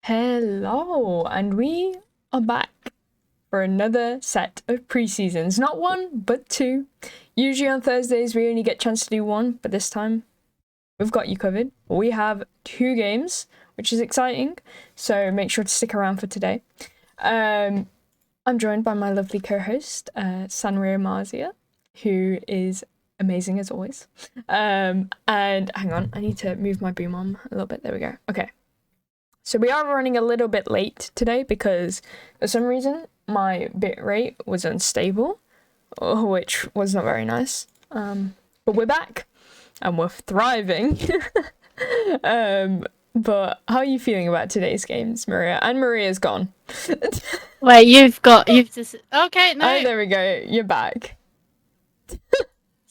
Hello, and we are back for another set of pre-seasons. Not one, but two. Usually on Thursdays we only get a chance to do one, but this time we've got you covered. We have two games, which is exciting, so make sure to stick around for today. I'm joined by my lovely co-host, Sanrio Marzia, who is amazing as always. And hang on, I need to move my boom on a little bit. There we go. Okay. So we are running a little bit late today because for some reason my bitrate was unstable, which was not very nice. But we're back and we're thriving. But how are you feeling about today's games, Maria? And Maria's gone. Wait, you've just okay. No, Oh, there we go. You're back.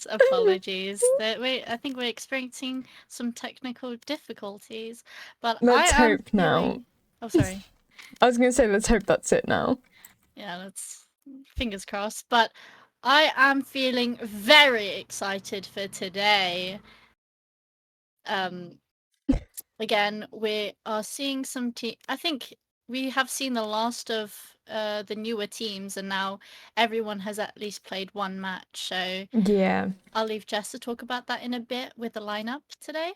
apologies. I think we're experiencing some technical difficulties, but Let's I am hope now. feeling. Oh, sorry. I was gonna say let's hope that's it now. Yeah, that's fingers crossed. But I am feeling very excited for today. Again, we are seeing some I think we have seen the last of the newer teams, and now everyone has at least played one match. So Yeah. I'll leave Jess to talk about that in a bit with the lineup today.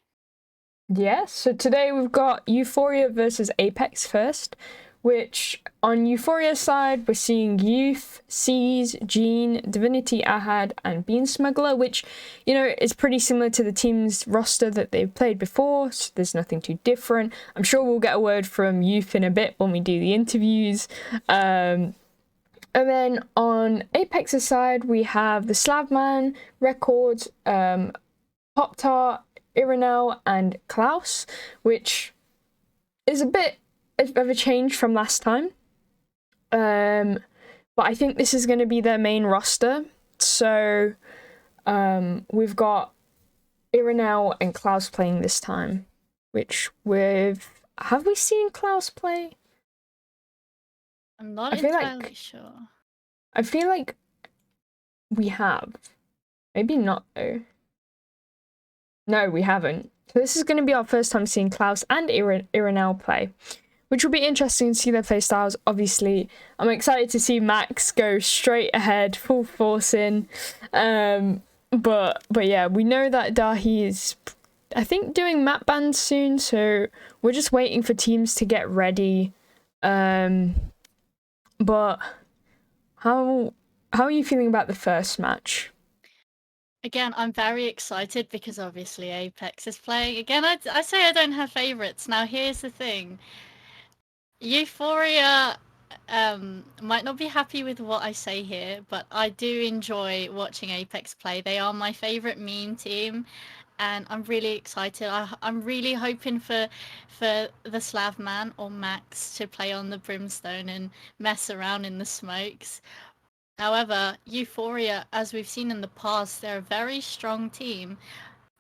Yeah, so today we've got Euphoria versus Apex first, which on Euphoria's side, we're seeing Youth, Seas, Gene, Divinity Ahad, and Bean Smuggler, which, you know, is pretty similar to the team's roster that they've played before, so there's nothing too different. I'm sure we'll get a word from Youth in a bit when we do the interviews. And then on Apex's side, we have the Slavman, Records, Pop-Tart, Irinel, and Klaus, which is a bit of a change from last time. But I think this is going to be their main roster. So we've got Irinel and Klaus playing this time, which have we seen Klaus play? I'm not entirely sure. I feel like we have. Maybe not though. No, we haven't. So this is going to be our first time seeing Klaus and Irinel play, which will be interesting to see their play styles. Obviously, I'm excited to see Max go straight ahead, full force in. But yeah, we know that Dahi is, I think, doing map bans soon, so we're just waiting for teams to get ready. But how are you feeling about the first match? Again, I'm very excited because obviously Apex is playing. Again, I say I don't have favorites. Now, here's the thing. Euphoria might not be happy with what I say here, but I do enjoy watching Apex play. They are my favorite meme team, and I'm really excited. I'm really hoping for the Slav man or Max to play on the Brimstone and mess around in the smokes. However, Euphoria, as we've seen in the past, they're a very strong team,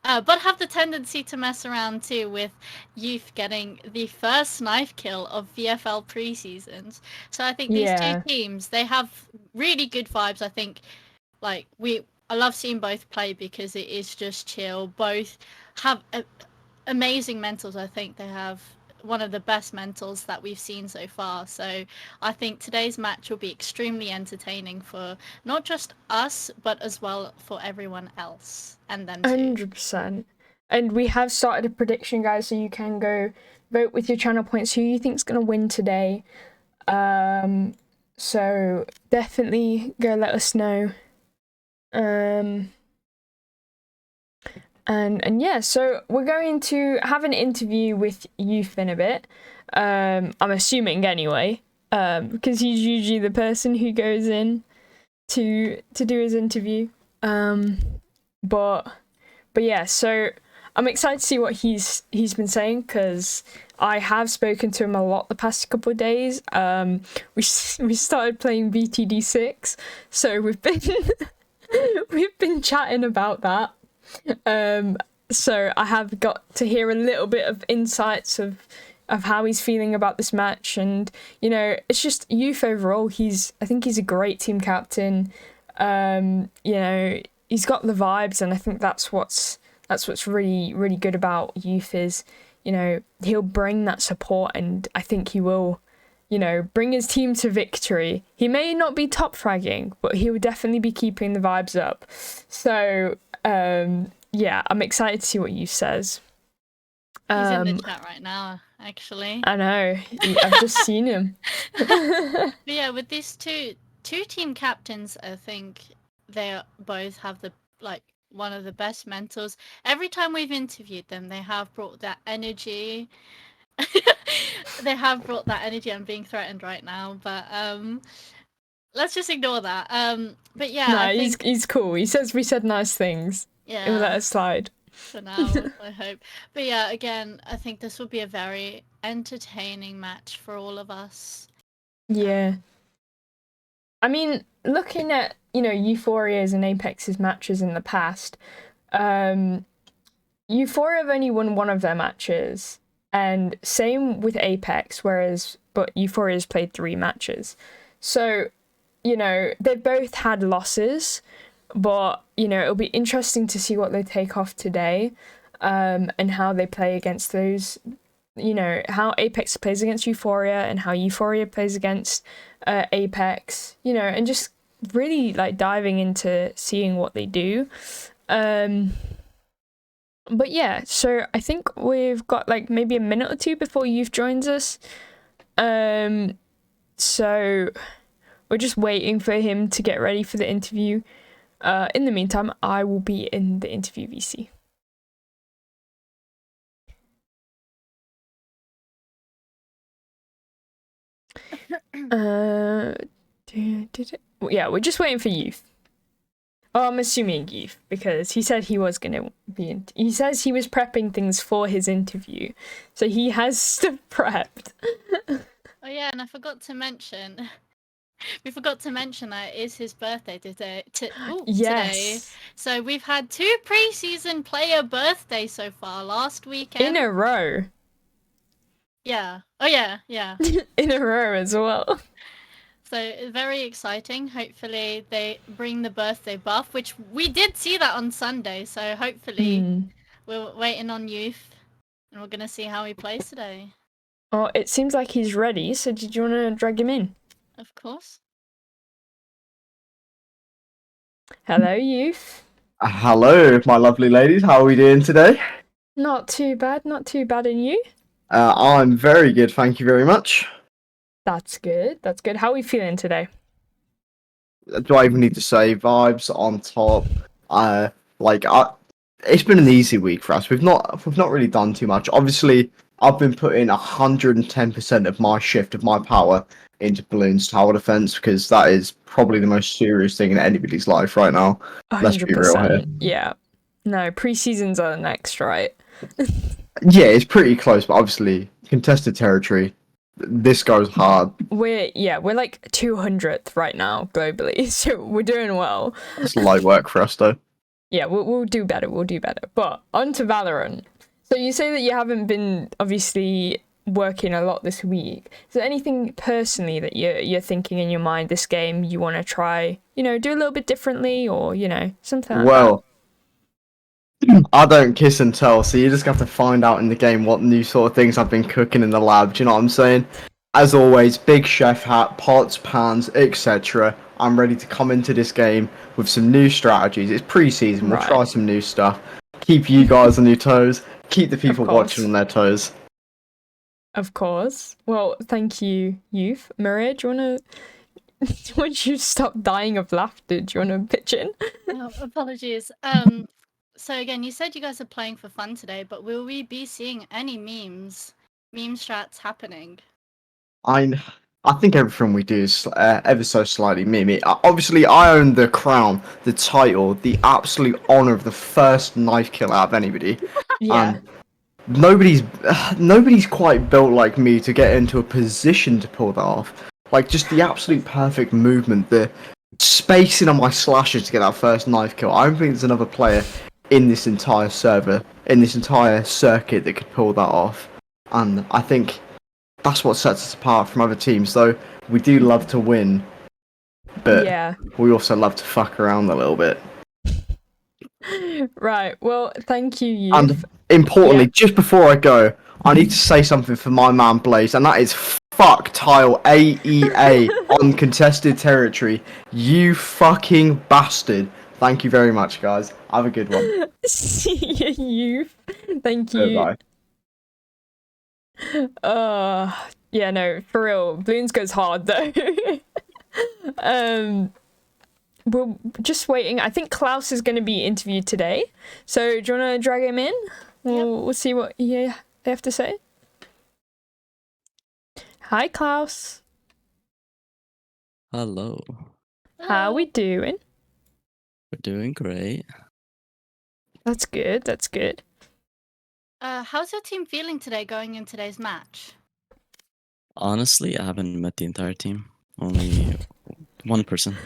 but have the tendency to mess around too, with Youth getting the first knife kill of VFL pre-seasons. So I think these two teams, they have really good vibes. I think, I love seeing both play because it is just chill. Both have amazing mentals. I think they have one of the best mentals that we've seen so far. So I think today's match will be extremely entertaining for not just us, but as well for everyone else and them too. 100%. And we have started a prediction, guys, so you can go vote with your channel points who you think's going to win today. So definitely go let us know. And yeah, so we're going to have an interview with Youth in a bit. I'm assuming anyway, because he's usually the person who goes in to do his interview. But yeah, so I'm excited to see what he's been saying, because I have spoken to him a lot the past couple of days. We started playing VTD6, so we've been chatting about that. So I have got to hear a little bit of insights of how he's feeling about this match, and you know, it's just Youth overall. I think he's a great team captain. You know, he's got the vibes, and I think that's what's really good about Youth is he'll bring that support, and I think he will, bring his team to victory. He may not be top fragging, but he will definitely be keeping the vibes up. So, yeah, I'm excited to see what you says. He's in the chat right now, actually. I know. I've just seen him. But yeah, with these two team captains, I think they both have one of the best mentors. Every time we've interviewed them, they have brought that energy. They have brought that energy. I'm being threatened right now, but let's just ignore that. But yeah, No, I think he's cool. He says we said nice things. yeah, He'll let us slide. for now, I hope. But yeah, again, I think this will be a very entertaining match for all of us. Yeah. I mean, looking at, Euphoria's and Apex's matches in the past, Euphoria have only won one of their matches, and same with Apex, but Euphoria's played 3 matches. So, they've both had losses, but, it'll be interesting to see what they take off today, and how they play against those, how Apex plays against Euphoria and how Euphoria plays against Apex, and just really diving into seeing what they do. But yeah, so I think we've got maybe a minute or two before Youth joins us. So we're just waiting for him to get ready for the interview. In the meantime, I will be in the interview VC. Yeah, we're just waiting for Youth. Oh, I'm assuming Youth, because he said he was going to be he says he was prepping things for his interview, so he has stuff prepped. Oh yeah, and I forgot to mention, we forgot to mention that it is his birthday today. Yes. Today. So we've had 2 preseason player birthdays so far. Last weekend. In a row. Yeah. Oh yeah, yeah. In a row as well. So very exciting. Hopefully they bring the birthday buff, which we did see that on Sunday. So hopefully we're waiting on Youth, and we're gonna see how he plays today. Oh, it seems like he's ready. So did you want to drag him in? Of course. Hello, Youth. Hello, my lovely ladies. How are we doing today? Not too bad. Not too bad. And you? I'm very good, thank you very much. That's good. That's good. How are we feeling today? Do I even need to say vibes on top? It's been an easy week for us. We've not really done too much. Obviously, I've been putting 110% of my shift of my power into Balloon's tower defense, because that is probably the most serious thing in anybody's life right now. 100%. Let's be real here. Yeah. No, pre-seasons are next, right? Yeah, it's pretty close, but obviously contested territory. This goes hard. We're 200th right now globally, so we're doing well. It's light work for us though. Yeah, we'll do better. We'll do better. But on to Valorant. So you say that you haven't been obviously working a lot this week. Is there anything personally that you're thinking in your mind this game you want to try, do a little bit differently, or something like that? I don't kiss and tell, so you just have to find out in the game what new sort of things I've been cooking in the lab. Do you know what I'm saying? As always, big chef hat, pots, pans, etc. I'm ready to come into this game with some new strategies. It's pre-season. We'll try some new stuff. Keep you guys on your toes. Keep the people watching on their toes. Of course. Well, thank you, Youth. Maria, do you want to... Would you stop dying of laughter? Do you want to pitch in? Oh, apologies. So again, you said you guys are playing for fun today, but will we be seeing any meme strats happening? I think everything we do is ever so slightly memey. Obviously, I own the crown, the title, the absolute honor of the first knife kill out of anybody. Yeah. Nobody's quite built like me to get into a position to pull that off. Like, just the absolute perfect movement, the spacing on my slasher to get that first knife kill. I don't think there's another player in this entire server, in this entire circuit, that could pull that off. And I think that's what sets us apart from other teams. Though we do love to win, but we also love to fuck around a little bit. Right, well, thank you, Youth. And importantly, just before I go, I need to say something for my man Blaze, and that is fuck tile AEA on contested territory. You fucking bastard. Thank you very much, guys. Have a good one. See ya, youth. Thank you. Goodbye. Yeah, no, for real. Bloons goes hard though. We're just waiting. I think Klaus is going to be interviewed today. So do you want to drag him in? We'll see what they have to say. Hi, Klaus. Hello. How we doing? We're doing great. That's good. That's good. How's your team feeling today going in today's match? Honestly, I haven't met the entire team. Only one person.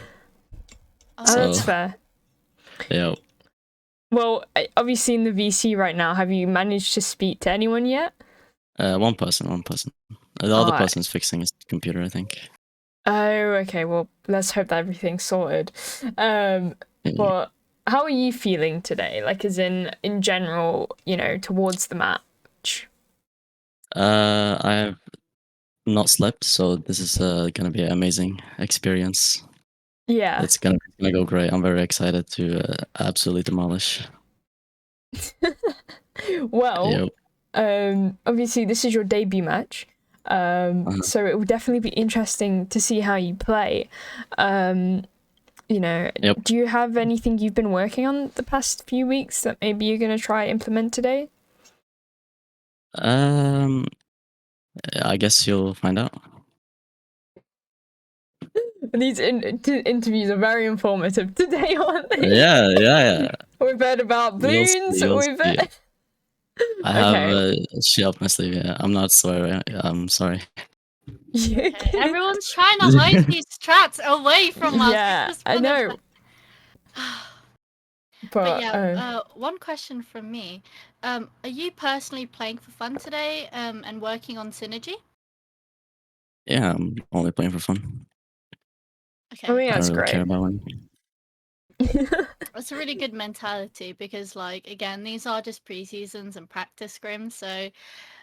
Oh, So- that's fair. Yeah. Well, obviously in the VC right now, have you managed to speak to anyone yet? One person. The other Alright. person's fixing his computer, I think. Oh, okay. Well, let's hope that everything's sorted. Yeah. But how are you feeling today? Like, as in general, towards the match? I have not slept, so this is gonna be an amazing experience. Yeah. It's gonna go great. I'm very excited to absolutely demolish. Well, Yep. obviously this is your debut match. So it will definitely be interesting to see how you play. Yep. Do you have anything you've been working on the past few weeks that maybe you're gonna try implement today? I guess you'll find out. These interviews are very informative today, aren't they? Yeah. We've heard about You'll see, balloons. you'll We've see. I have Okay. shit up my sleeve. Yeah. I'm not sorry. I'm sorry. Yeah. Okay, everyone's trying to hide these strats away from us. Yeah, It's just I one of know. the- But yeah, one question from me. Are you personally playing for fun today and working on synergy? Yeah, I'm only playing for fun. Okay. I mean, I that's don't really care great. about winning. That's a really good mentality because, like, again, these are just pre-seasons and practice scrims. So,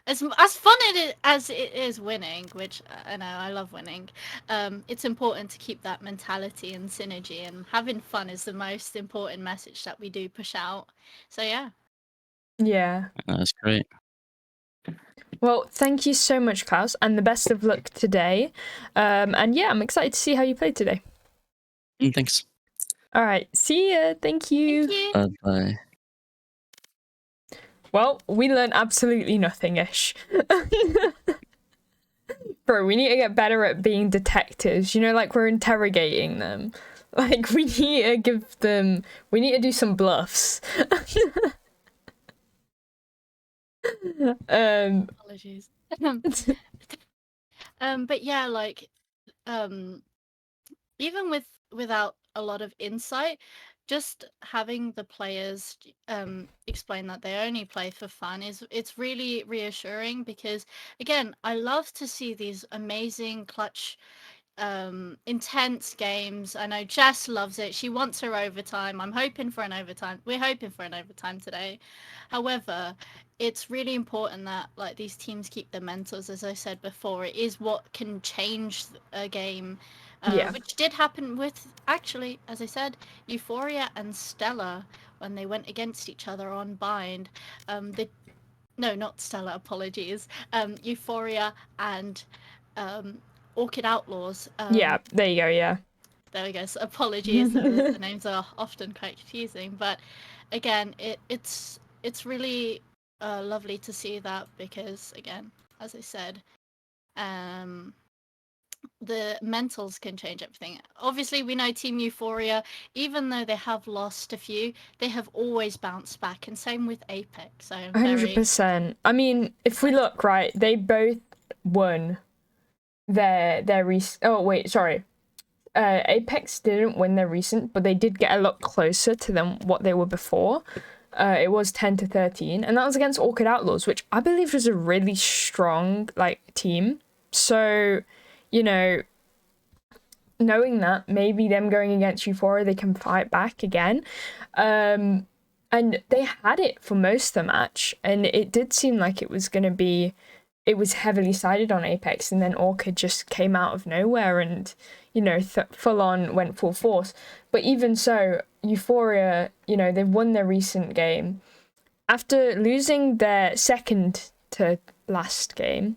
as fun as it is winning, which I know I love winning, it's important to keep that mentality and synergy. And having fun is the most important message that we do push out. So yeah. Yeah. That's great. Well, thank you so much, Klaus, and the best of luck today. And yeah, I'm excited to see how you play today. Thanks. All right, see ya. Thank you. Thank you. Bye. Well, we learned absolutely nothing-ish. Bro, we need to get better at being detectives. Like we're interrogating them. Like we need to do some bluffs. Apologies. But yeah, like, even without a lot of insight, just having the players explain that they only play for fun it's really reassuring because again, I love to see these amazing clutch intense games. I know Jess loves it. She wants her overtime. We're hoping for an overtime today. However, it's really important that like these teams keep their mentals. As I said before, it is what can change a game. Yeah. Which did happen with, actually, as I said, Euphoria and Stella when they went against each other on Bind. No, not Stella, apologies. Euphoria and Orchid Outlaws. Yeah, there you go, yeah. There we go. So apologies, the names are often quite confusing. But again, it's really lovely to see that because, again, as I said, the mentals can change everything. Obviously, we know Team Euphoria, even though they have lost a few, they have always bounced back, and same with Apex. So 100%. I mean, if we look, right, they both won their recent. Oh wait, sorry. Apex didn't win their recent, but they did get a lot closer to them what they were before. It was 10-13, and that was against Orchid Outlaws, which I believe was a really strong team. So, knowing that maybe them going against Euphoria, they can fight back again. And and they had it for most of the match, and it did seem like it was heavily sided on Apex, and then Orchid just came out of nowhere and, full on went full force. But even so, Euphoria, they've won their recent game. After losing their second to last game,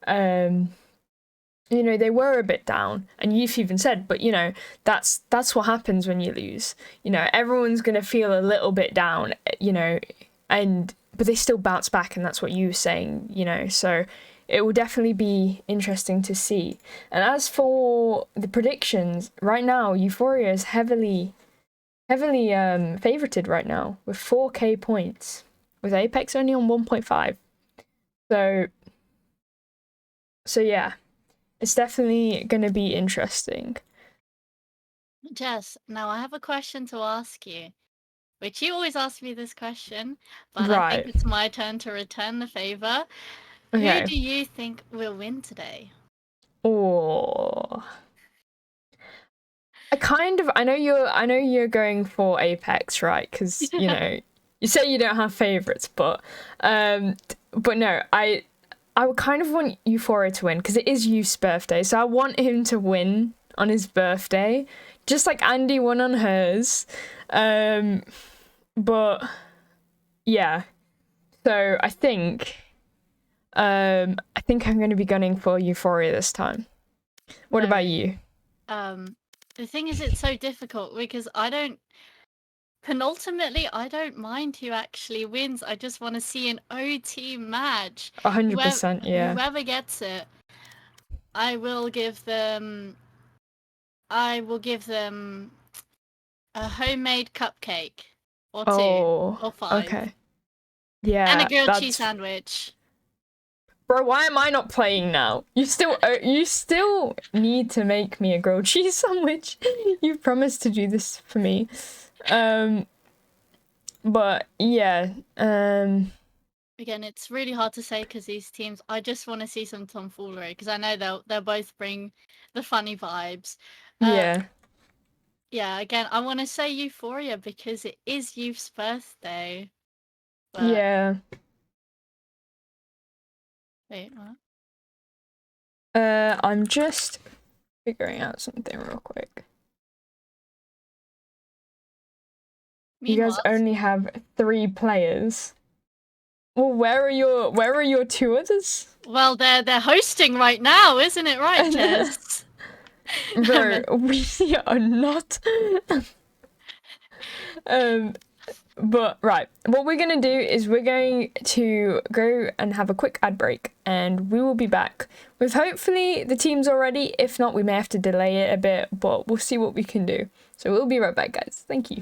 they were a bit down, and you've even said, but that's what happens when you lose. Everyone's gonna feel a little bit down, but they still bounce back, and that's what you were saying, so it will definitely be interesting to see. And as for the predictions, right now Euphoria is heavily favorited right now with 4k points, with Apex only on 1.5. So yeah, it's definitely going to be interesting. Jess, now I have a question to ask you, which you always ask me this question, but I Right. think it's my turn to return the favor. Okay. Who do you think will win today? Oh, I know you're going for Apex, right? Because you say you don't have favorites, but no, I would kind of want Euphoria to win because it is Youth's birthday, so I want him to win on his birthday, just like Andy won on hers. But yeah, so I think I'm going to be gunning for Euphoria this time. What about you? The thing is, it's so difficult because I don't mind who actually wins. I just want to see an OT match. 100%, yeah. Whoever gets it, I will give them a homemade cupcake or 2 or 5. Okay. Yeah. And a grilled cheese sandwich. Bro, why am I not playing now? You still need to make me a grilled cheese sandwich. You promised to do this for me. But yeah. Again, it's really hard to say because these teams, I just want to see some tomfoolery because I know they'll both bring the funny vibes. Yeah. Yeah, again, I want to say Euphoria because it is Youth's birthday. But... Yeah. Wait, what? I'm just figuring out something real quick. You guys only have 3 players. Well, where are your 2 others? Well, they're hosting right now, isn't it right, Jess? Bro, we are not. But right, what we're gonna do is we're going to go and have a quick ad break, and we will be back with hopefully the teams already. If not, we may have to delay it a bit, but we'll see what we can do. So we'll be right back, guys. Thank you.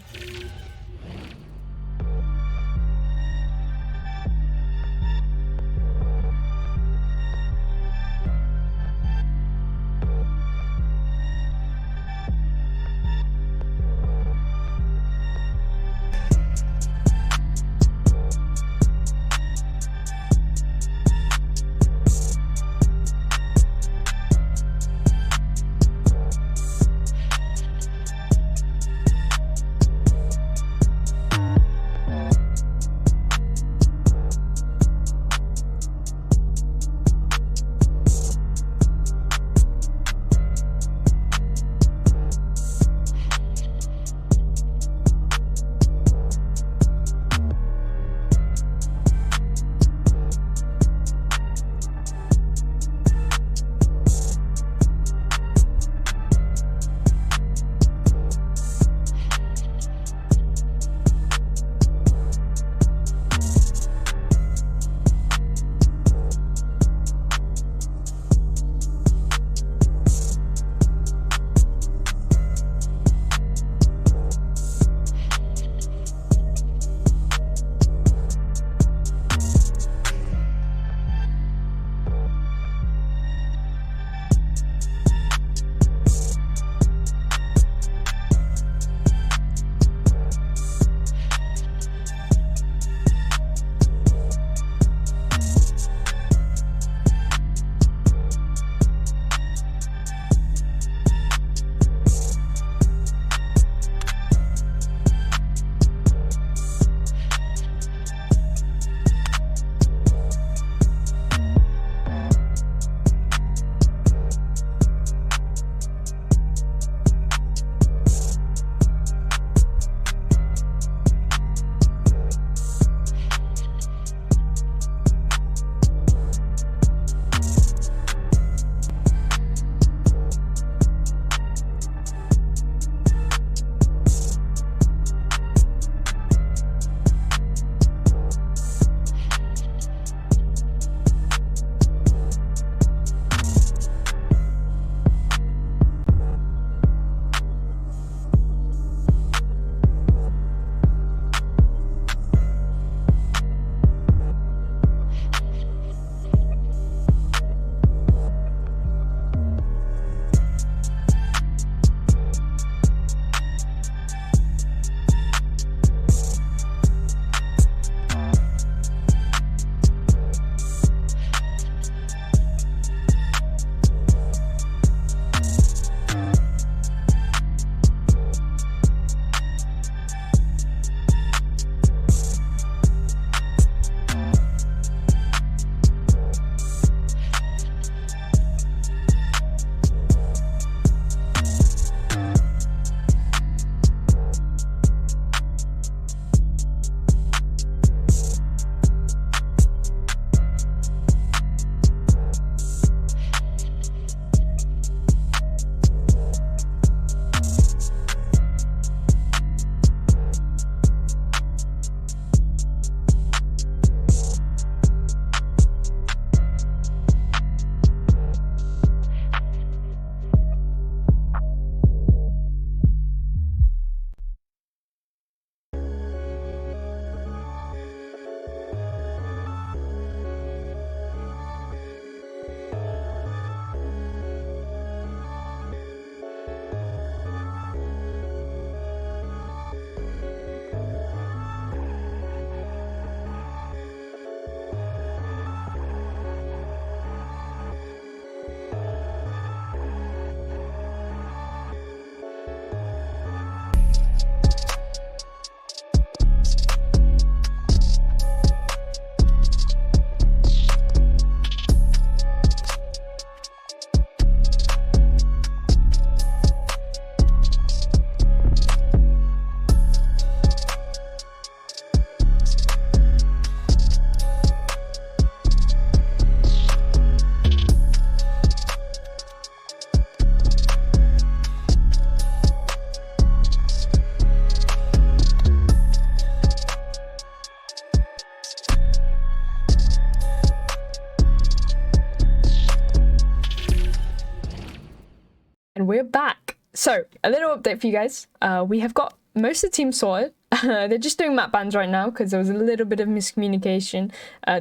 And we're back. So, a little update for you guys. We have got most of the team sorted. They're just doing map bans right now because there was a little bit of miscommunication.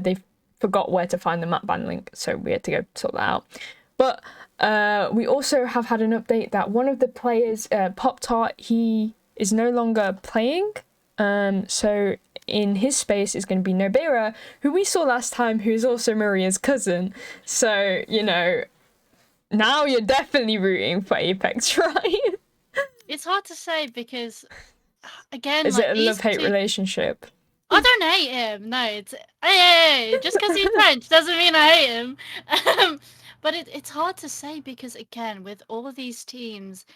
They forgot where to find the map ban link, so we had to go sort that out. But we also have had an update that one of the players, Pop Tart, he is no longer playing. So in his space is going to be Nobera, who we saw last time, who is also Maria's cousin. So, you know, now you're definitely rooting for Apex, right? It's hard to say because, again, Is like, it a love-hate relationship? I don't hate him. No, it's hey, just because he's French doesn't mean I hate him. But it's hard to say because, again, with all these teams,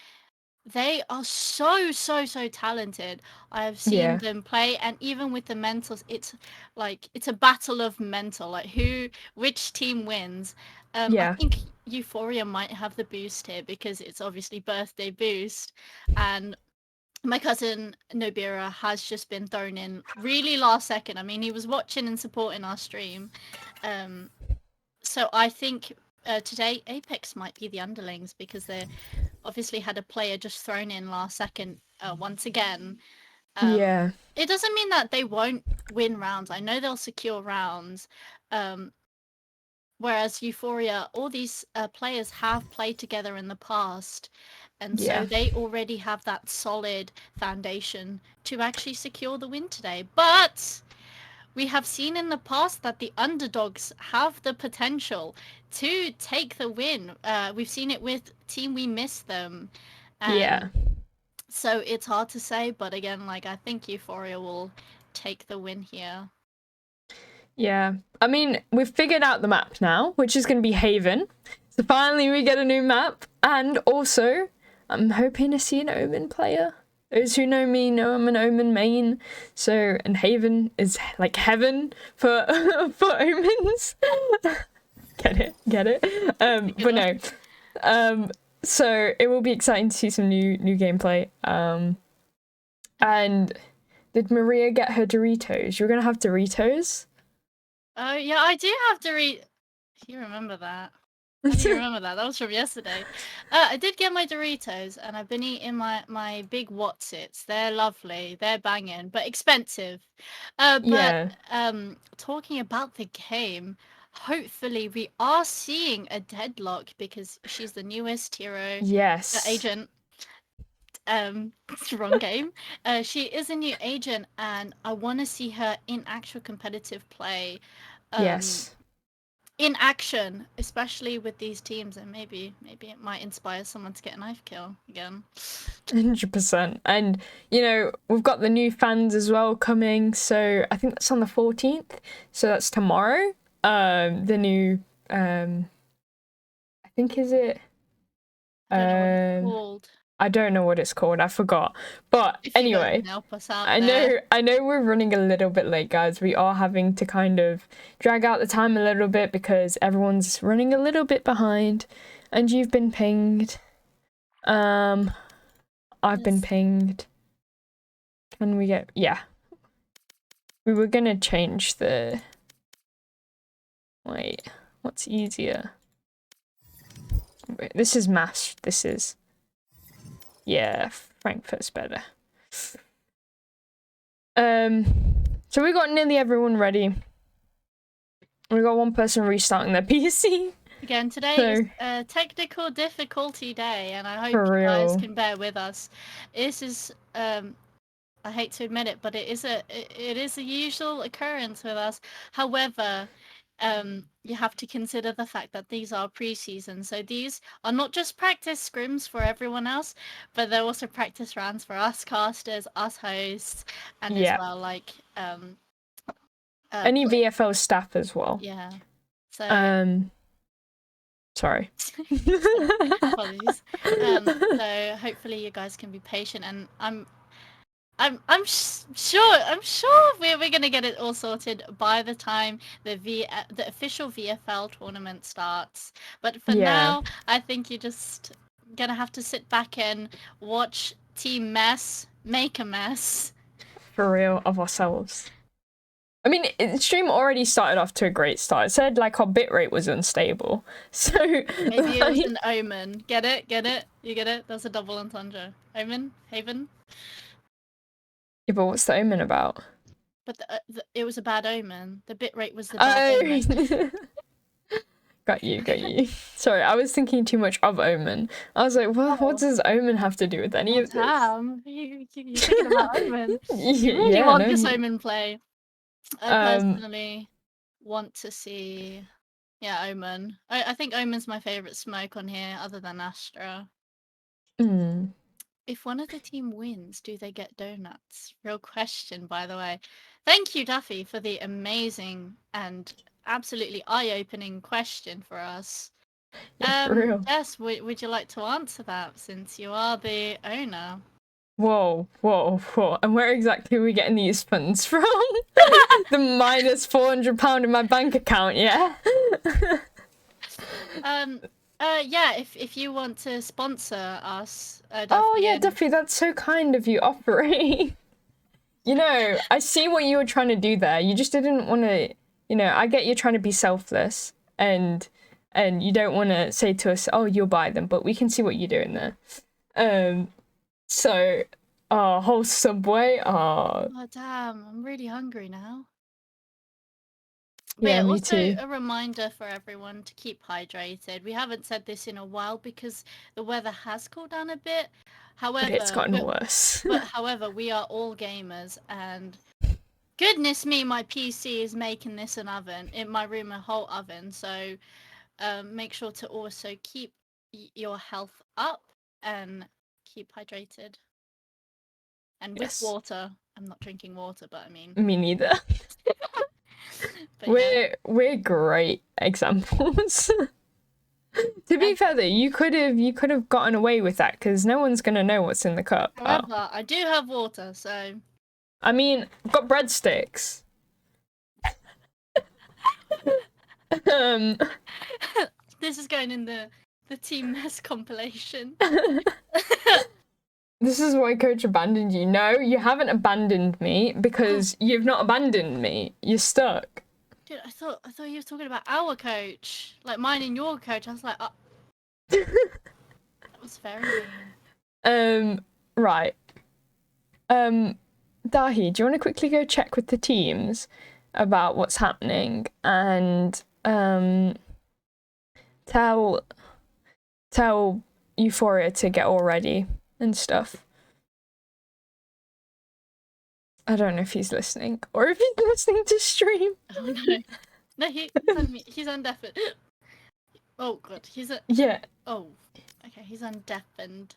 they are so talented. I have seen them play, and even with the mentals, it's a battle of mental, like which team wins. I think Euphoria might have the boost here because it's obviously birthday boost, and my cousin Nobira has just been thrown in really last second. I mean, he was watching and supporting our stream. So I think today Apex might be the underlings because they obviously had a player just thrown in last second once again. It doesn't mean that they won't win rounds. I know they'll secure rounds. Whereas Euphoria, all these players have played together in the past. And so they already have that solid foundation to actually secure the win today. But we have seen in the past that the underdogs have the potential to take the win. We've seen it with Team We Miss Them. And so it's hard to say, but again, like, I think Euphoria will take the win here. Yeah. I mean, we've figured out the map now, which is going to be Haven. So finally we get a new map. And also, I'm hoping to see an Omen player. Those who know me know I'm an Omen main. So, and Haven is like heaven for for Omens. Get it? But no. So it will be exciting to see some new gameplay. And did Maria get her Doritos? You're gonna have Doritos? Oh yeah, I do have Doritos. You remember that? I do remember that. That was from yesterday. I did get my Doritos, and I've been eating my big Wotsits. They're lovely. They're banging, but expensive. But talking about the game, hopefully we are seeing a deadlock because she's the newest hero. Yes. Agent. Wrong game. She is a new agent, and I want to see her in actual competitive play. In action, especially with these teams, and maybe it might inspire someone to get a knife kill again. 100%. And you know, we've got the new fans as well coming, so I think that's on the 14th, so that's tomorrow. The new I think, is it I don't know what it's called. I forgot. But anyway, I know we're running a little bit late, guys. We are having to kind of drag out the time a little bit because everyone's running a little bit behind. And you've been pinged. I've been pinged. Can we get... Yeah. We were gonna change the... Wait. What's easier? Wait, this is mass. This is... Yeah, Frankfurt's better. So we got nearly everyone ready. We got one person restarting their PC. Again, today is a technical difficulty day, and I hope you guys can bear with us. This is, I hate to admit it, but it is a usual occurrence with us. However, you have to consider the fact that these are pre-season, so these are not just practice scrims for everyone else, but they're also practice rounds for us casters, us hosts, and as well like any VFL staff as well. Yeah. So sorry. Apologies. So hopefully you guys can be patient, and I'm sure we're gonna get it all sorted by the time the official VFL tournament starts. But for now, I think you're just gonna have to sit back and watch Team Mess make a mess. For real, of ourselves. I mean, stream already started off to a great start. It said like our bitrate was unstable, so Maybe it was an omen. Get it? Get it? You get it? That's a double entendre. Omen? Haven? Yeah, but what's the omen about? But it was a bad omen. The bitrate was the bad omen. Got you. Sorry, I was thinking too much of Omen. I was like, well, what does Omen have to do with any of this? Damn, you're thinking about Omen. You really Yeah, want no. this Omen play. I personally want to see, yeah, Omen. I think Omen's my favourite smoke on here, other than Astra. If one of the team wins, do they get donuts? Real question, by the way. Thank you, Duffy, for the amazing and absolutely eye-opening question for us. Yeah, for real. Jess, would you like to answer that since you are the owner? Whoa. And where exactly are we getting these funds from? The minus £400 in my bank account, yeah? Yeah, if you want to sponsor us, Duffy. Oh, yeah, Duffy, that's so kind of you offering. You know, I see what you were trying to do there. You just didn't want to, you know, I get you're trying to be selfless and you don't want to say to us, oh, you'll buy them, but we can see what you're doing there. So, whole Subway, Oh, damn, I'm really hungry now. But yeah, me also too. a reminder for everyone to keep hydrated. We haven't said this in a while because the weather has cooled down a bit. However, But it's gotten worse. However, we are all gamers, and goodness me, my PC is making this an oven. In my room, a whole oven. So make sure to also keep your health up and keep hydrated. And with water. I'm not drinking water, but I mean... Me neither. We're great examples. To be fair though, you could have gotten away with that because no one's gonna know what's in the cup. However, I do have water, so... I mean, I've got breadsticks. This is going in the team mess compilation. This is why coach abandoned you. No, you haven't abandoned me because you've not abandoned me. You're stuck. Dude, I thought you were talking about our coach, like mine and your coach. I was like, that was very mean. Right. Dahi, do you want to quickly go check with the teams about what's happening and tell Euphoria to get all ready and stuff. I don't know if he's listening or if he's listening to stream. Oh no, he's undeafened. Oh god, yeah. Oh, okay, he's undeafened.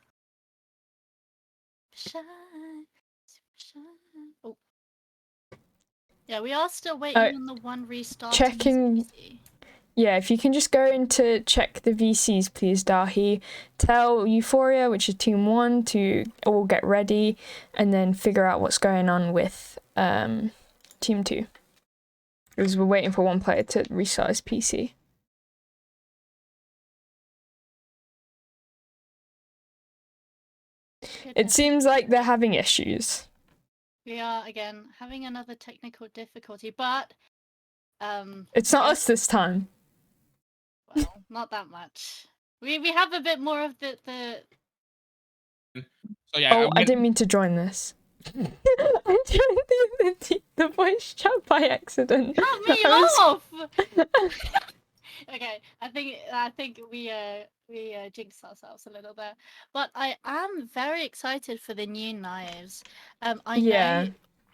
Shine. Oh. Yeah, we are still waiting on the one restart. Checking. Yeah, if you can just go in to check the VCs, please, Dahi. Tell Euphoria, which is Team 1, to all get ready and then figure out what's going on with Team 2. Because we're waiting for one player to restart his PC. It seems like they're having issues. We are, again, having another technical difficulty, but... it's not us this time. Well, not that much. We have a bit more of the... So, yeah, I didn't mean to join this. I joined the voice chat by accident. Cut me off! Okay, I think we jinxed ourselves a little there. But I am very excited for the new knives. I know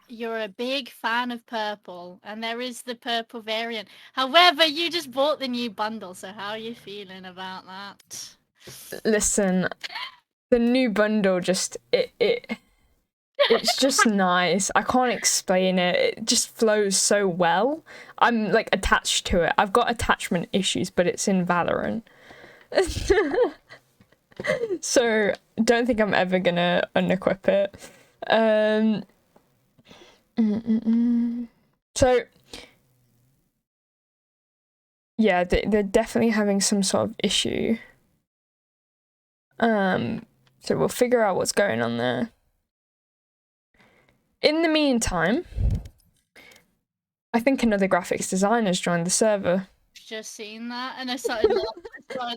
you're a big fan of purple, and there is the purple variant. However, you just bought the new bundle, so how are you feeling about that? Listen, the new bundle just it's just nice. I can't explain it. It just flows so well. I'm like attached to it. I've got attachment issues, but it's in Valorant. So don't think I'm ever gonna unequip it. So yeah, they're definitely having some sort of issue. So we'll figure out what's going on there. In the meantime, I think another graphics designer's joined the server. Just seen that, and I started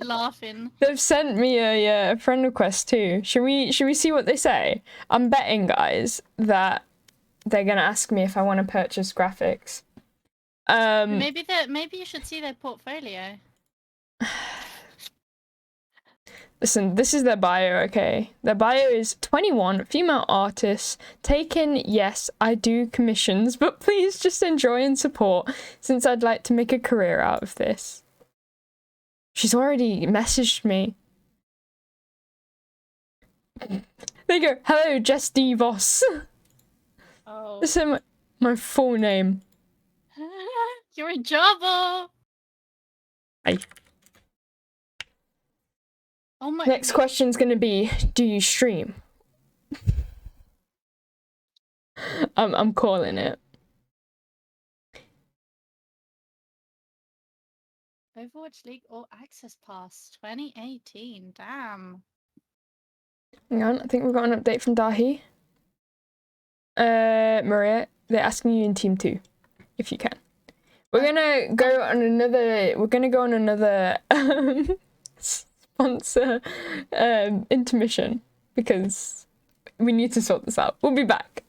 laughing. They've sent me a friend request too. Should we see what they say? I'm betting, guys, that they're gonna ask me if I want to purchase graphics. Maybe you should see their portfolio. Listen, this is their bio, okay? Their bio is 21, female artists, taken, yes, I do commissions, but please just enjoy and support, since I'd like to make a career out of this. She's already messaged me. There you go. Hello, Jess DeVos. Oh. This is my full name. You're a jobber. Hi. Oh my. Next question's gonna be, do you stream? I'm calling it. Overwatch League All Access Pass 2018. Damn. Hang on, I think we've got an update from Dahi. Maria, they're asking you in Team 2, if you can. We're gonna go on another sponsor intermission because we need to sort this out. We'll be back.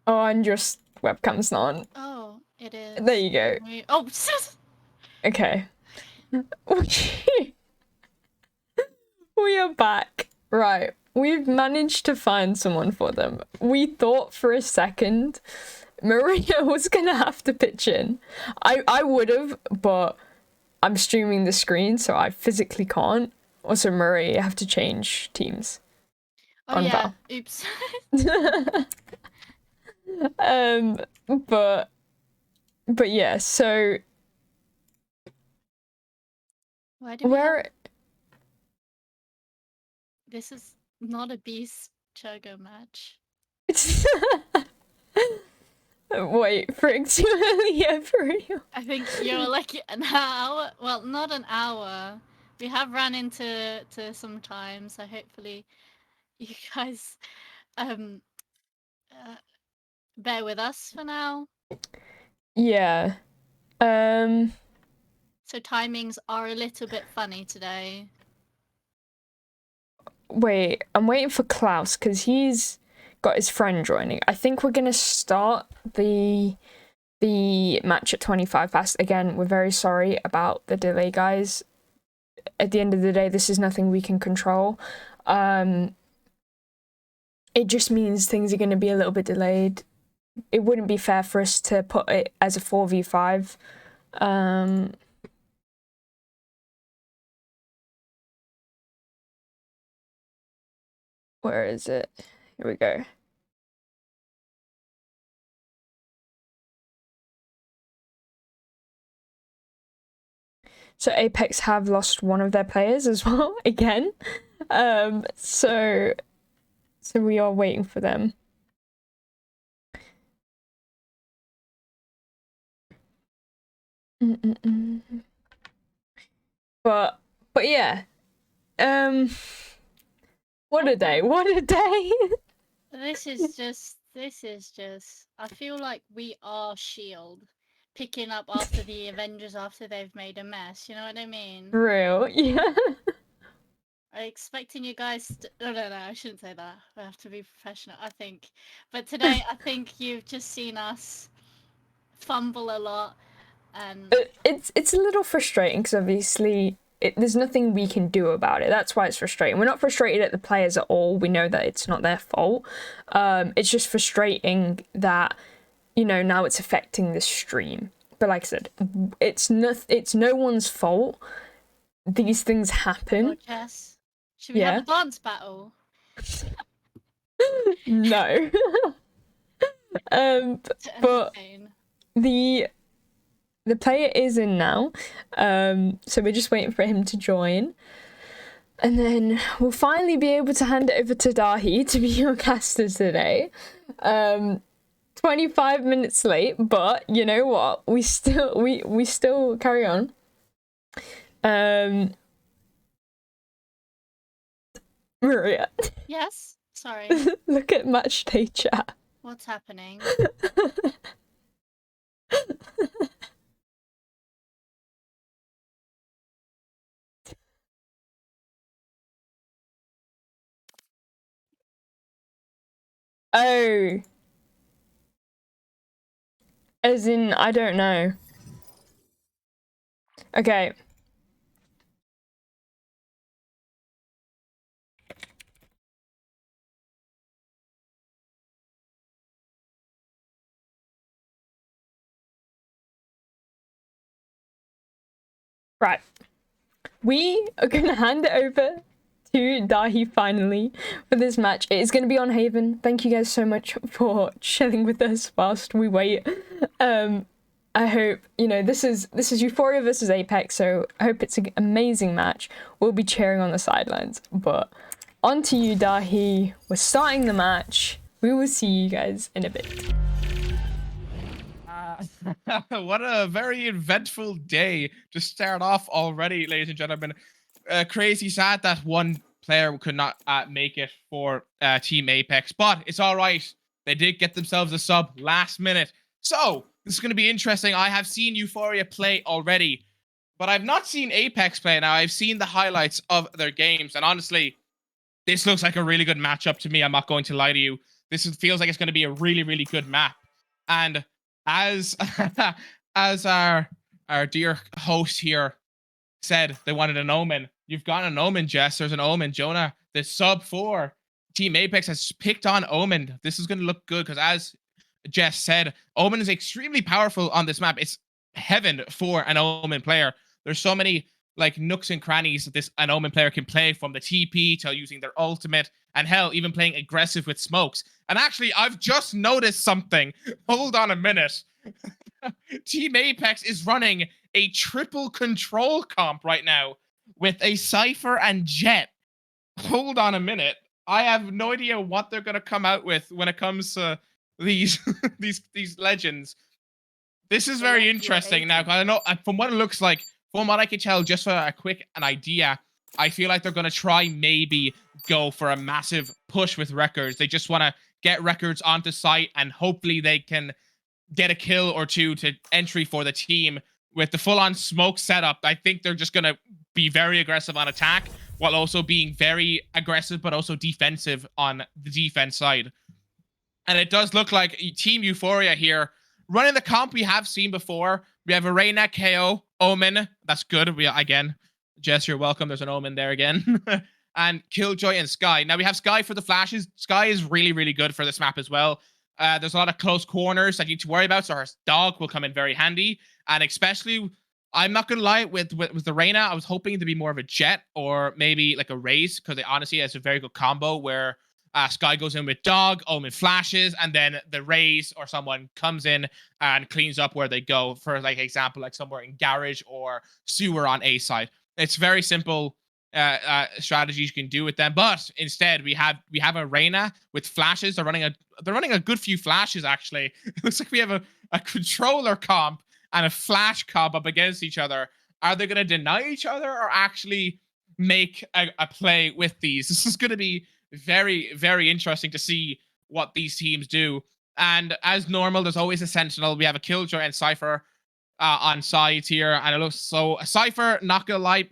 Oh, and your webcam's not on. Oh, it is. There you go. Oh, Okay. We are back. Right. We've managed to find someone for them. We thought for a second Maria was gonna have to pitch in. I would have, but I'm streaming the screen, so I physically can't. Also, Maria, you have to change teams. oh On yeah. Val. Oops. But yeah, so Why do we have... where This is not a Beese Churger match. wait, frick, too early for you. I think you're like an hour. Well, not an hour. We have run into some time, so hopefully you guys bear with us for now. Yeah. So timings are a little bit funny today. Wait, I'm waiting for Klaus because he's got his friend joining. I think we're gonna start the match at 25 past. Again, we're very sorry about the delay, guys. At the end of the day, this is nothing we can control. It just means things are gonna be a little bit delayed. It wouldn't be fair for us to put it as a 4v5. Where is it? Here we go. So Apex have lost one of their players as well, again. So we are waiting for them. But yeah. What a day. What a day. This is just I feel like we are Shield picking up after the Avengers after they've made a mess, you know what I mean? Real, yeah. I'm expecting you guys to... No, I shouldn't say that. I have to be professional, I think. But today, I think you've just seen us fumble a lot, and... It's a little frustrating, because obviously there's nothing we can do about it. That's why it's frustrating. We're not frustrated at the players at all. We know that it's not their fault. It's just frustrating that, you know, now it's affecting the stream. But like I said, it's no one's fault. These things happen. Jess, should we have a dance battle? No. But the player is in now. So we're just waiting for him to join. And then we'll finally be able to hand it over to Dahi to be your caster today. 25 minutes late, but you know what? We still carry on. Maria. Yes? Sorry. Look at match day chat. What what's happening. Oh. As in, I don't know. Okay. Right. We are going to hand it over to Dahi finally for this match. It is going to be on Haven. Thank you guys so much for chilling with us whilst we wait. I hope, you know, this is Euphoria versus Apex, so I hope it's an amazing match. We'll be cheering on the sidelines. But on to you, Dahi. We're starting the match. We will see you guys in a bit. What a very eventful day to start off already, ladies and gentlemen. Crazy sad that one player could not make it for Team Apex, but it's all right. They did get themselves a sub last minute. So, this is going to be interesting. I have seen Euphoria play already, but I've not seen Apex play. Now, I've seen the highlights of their games, and honestly, this looks like a really good matchup to me. I'm not going to lie to you. Feels like it's going to be a really, really good map. And as as our dear host here said, they wanted an Omen. You've got an Omen, Jess. There's an Omen. Jonah, the sub 4 Team Apex has picked on Omen. This is going to look good because, as Jess said, Omen is extremely powerful on this map. It's heaven for an Omen player. There's so many like nooks and crannies that an Omen player can play, from the TP to using their ultimate, and hell, even playing aggressive with smokes. And actually, I've just noticed something. Hold on a minute. Team Apex is running a triple control comp right now with a Cypher and Jet. Hold on a minute. I have no idea what they're going to come out with when it comes to these these legends. This is very interesting now, because I know from what it looks like, from what I can tell, just for an idea, I feel like they're going to try maybe go for a massive push with records. They just want to get records onto site, and hopefully they can get a kill or two to entry for the team. With the full-on smoke setup, I think they're just going to be very aggressive on attack, while also being very aggressive but also defensive on the defense side. And it does look like Team Euphoria here running the comp we have seen before. We have a Reyna, KO, Omen. That's good. Again, Jess, you're welcome. There's an Omen there again. And Killjoy and Sky. Now we have Sky for the flashes. Sky is really, really good for this map as well. There's a lot of close corners that you need to worry about, so her dog will come in very handy. And especially, I'm not going to lie, with the Reyna, I was hoping to be more of a Jet or maybe like a Raze, because they honestly has a very good combo where Sky goes in with dog, Omen flashes, and then the Raze or someone comes in and cleans up where they go. For like example, like somewhere in garage or sewer on A side. It's very simple strategies you can do with them, but instead we have a Reyna with flashes. They're running a good few flashes actually. It looks like we have a controller comp and a flash comp up against each other. Are they going to deny each other or actually make a play with these? This is going to be very, very interesting to see what these teams do. And as normal, there's always a Sentinel. We have a Killjoy and Cypher on sides here, and it looks so Cypher, not gonna lie,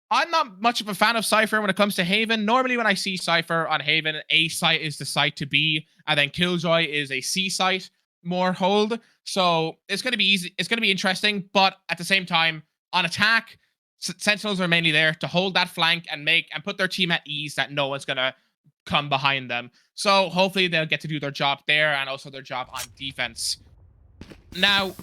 I'm not much of a fan of Cypher when it comes to Haven. Normally when I see Cypher on Haven, A site is the site to be, and then Killjoy is a C site, more hold. So it's going to be easy. It's going to be interesting, but at the same time, on attack, Sentinels are mainly there to hold that flank and put their team at ease that no one's going to come behind them. So hopefully they'll get to do their job there and also their job on defense. Now,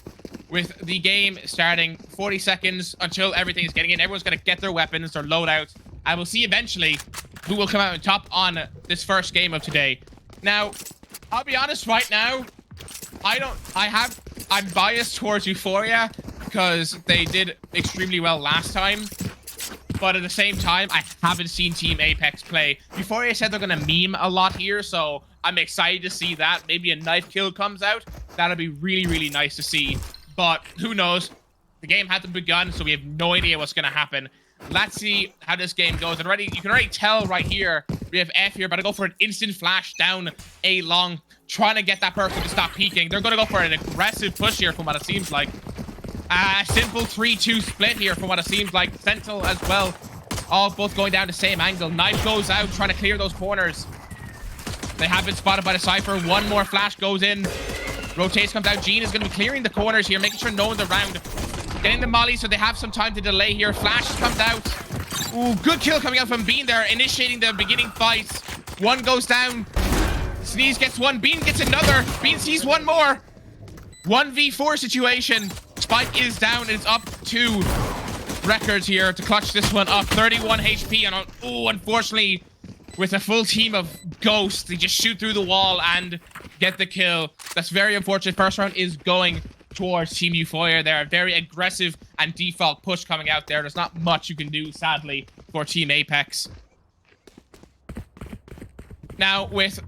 with the game starting 40 seconds until everything is getting in, everyone's going to get their weapons, their loadouts, and we'll see eventually who will come out on top on this first game of today. Now, I'll be honest right now, I'm biased towards Euphoria because they did extremely well last time. But at the same time, I haven't seen Team Apex play. Euphoria said they're going to meme a lot here, so I'm excited to see that. Maybe a knife kill comes out. That'll be really, really nice to see. But who knows? The game hasn't begun, so we have no idea what's going to happen. Let's see how this game goes. You can already tell right here, we have F here, about to go for an instant flash down a long trying to get that person to stop peeking. They're going to go for an aggressive push here from what it seems like. A simple 3-2 split here from what it seems like. Sentinel as well. All both going down the same angle. Knife goes out, trying to clear those corners. They have been spotted by the Cypher. One more flash goes in. Rotates comes out. Gene is going to be clearing the corners here, making sure no one's around. Getting the molly so they have some time to delay here. Flash comes out. Ooh, good kill coming out from Bean there, initiating the beginning fights. One goes down. Sneeze gets one. Bean gets another. Bean sees one more. 1v4 situation. Spike is down. It's up to Records here to clutch this one up. 31 HP. And unfortunately, with a full team of ghosts, they just shoot through the wall and get the kill. That's very unfortunate. First round is going towards Team Euphoria. They're a very aggressive and default push coming out there. There's not much you can do, sadly, for Team Apex. Now with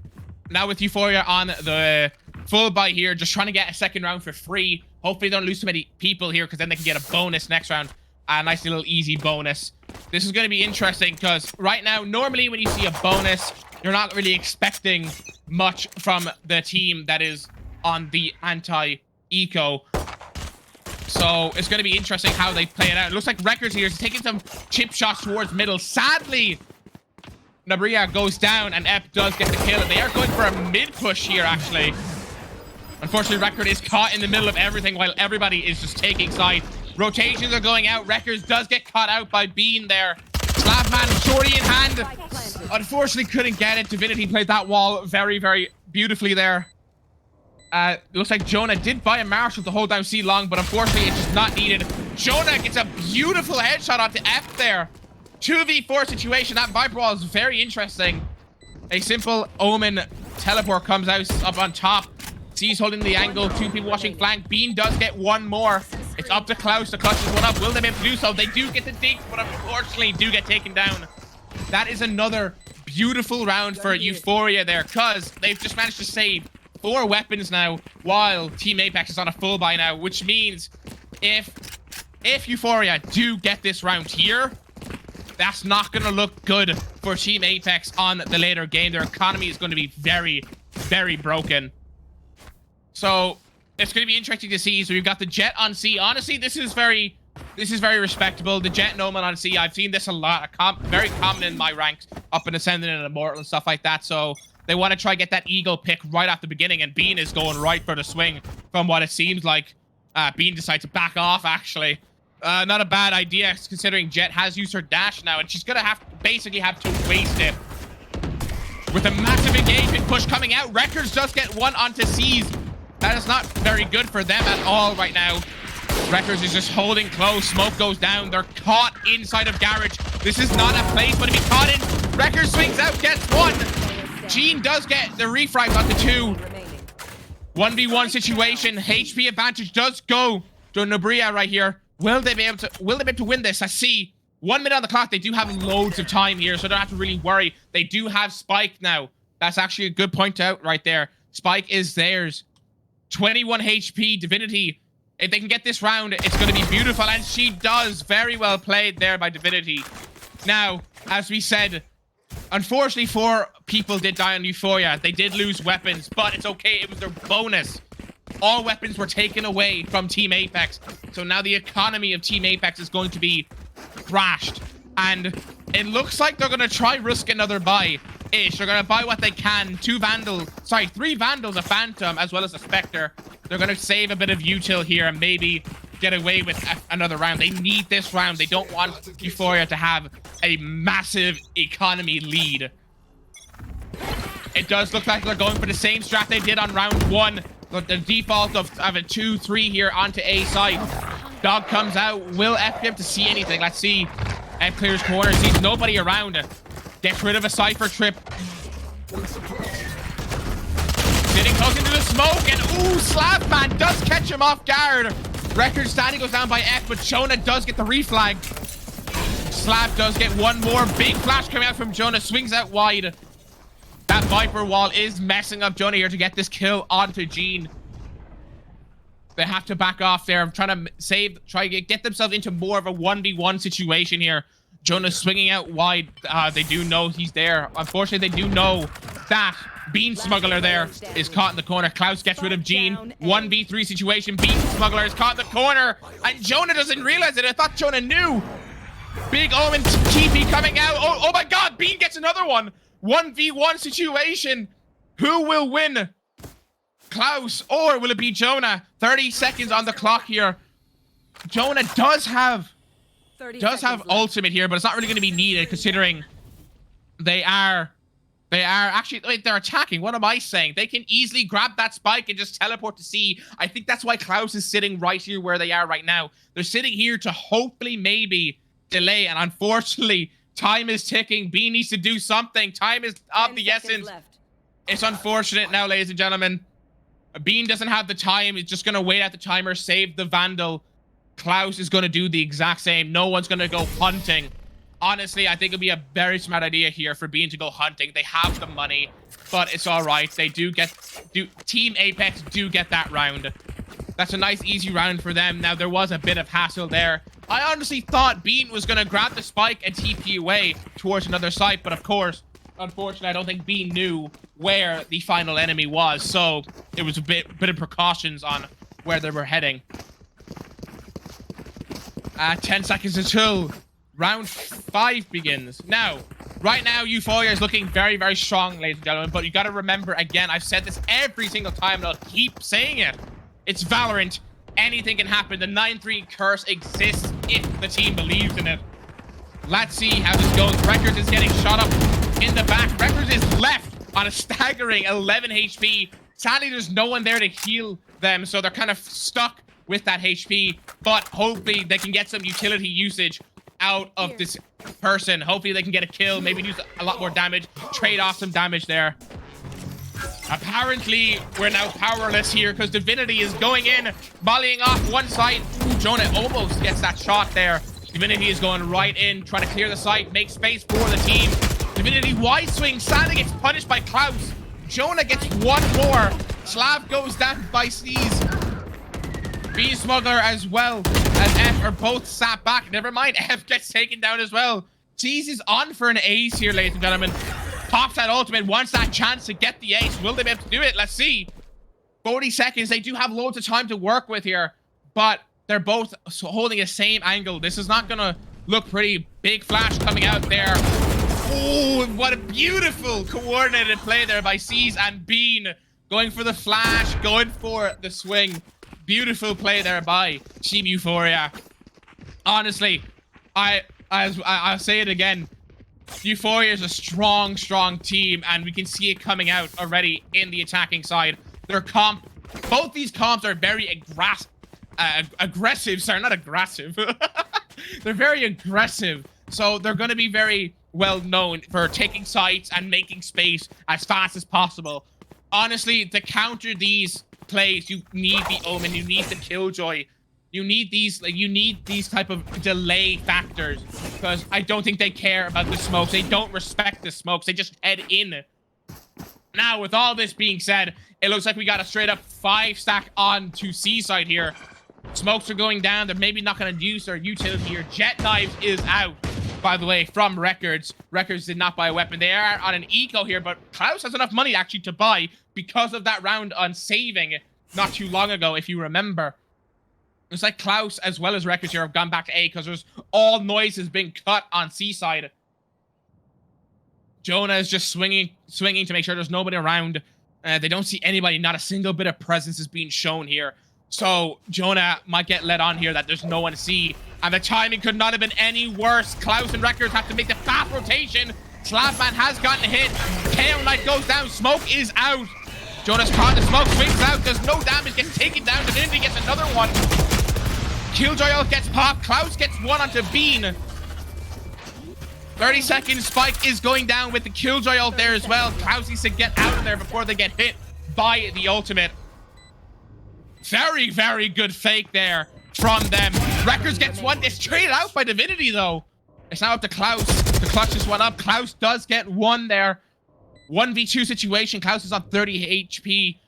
Euphoria on the full buy here, just trying to get a second round for free. Hopefully they don't lose too many people here, because then they can get a bonus next round. A nice little easy bonus. This is going to be interesting, because right now, normally when you see a bonus, you're not really expecting much from the team that is on the anti-eco. So it's going to be interesting how they play it out. It looks like Records here is taking some chip shots towards middle. Sadly, Nabria goes down and Ep does get the kill. And they are going for a mid push here, actually. Unfortunately, Record is caught in the middle of everything while everybody is just taking side. Rotations are going out. Records does get caught out by Bean there. Slabman, shorty in hand. Unfortunately, couldn't get it. Divinity played that wall very, very beautifully there. It looks like Jonah did buy a Marshall to hold down C long, but unfortunately, it's just not needed. Jonah gets a beautiful headshot onto F there. 2v4 situation. That Viper wall is very interesting. A simple Omen teleport comes out up on top. C's holding the angle. Two people watching flank. Bean does get one more. It's up to Klaus to clutch this one up. Will they be able to do so? They do get the dink, but unfortunately do get taken down. That is another beautiful round for Euphoria there, because they've just managed to save 4 weapons now, while Team Apex is on a full buy now, which means if Euphoria do get this round here, that's not going to look good for Team Apex on the later game. Their economy is going to be very, very broken. So it's going to be interesting to see. So we've got the Jet on C. Honestly, this is very respectable. The Jet Noman on C. I've seen this a lot. Very common in my ranks, up in Ascendant and Immortal and stuff like that. So they want to try get that Eagle pick right off the beginning, and Bean is going right for the swing from what it seems like. Bean decides to back off, actually. Not a bad idea, considering Jet has used her dash now, and she's going to basically have to waste it. With a massive engagement push coming out, Records does get one onto C's. That is not very good for them at all right now. Records is just holding close. Smoke goes down. They're caught inside of Garage. This is not a place but to be caught in. Records swings out, gets one. Gene does get the refrags onto 2. 1v1 situation. HP advantage does go to Nabria right here. Will they be able to win this? I see 1 minute on the clock. They do have loads of time here, so they don't have to really worry. They do have Spike now. That's actually a good point out right there. Spike is theirs. 21 HP, Divinity. If they can get this round, it's going to be beautiful. And she does. Very well played there by Divinity. Now, as we said, unfortunately 4 people did die on Euphoria. They did lose weapons, but it's okay. It was their bonus. All weapons were taken away from Team Apex. So now the economy of Team Apex is going to be thrashed. And it looks like they're going to try risk another buy. They're going to buy what they can. 3 Vandals, a Phantom, as well as a Spectre. They're going to save a bit of util here and maybe get away with another round. They need this round. They don't want Euphoria to have a massive economy lead. It does look like they're going for the same strat they did on round 1. But the default of a 2-3 here onto A side. Dog comes out. Will F be able to see anything? Let's see. F clears corner. Sees nobody around. Gets rid of a Cypher trip. Sitting close into the smoke. And ooh, Slabman does catch him off guard. Record standing goes down by F, but Jonah does get the reflag. Slab does get one more. Big flash coming out from Jonah. Swings out wide. That Viper wall is messing up Jonah here to get this kill onto Gene. They have to back off there. I'm trying to try to get themselves into more of a 1v1 situation here. Jonah's swinging out wide. They do know he's there. Unfortunately, they do know that Bean Smuggler there is caught in the corner. Klaus gets rid of Gene. 1v3 situation. Bean Smuggler is caught in the corner. And Jonah doesn't realize it. I thought Jonah knew. Big Omen TP coming out. Oh my god, Bean gets another one. 1v1 situation. Who will win? Klaus or will it be Jonah? 30 seconds on the clock here. Jonah does have ultimate here, but it's not really going to be needed considering they are actually, wait, they're attacking. What am I saying? They can easily grab that spike and just teleport to C. I think that's why Klaus is sitting right here where they are right now. They're sitting here to hopefully maybe delay, and unfortunately time is ticking. B needs to do something. Time is of the essence. It's unfortunate now, ladies and gentlemen. Bean doesn't have the time. He's just going to wait at the timer, save the Vandal. Klaus is going to do the exact same. No one's going to go hunting. Honestly, I think it'd be a very smart idea here for Bean to go hunting. They have the money, but it's all right. They Team Apex do get that round. That's a nice, easy round for them. Now, there was a bit of hassle there. I honestly thought Bean was going to grab the spike and TP away towards another site, but of course, unfortunately, I don't think Bean knew where the final enemy was, so it was a bit of precautions on where they were heading. 10 seconds until round 5 begins. Now, right now, Euphoria is looking very, very strong, ladies and gentlemen, but you got to remember, again, I've said this every single time, and I'll keep saying it. It's Valorant. Anything can happen. The 9-3 curse exists if the team believes in it. Let's see how this goes. Records is getting shot up in the back. Records is left on a staggering 11 HP. Sadly, there's no one there to heal them, so they're kind of stuck with that HP, but hopefully they can get some utility usage out of this person. Hopefully they can get a kill, maybe use a lot more damage, trade off some damage there. Apparently, we're now powerless here because Divinity is going in, volleying off one side. Ooh, Jonah almost gets that shot there. Divinity is going right in, trying to clear the site, make space for the team. Divinity wide swing, sadly gets punished by Klaus. Jonah gets one more. Slav goes down by Sneeze. B Smuggler as well as F are both sat back. Never mind, F gets taken down as well. Sneeze is on for an ace here, ladies and gentlemen. Pops that ultimate, wants that chance to get the ace. Will they be able to do it? Let's see. 40 seconds. They do have loads of time to work with here, but they're both holding the same angle. This is not going to look pretty. Big flash coming out there. Oh, what a beautiful coordinated play there by C's and Bean. Going for the flash, going for the swing. Beautiful play there by Team Euphoria. Honestly, I'll say it again. Euphoria is a strong team, and we can see it coming out already in the attacking side. Their both these comps are very aggressive. Sorry, not aggressive. They're very aggressive. So they're going to be very well known for taking sites and making space as fast as possible. Honestly, to counter these plays, you need the Omen, you need the Killjoy, you need these type of delay factors, because I don't think they care about the smokes. They don't respect the smokes. They just head in. Now, with all this being said, it looks like we got a straight up 5-stack on to C side here. Smokes are going down. They're maybe not going to use their utility here. Jet Knives is out, by the way, from Records. Records did not buy a weapon. They are on an eco here, but Klaus has enough money actually to buy because of that round on saving not too long ago, if you remember. It's like Klaus as well as Records here have gone back to A because there's all noise has been cut on C side. Jonah is just swinging to make sure there's nobody around. They don't see anybody. Not a single bit of presence is being shown here. So Jonah might get let on here that there's no one to see. And the timing could not have been any worse. Klaus and Records have to make the fast rotation. Slapman has gotten a hit. KO Knight goes down. Smoke is out. Jonah's caught. The smoke swings out. There's no damage. Gets taken down. Divinity gets another one. Killjoy ult gets popped. Klaus gets one onto Bean. 30 seconds. Spike is going down with the Killjoy ult there as well. Klaus needs to get out of there before they get hit by the ultimate. Very, very good fake there from them. Records gets one. It's traded out by Divinity, though. It's now up to Klaus to clutch this one up. Klaus does get one there. 1v2 situation. Klaus is on 30 HP.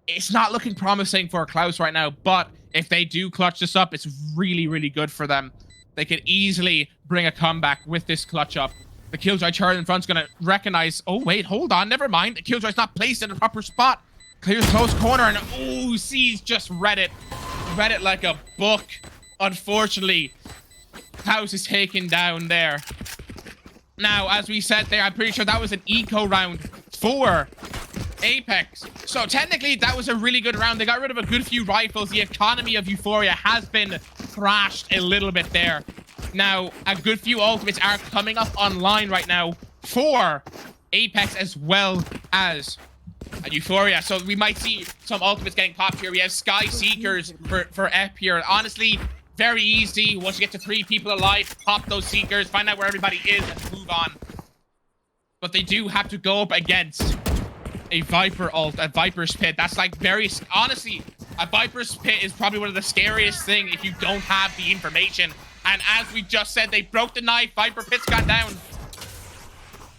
It's not looking promising for Klaus right now, but if they do clutch this up, it's really, really good for them. They could easily bring a comeback with this clutch up. The Killjoy Churger in front's gonna recognize. Oh wait, hold on, never mind. The Killjoy's not placed in the proper spot. Clears close corner, and oh, C's just read it like a book. Unfortunately, Klaus is taken down there. Now, as we said there, I'm pretty sure that was an eco round for Apex. So technically, that was a really good round. They got rid of a good few rifles. The economy of Euphoria has been thrashed a little bit there. Now, a good few ultimates are coming up online right now for Apex as well as Euphoria. So we might see some ultimates getting popped here. We have Sky Seekers for Ep here. Honestly, very easy. Once you get to 3 people alive, pop those Seekers, find out where everybody is, and move on. But they do have to go up against a Viper ult, a Viper's Pit. That's like very... Honestly, a Viper's Pit is probably one of the scariest things if you don't have the information. And as we just said, they broke the knife. Viper Pit's gone down.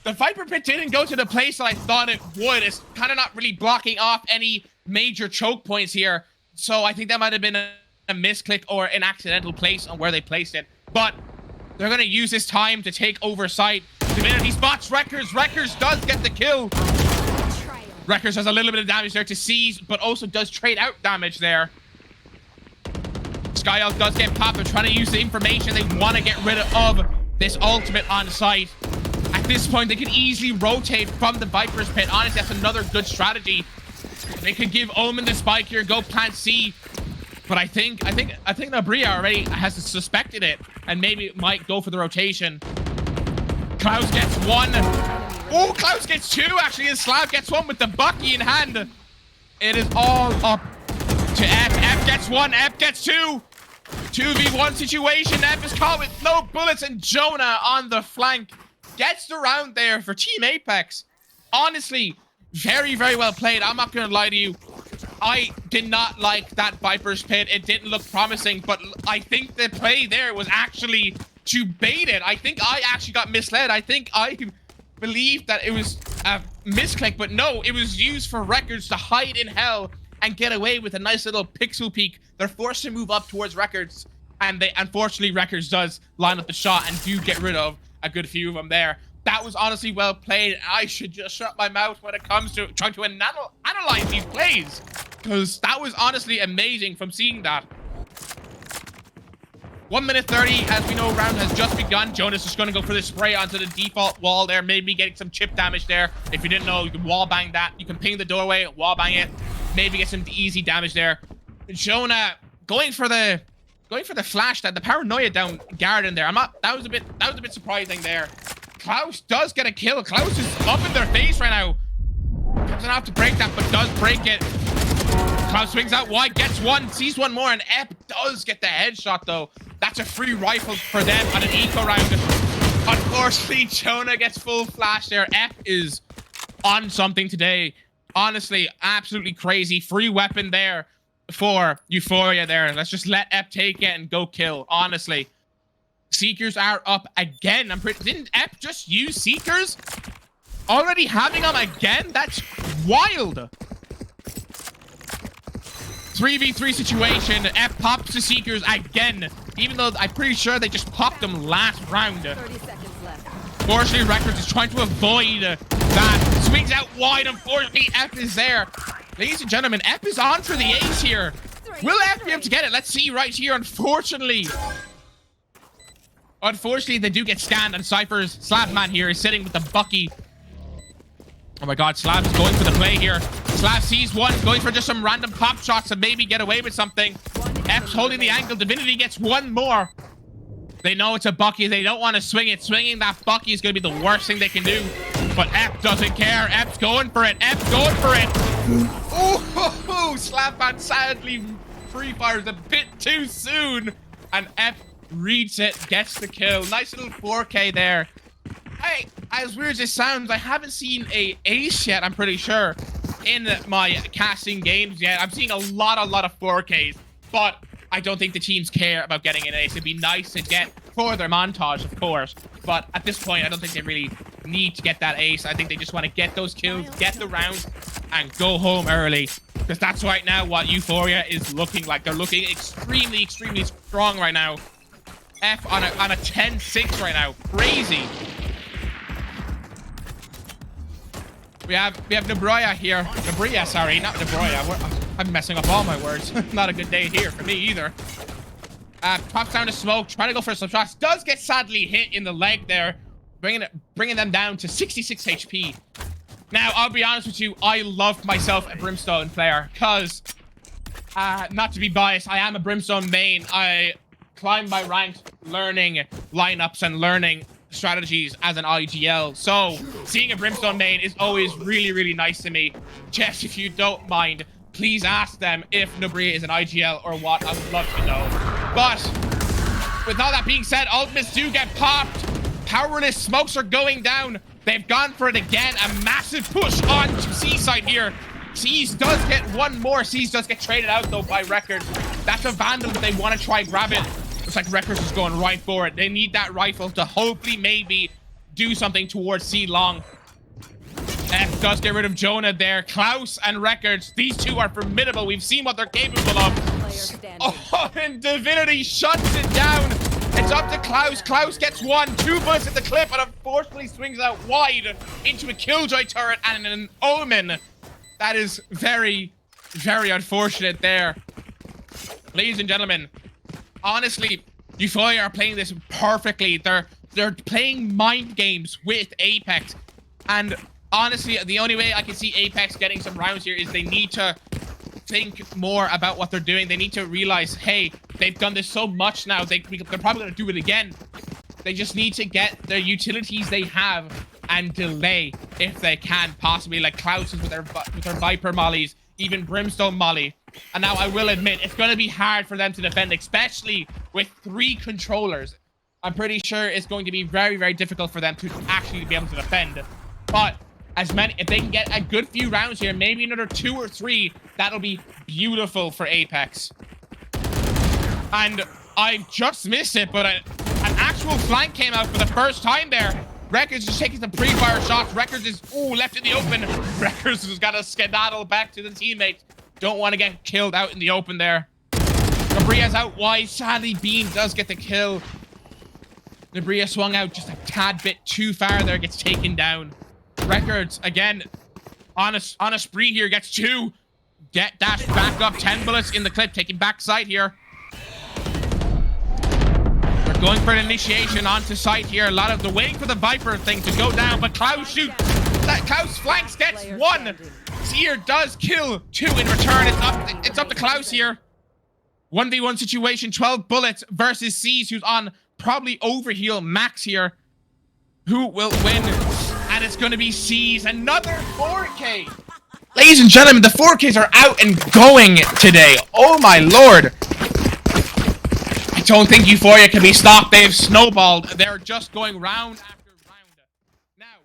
The Viper Pit didn't go to the place that I thought it would. It's kind of not really blocking off any major choke points here. So I think that might have been a misclick or an accidental place on where they placed it. But they're going to use this time to take over site. Divinity spots Wreckers. Wreckers does get the kill. Wreckers has a little bit of damage there to seize, but also does trade out damage there. Sky Ult does get popped. They're trying to use the information. They want to get rid of this ultimate on site. At this point, they could easily rotate from the Viper's Pit. Honestly, that's another good strategy. They could give Omen the spike here, go plant C. But I think Nabria already has suspected it and maybe might go for the rotation. Klaus gets 1. Oh, Klaus gets 2 actually, and Slav gets 1 with the Bucky in hand. It is all up to F. F gets 1, F gets 2. 2v1 situation. F is caught with no bullets, and Jonah on the flank gets the round there for Team Apex. Honestly, very, very well played. I'm not going to lie to you. I did not like that Viper's Pit. It didn't look promising, but I think the play there was actually to bait it. I think I actually got misled. I think I believed that it was a misclick, but no, it was used for Records to hide in hell and get away with a nice little pixel peek. They're forced to move up towards Records, and they unfortunately Records does line up the shot and do get rid of a good few of them there. That was honestly well played. I should just shut my mouth when it comes to trying to analyze these plays, because that was honestly amazing from seeing that. 1 minute 30, as we know, round has just begun. Jonas is going to go for the spray onto the default wall there, maybe getting some chip damage there. If you didn't know, you can wall bang that. You can ping the doorway, wall bang it, maybe get some easy damage there. Jonah going for the flash, that the paranoia down guard in there. That was a bit surprising there. Klaus does get a kill. Klaus is up in their face right now. Doesn't have to break that, but does break it. Klaus swings out wide, gets 1, sees 1 more, and Ep does get the headshot though. That's a free rifle for them on an eco round. Unfortunately, Jonah gets full flash there. Ep is on something today. Honestly, absolutely crazy. Free weapon there for Euphoria there. Let's just let Ep take it and go kill, honestly. Seekers are up again. Didn't Ep just use Seekers? Already having them again? That's wild. 3v3 situation. Ep pops the Seekers again, even though I'm pretty sure they just popped them last round. 30 seconds left. Fortunately, Records is trying to avoid that. Swings out wide. Unfortunately, Ep is there. Ladies and gentlemen, Ep is on for the ace here. Will Ep be able to get it? Let's see right here. Unfortunately, they do get scanned, and Cypher's Slabman here is sitting with the Bucky. Oh my god, Slab is going for the play here. Slab sees 1, going for just some random pop shots to maybe get away with something. Ep's holding the angle. Divinity gets 1 more. They know it's a Bucky. They don't want to swing it. Swinging that Bucky is going to be the worst thing they can do. But Ep doesn't care. Ep's going for it. Ep's going for it. Ooh, Slabman sadly free fires a bit too soon. And Ep reads it, gets the kill. Nice little 4K there. Hey, as weird as it sounds, I haven't seen a ace yet, I'm pretty sure, in my casting games yet. I'm seeing a lot of 4Ks, but I don't think the teams care about getting an ace. It'd be nice to get for their montage, of course, but at this point, I don't think they really need to get that ace. I think they just want to get those kills, get the rounds, and go home early, because that's right now what Euphoria is looking like. They're looking extremely strong right now. F on a 10-6 right now. Crazy. We have Nebroya here. Nebria, sorry, not Nebroya. I'm messing up all my words. Not a good day here for me either. Pops down to smoke, trying to go for some shots. Does get sadly hit in the leg there, bringing them down to 66 HP. Now, I'll be honest with you, I love myself a Brimstone player, because, not to be biased, I am a Brimstone main. I climbed my ranks learning lineups and learning strategies as an IGL. So, seeing a Brimstone main is always really, really nice to me. Jess, if you don't mind, please ask them if Nubria is an IGL or what. I would love to know. But, with all that being said, ultimates do get popped. Powerless smokes are going down. They've gone for it again. A massive push on Seaside here. Seas does get one more. Seas does get traded out, though, by Records. That's a Vandal that they want to try grab it. Looks like Records is going right for it. They need that rifle to hopefully maybe do something towards C Long. F does get rid of Jonah there. Klaus and Records, these two are formidable. We've seen what they're capable of. Oh, and Divinity shuts it down. It's up to Klaus. Klaus gets 2 bullets at the clip, and unfortunately swings out wide into a Killjoy turret and an Omen. That is very, very unfortunate there. Ladies and gentlemen, honestly, Euphoria are playing this perfectly. They're playing mind games with Apex. And honestly, the only way I can see Apex getting some rounds here is they need to think more about what they're doing. They need to realize, hey, they've done this so much now, they're probably going to do it again. They just need to get the utilities they have and delay if they can, possibly, like Klaus's with their Viper mollies, even Brimstone molly. And now I will admit, it's going to be hard for them to defend, especially with 3 controllers. I'm pretty sure it's going to be very, very difficult for them to actually be able to defend. But if they can get a good few rounds here, maybe another 2 or 3, that'll be beautiful for Apex. And I just missed it, but an actual flank came out for the first time there. Records is taking some pre-fire shots. Records is left in the open. Records has got to skedaddle back to the teammates. Don't want to get killed out in the open there. Nebria's out wide. Sadly, Bean does get the kill. Nebria swung out just a tad bit too far there. Gets taken down. Records, again, on a spree here. Gets 2. Get dashed back up. 10 bullets in the clip. Taking backside here. They're going for an initiation onto site here. A lot of the waiting for the Viper thing to go down. But Klaus shoots. Klaus flanks, gets 1. Seer does kill 2 in return. It's up to Klaus here. 1v1 situation. 12 bullets versus Seas, who's on probably overheal max here. Who will win? And it's going to be Seas. Another 4K. Ladies and gentlemen, the 4Ks are out and going today. Oh my lord. I don't think Euphoria can be stopped. They've snowballed. They're just going round after round. Now,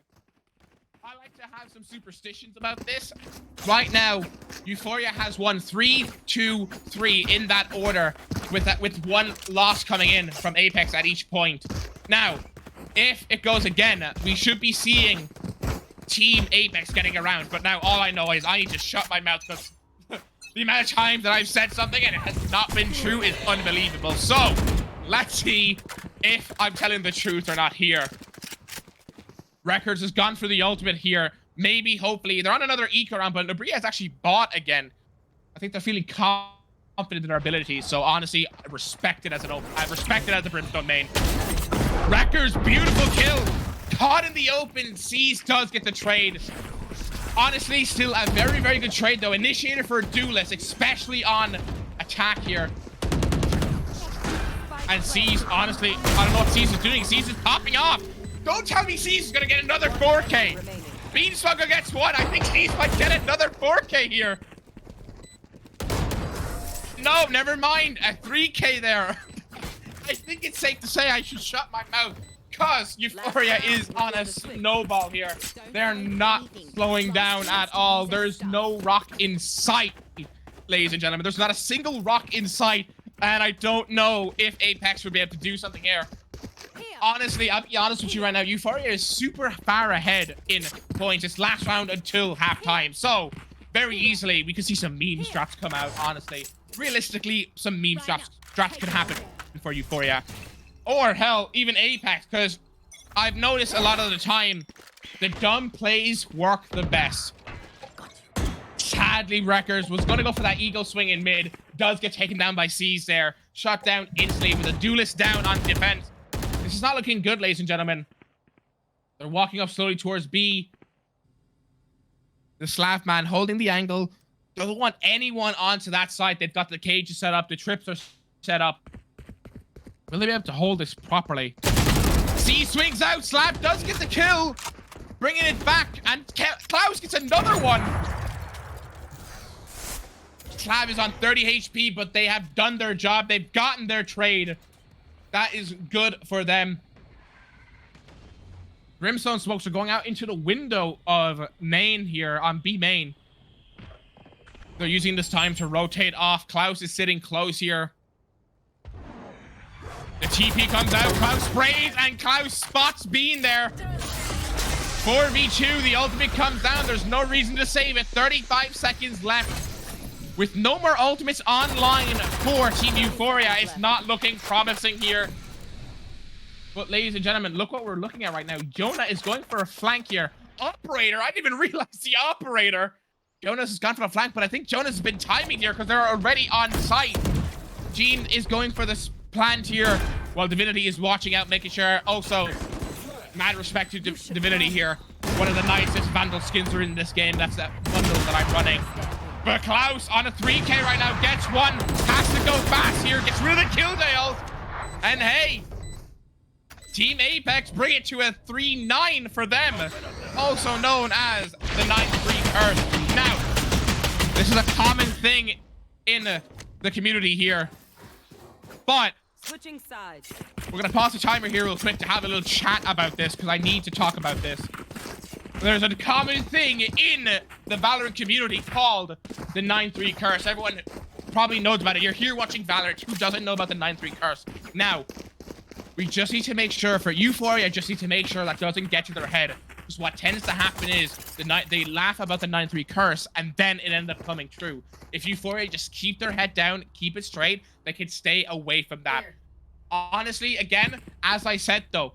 I like to have some superstitions about this. Right now, Euphoria has won 3, 2, 3 in that order, with 1 loss coming in from Apex at each point. Now, if it goes again, we should be seeing Team Apex getting around. But now all I know is I need to shut my mouth, because the amount of times that I've said something and it has not been true is unbelievable. So, let's see if I'm telling the truth or not here. Records has gone for the ultimate here. Maybe, hopefully, they're on another eco round, but Nebria has actually bought again. I think they're feeling confident in their abilities. So honestly, I respect it as a Brimstone main. Records, beautiful kill. Caught in the open. Seas does get the trade. Honestly, still a very, very good trade, though. Initiator for a duelist, especially on attack here. And Seas, honestly, I don't know what Seas is doing. Seas is popping off. Don't tell me Seas is going to get another 4K. Beanswugger gets 1. I think Seas might get another 4K here. No, never mind. A 3K there. I think it's safe to say I should shut my mouth, because Euphoria is on a snowball here. They're not slowing down at all. There's no rock in sight, ladies and gentlemen. There's not a single rock in sight, and I don't know if Apex would be able to do something here. Honestly, I'll be honest with you right now. Euphoria is super far ahead in points this last round until halftime. So, very easily, we could see some meme drops come out, honestly. Realistically, some meme drops could happen for Euphoria. Or, hell, even Apex, because I've noticed a lot of the time, the dumb plays work the best. Sadly, Wreckers was going to go for that ego swing in mid. Does get taken down by C's there. Shot down instantly with a duelist down on defense. This is not looking good, ladies and gentlemen. They're walking up slowly towards B. The Slav man holding the angle. Doesn't want anyone onto that side. They've got the cages set up. The trips are set up. Will they be able to hold this properly? C swings out. Slav does get the kill. Bringing it back. And Klaus gets another one. Slav is on 30 HP, but they have done their job. They've gotten their trade. That is good for them. Brimstone smokes are going out into the window of main here on B main. They're using this time to rotate off. Klaus is sitting close here. The TP comes out. Klaus sprays and Klaus spots being there. 4v2. The ultimate comes down. There's no reason to save it. 35 seconds left. With no more ultimates online for Team Euphoria, it's not looking promising here. But ladies and gentlemen, look what we're looking at right now. Jonah is going for a flank here. Operator, I didn't even realize the operator. Jonas has gone for a flank, but I think Jonas has been timing here because they're already on site. Gene is going for this plant here while Divinity is watching out, making sure. Also, mad respect to Divinity here. One of the nicest Vandal skins are in this game. That's that bundle that I'm running. But Klaus on a 3k right now gets one. Has to go fast here. Gets rid of the kill Dale. And hey, Team Apex bring it to a 3-9 for them. Also known as the 9-3 curse. Now, this is a common thing in the community here. But switching sides. We're gonna pause the timer here real quick to have a little chat about this because I need to talk about this. There's a common thing in the Valorant community called the 9-3 curse. Everyone probably knows about it. You're here watching Valorant. Who doesn't know about the 9-3 curse? Now, we just need to make sure for Euphoria, just need to make sure that doesn't get to their head. Because what tends to happen is they laugh about the 9-3 curse and then it ends up coming true. If Euphoria just keep their head down, keep it straight, they can stay away from that. Honestly, again, as I said though,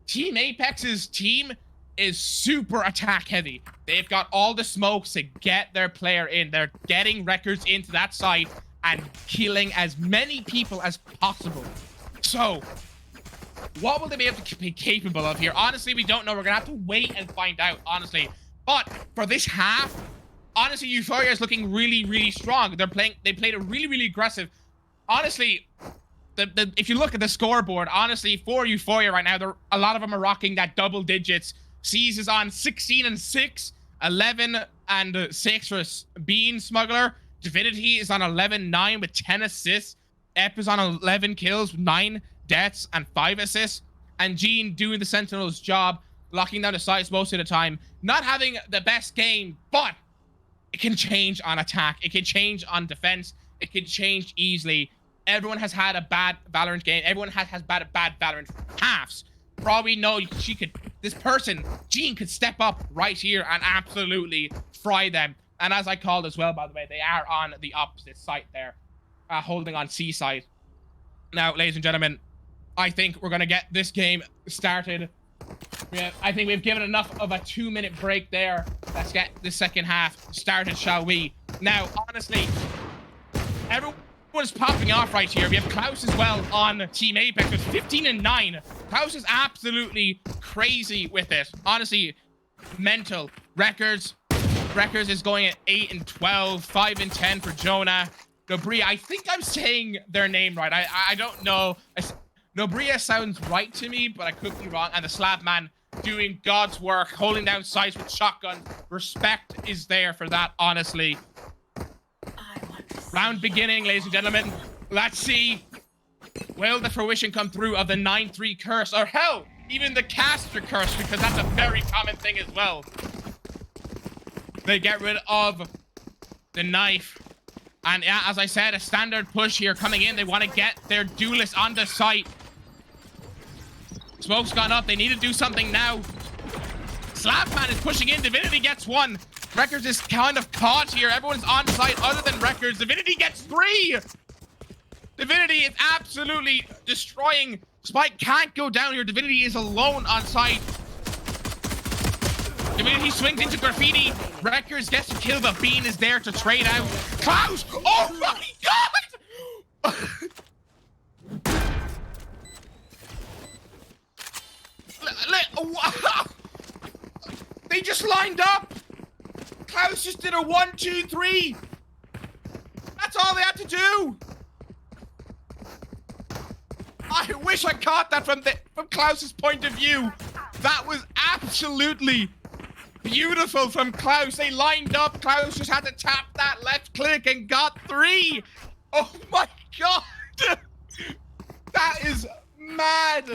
Team Apex's team is super attack heavy. They've got all the smokes to get their player in. They're getting records into that site and killing as many people as possible. So, what will they be able to be capable of here? Honestly, we don't know. We're gonna have to wait and find out, honestly. But for this half, honestly, Euphoria is looking really, really strong. They played a really, really aggressive. Honestly, if you look at the scoreboard, honestly, for Euphoria right now, a lot of them are rocking that double digits. C's is on 16 and 6, 11 and 6 for Bean Smuggler. Divinity is on 11-9 with 10 assists. Ep is on 11 kills, 9 deaths and 5 assists. And Gene doing the Sentinel's job, locking down the sites most of the time. Not having the best game, but it can change on attack. It can change on defense. It can change easily. Everyone has had a bad Valorant game. Everyone has bad Valorant halves. For all we know, this person, Gene, could step up right here and absolutely fry them. And as I called as well, by the way, they are on the opposite site there, holding on C side. Now, ladies and gentlemen, I think we're going to get this game started. I think we've given enough of a 2-minute break there. Let's get the second half started, shall we? Now, honestly, everyone's popping off right here. We have Klaus as well on Team Apex with 15 and 9. Klaus is absolutely crazy with it. Honestly, mental. Records is going at 8 and 12, 5 and 10 for Jonah. Nobria, I think I'm saying their name right. I don't know. Nobria sounds right to me, but I could be wrong. And the Slav man doing God's work, holding down sites with shotgun. Respect is there for that, honestly. Round beginning, ladies and gentlemen. Let's see. Will the fruition come through of the 9-3 curse? Or hell, even the caster curse, because that's a very common thing as well. They get rid of the knife. And yeah, as I said, a standard push here coming in. They want to get their duelist on the site. Smoke's gone up. They need to do something now. Slapman is pushing in. Divinity gets one. Records is kind of caught here. Everyone's on site other than Records. Divinity gets 3. Divinity is absolutely destroying Spike can't go down here. Divinity is alone on site. Divinity swings into Graffiti. Records gets to kill, but Bean is there to trade out. Klaus! Oh my god! Wow. They just lined up. Klaus just did a 1, 2, 3. That's all they had to do. I wish I caught that from Klaus's point of view. That was absolutely beautiful from Klaus. They lined up. Klaus just had to tap that left click and got 3. Oh my god. That is mad.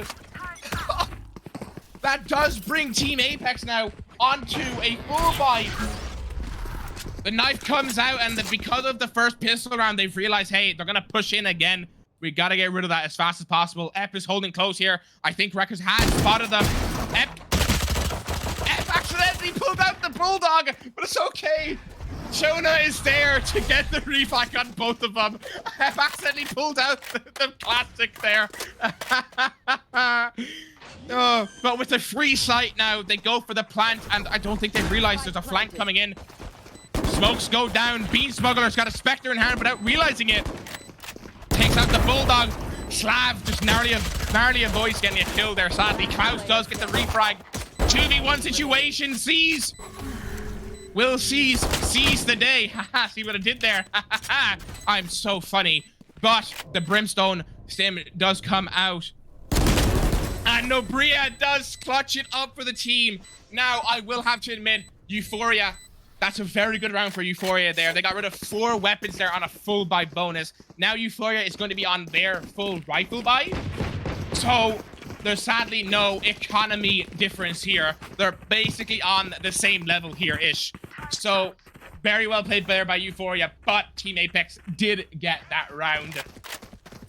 That does bring Team Apex now onto a full buy. The knife comes out, and because of the first pistol round, they've realized, hey, they're gonna push in again. We gotta get rid of that as fast as possible. Ep is holding close here. I think Records has spotted them. Ep accidentally pulled out the Bulldog, but it's okay. Jonah is there to get the revive on both of them. Ep accidentally pulled out the classic there. Oh, but with the free sight now, they go for the plant, and I don't think they realize there's a flank coming in. Smokes go down. Bean Smuggler's got a Spectre in hand without realizing it. Takes out the Bulldog. Slav just narrowly avoids getting a kill there, sadly. Klaus does get the refrag. 2v1 situation. Seize. Will seize the day. Haha, see what I did there? I'm so funny. But the Brimstone Stim does come out. And Nobria does clutch it up for the team. Now, I will have to admit, Euphoria, that's a very good round for Euphoria there. They got rid of 4 weapons there on a full buy bonus. Now Euphoria is going to be on their full rifle buy. So there's sadly no economy difference here. They're basically on the same level here-ish. So very well played there by Euphoria, but Team Apex did get that round.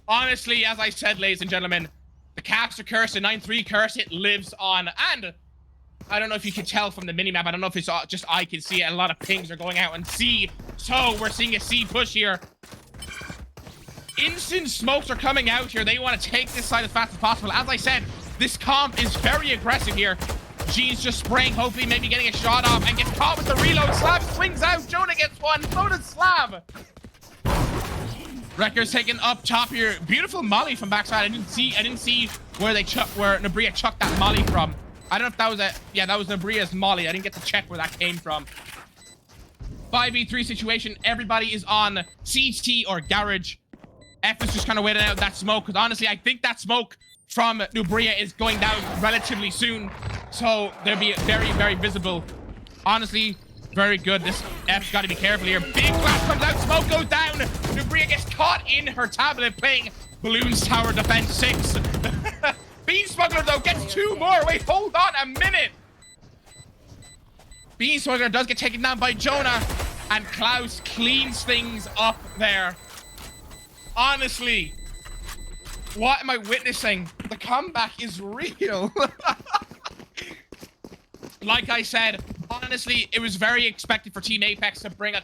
Honestly, as I said, ladies and gentlemen, the caster curse, the 9-3 curse, it lives on. And I don't know if you can tell from the minimap. I don't know if it's just I can see it. A lot of pings are going out on C. So we're seeing a C push here. Instant smokes are coming out here. They want to take this side as fast as possible. As I said, this comp is very aggressive here. G's just spraying, hopefully maybe getting a shot off, and gets caught with the reload. Slav swings out. Jonah gets one. So does Slav. Wrecker's taken up top here. Beautiful molly from backside. I didn't see where Nabria chucked that molly from. I don't know if that was that was Nabria's molly. I didn't get to check where that came from. 5v3 situation. Everybody is on CT or garage. F is just kind of waiting out that smoke, because honestly, I think that smoke from Nubria is going down relatively soon. So they'll be very, very visible. Honestly, very good. This F's got to be careful here. Big flash comes out. Smoke goes down. Nubria gets caught in her tablet playing Balloons Tower Defense 6. Bean Smuggler, though, gets 2 more. Wait, hold on a minute. Bean Smuggler does get taken down by Jonah, and Klaus cleans things up there. Honestly, what am I witnessing? The comeback is real. Like I said, honestly, it was very expected for Team Apex to bring a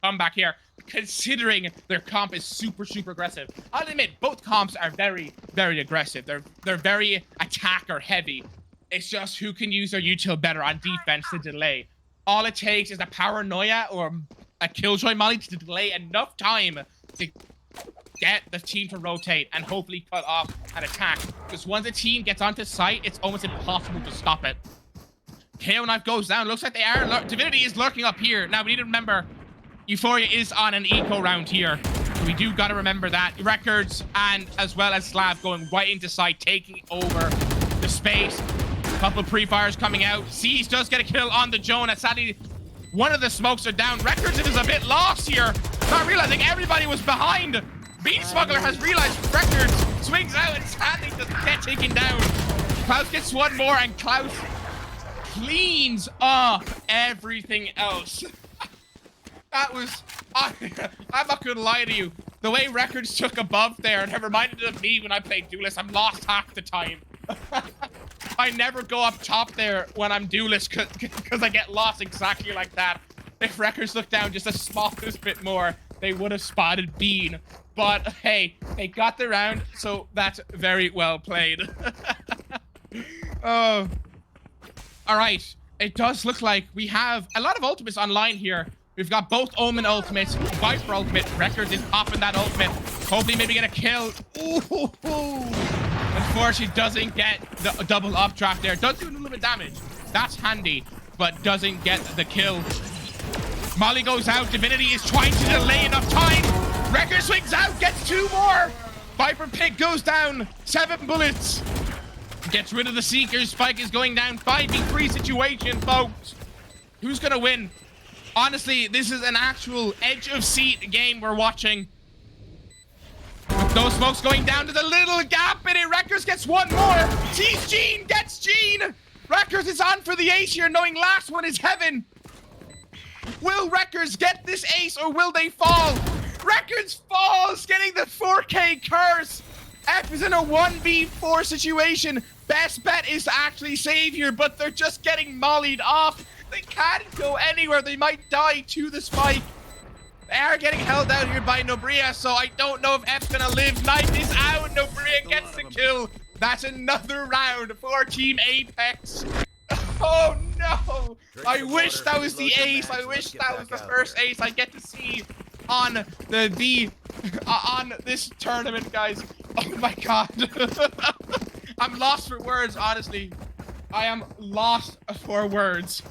comeback here, considering their comp is super, super aggressive. I'll admit, both comps are very, very aggressive. They're very attacker heavy. It's just who can use their util better on defense to delay. All it takes is a paranoia or a killjoy molly to delay enough time to get the team to rotate and hopefully cut off an attack. Because once a team gets onto site, it's almost impossible to stop it. KO knife goes down. Looks like they are. Divinity is lurking up here. Now, we need to remember, Euphoria is on an eco round here. So we do got to remember that. Records and as well as Slav going right into site, taking over the space. A couple of pre-fires coming out. Seize does get a kill on the Jonah. Sadly, one of the smokes are down. Records is a bit lost here. Not realizing everybody was behind. Bean Smuggler has realized Records swings out and sadly doesn't get taken down. Klaus gets one more and Klaus cleans up everything else. That was... I'm not gonna lie to you. The way Records took above there, and it reminded of me when I played Duelist. I'm lost half the time. I never go up top there when I'm Duelist because I get lost exactly like that. If Records look down just the smallest bit more, they would have spotted Bean. But hey, they got the round, so that's very well played. Oh. All right. It does look like we have a lot of ultimates online here. We've got both Omen ultimates, Viper ultimate. Records is popping that ultimate. Hopefully maybe get a kill. Ooh. Unfortunately, doesn't get the double updraft there. Does do a little bit of damage. That's handy, but doesn't get the kill. Molly goes out. Divinity is trying to delay enough time. Record swings out, gets 2 more. Viper pick goes down. 7 bullets. Gets rid of the Seekers. Spike is going down. 5v3 situation, folks. Who's going to win? Honestly, this is an actual edge of seat game we're watching. Those smokes going down to the little gap, and it Records gets 1 more. Sees Gene, gets Gene. Records is on for the ace here, knowing last one is heaven. Will Records get this ace, or will they fall? Records falls, getting the 4K curse. F is in a 1v4 situation. Best bet is to actually save here, but they're just getting mollied off. They can't go anywhere. They might die to the spike. They are getting held out here by Nobria, so I don't know if F's gonna live. Knife is out. Nobria gets the kill. That's another round for Team Apex. Oh no! I wish that was the ace. I wish that was the first ace I get to see on on this tournament, guys. Oh my god. I'm lost for words, honestly. I am lost for words.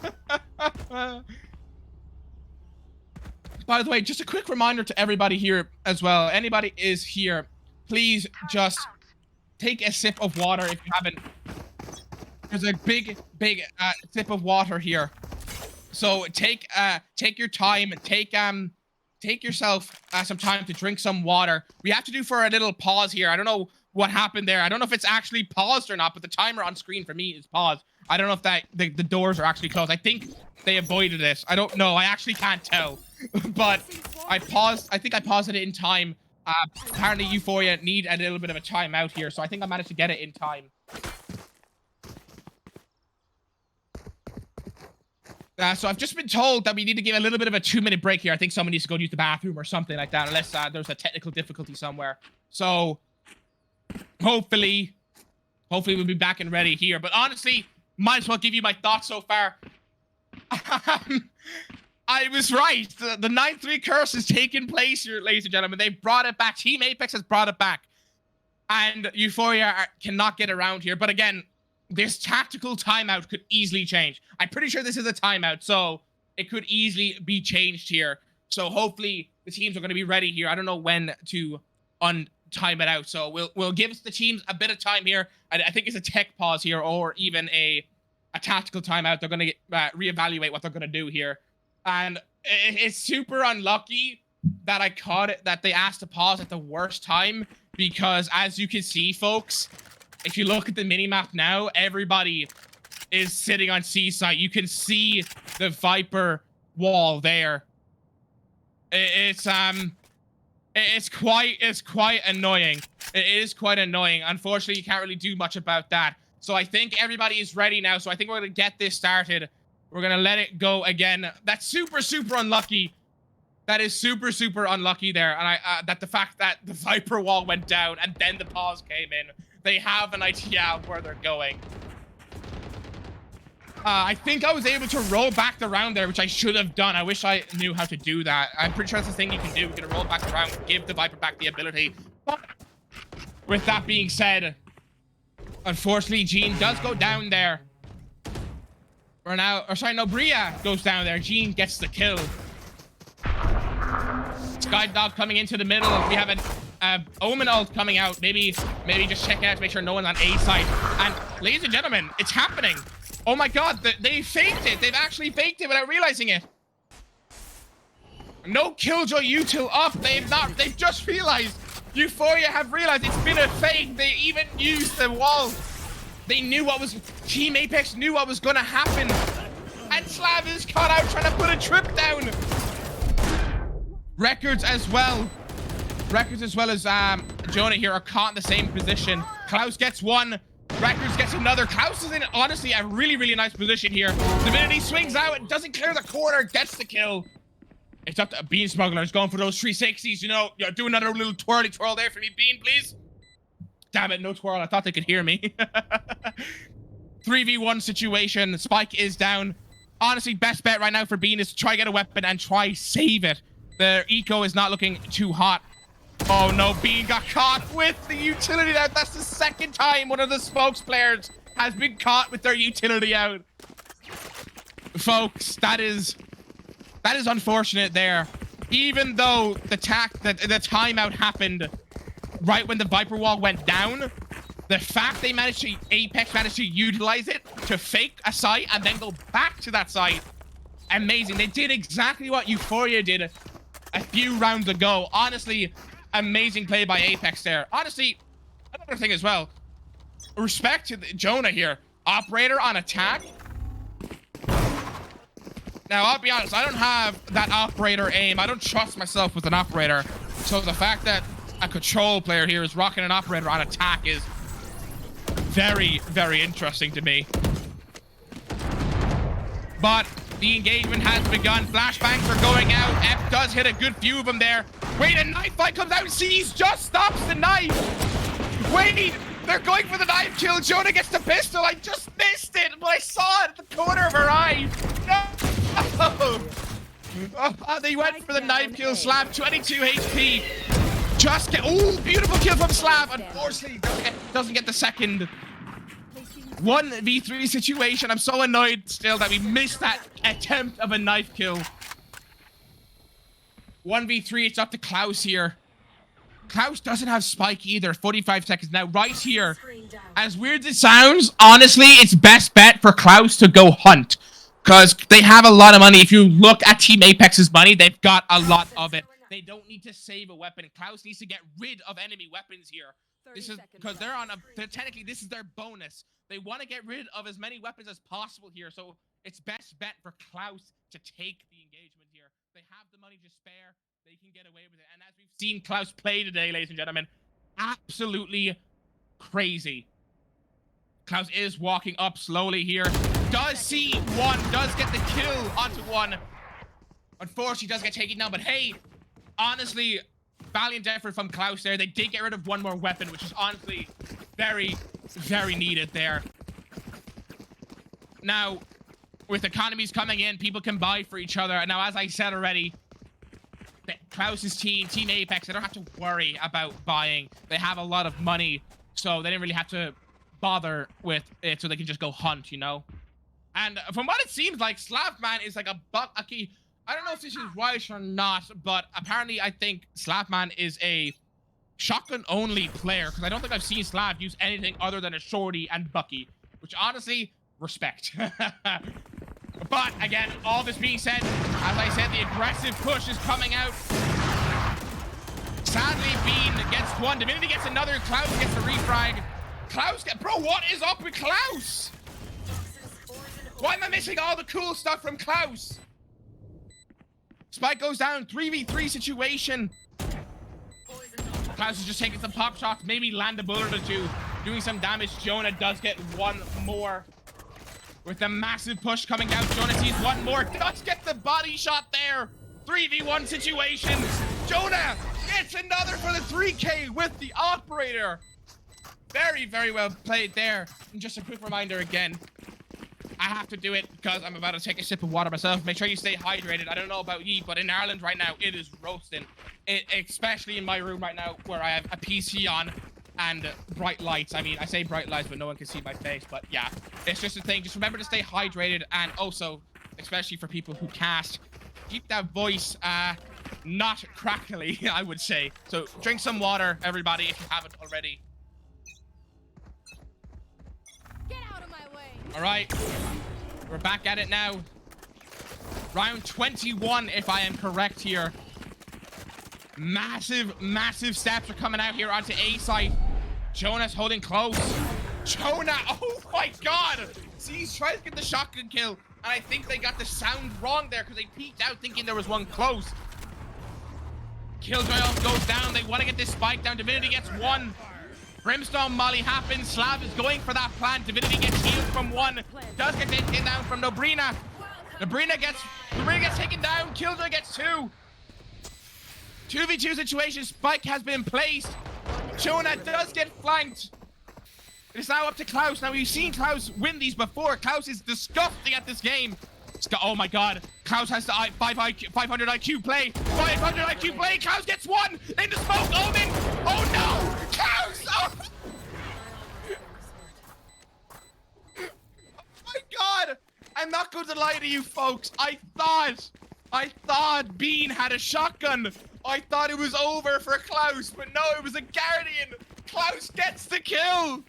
By the way, just a quick reminder to everybody here as well. Anybody is here, please just take a sip of water if you haven't. There's a big sip of water here. So take your time, take yourself some time to drink some water. We have to do for a little pause here. I don't know what happened there. I don't know if it's actually paused or not, but the timer on screen for me is paused. I don't know if that the doors are actually closed. I think they avoided this. I don't know. I actually can't tell. But I think I paused it in time. Apparently Euphoria need a little bit of a timeout here, so I think I managed to get it in time. So I've just been told that we need to give a little bit of a 2-minute break here. I think someone needs to go use the bathroom or something like that, unless there's a technical difficulty somewhere. So hopefully we'll be back and ready here. But honestly, might as well give you my thoughts so far. I was right. The 9-3 curse is taking place here, ladies and gentlemen. They brought it back. Team Apex has brought it back. And Euphoria cannot get around here. But again, this tactical timeout could easily change. I'm pretty sure this is a timeout, so it could easily be changed here. So hopefully the teams are going to be ready here. I don't know when to time it out. So we'll give the teams a bit of time here. I think it's a tech pause here, or even a tactical timeout. They're going to reevaluate what they're going to do here. And it's super unlucky that I caught it, that they asked to pause at the worst time, because as you can see, folks, if you look at the minimap now, everybody is sitting on C site. You can see the Viper wall there. It's quite annoying. It is quite annoying. Unfortunately, you can't really do much about that. So I think everybody is ready now. So I think we're gonna get this started. We're gonna let it go again. That's super unlucky. That is super unlucky there. And that the fact that the Viper wall went down and then the pause came in. They have an idea of where they're going. I think I was able to roll back the round there, which I should have done. I wish I knew how to do that. I'm pretty sure that's the thing you can do. You can roll back the round, give the Viper back the ability. But with that being said, unfortunately, Gene does go down there. Nobria goes down there. Gene gets the kill. Skydog coming into the middle. We have an Omen ult coming out. Maybe just check out to make sure no one's on A side. And ladies and gentlemen, it's happening. Oh my god, they faked it. They've actually faked it without realizing it. No Killjoy util up. They've just realized. Euphoria have realized it's been a fake. They even used the wall. They knew Team Apex knew what was gonna happen. And Slav is caught out trying to put a trip down. Records as well as Jonah here are caught in the same position. Klaus gets one. Records gets another. Klaus is in, honestly, a really nice position here. Divinity swings out and doesn't clear the corner, gets the kill. It's up to Bean Smugglers going for those 360s, you know. Do another little twirly twirl there for me, Bean, please. Damn it, no twirl. I thought they could hear me. 3v1 situation. Spike is down. Honestly, best bet right now for Bean is to try get a weapon and try save it. Their eco is not looking too hot. Oh no, Bean got caught with the utility out. That's the second time one of the Smokes players has been caught with their utility out. Folks, that is unfortunate there. Even though the timeout happened right when the Viper wall went down, the fact they Apex managed to utilize it to fake a site and then go back to that site, amazing. They did exactly what Euphoria did a few rounds ago. Honestly, amazing play by Apex there. Honestly, another thing as well, respect to Jonah here. Operator on attack. Now, I'll be honest, I don't have that operator aim. I don't trust myself with an operator. So the fact that a control player here is rocking an operator on attack is very, very interesting to me. But the engagement has begun. Flashbangs are going out. F does hit a good few of them there. Wait, a knife fight comes out. Sees just stops the knife. Wait, they're going for the knife kill. Jonah gets the pistol. I just missed it, but I saw it at the corner of her eye. No! Oh, they went for the knife kill. Slab 22 HP. Just get, oh, beautiful kill from Slab. Unfortunately, doesn't get the second. 1v3 situation. I'm so annoyed still that we missed that attempt of a knife kill. 1v3, it's up to Klaus here. Klaus doesn't have Spike either. 45 seconds now, right here. As weird as it sounds, honestly, it's best bet for Klaus to go hunt. Because they have a lot of money. If you look at Team Apex's money, they've got a lot of it. They don't need to save a weapon. Klaus needs to get rid of enemy weapons here. This is because technically this is their bonus. They want to get rid of as many weapons as possible here. So it's best bet for Klaus to take the engagement here. They have the money to spare. They can get away with it. And as we've seen Klaus play today, ladies and gentlemen, absolutely crazy. Klaus is walking up slowly here. Does see one, does get the kill onto one. Unfortunately, does get taken down, but hey, honestly, valiant effort from Klaus there. They did get rid of one more weapon, which is honestly very, very needed there. Now, with economies coming in, people can buy for each other. Now, as I said already, Klaus's team, Team Apex, they don't have to worry about buying. They have a lot of money, so they didn't really have to bother with it, so they can just go hunt, you know? And from what it seems like, Slapman is like a Bucky. I don't know if this is right or not, but apparently I think Slapman is a shotgun-only player, because I don't think I've seen Slap use anything other than a shorty and Bucky, which honestly, respect. But again, all this being said, as I said, the aggressive push is coming out. Sadly, Bean gets one. Divinity gets another. Klaus gets the refrag. Bro, what is up with Klaus? Why am I missing all the cool stuff from Klaus? Spike goes down, 3v3 situation. Klaus is just taking some pop shots, maybe land a bullet or two, doing some damage. Jonah does get one more. With a massive push coming down, Jonah sees one more, does get the body shot there. 3v1 situation. Jonah gets another for the 3K with the operator. Very, very well played there. And just a quick reminder again, I have to do it because I'm about to take a sip of water myself. Make sure you stay hydrated. I don't know about you, but in Ireland right now, it is roasting. Especially in my room right now where I have a PC on and bright lights. I mean, I say bright lights, but no one can see my face. But yeah, it's just a thing. Just remember to stay hydrated. And also, especially for people who cast, keep that voice not crackly, I would say. So drink some water, everybody, if you haven't already. All right, we're back at it now. Round 21, if I am correct here. Massive, massive steps are coming out here onto A site. Jonah's holding close. Jonah, oh my God. See, he's trying to get the shotgun kill. And I think they got the sound wrong there because they peeked out thinking there was one close. Killjoy goes down. They want to get this spike down. Divinity gets one. Brimstone Molly happens. Slav is going for that plan. Divinity gets healed from one. Does get taken down from Nobrina. Nobrina gets Spring gets taken down. Killjoy gets 2. 2v2 situation. Spike has been placed. Jonah does get flanked. It is now up to Klaus. Now, we've seen Klaus win these before. Klaus is disgusting at this game. Oh my god. Klaus has the 500 IQ play. 500 IQ play. Klaus gets 1 in the smoke. Omen. Oh no. Klaus. Oh. Oh my god. I'm not going to lie to you folks. I thought Bean had a shotgun. I thought it was over for Klaus, but no, it was a Guardian. Klaus gets the kill.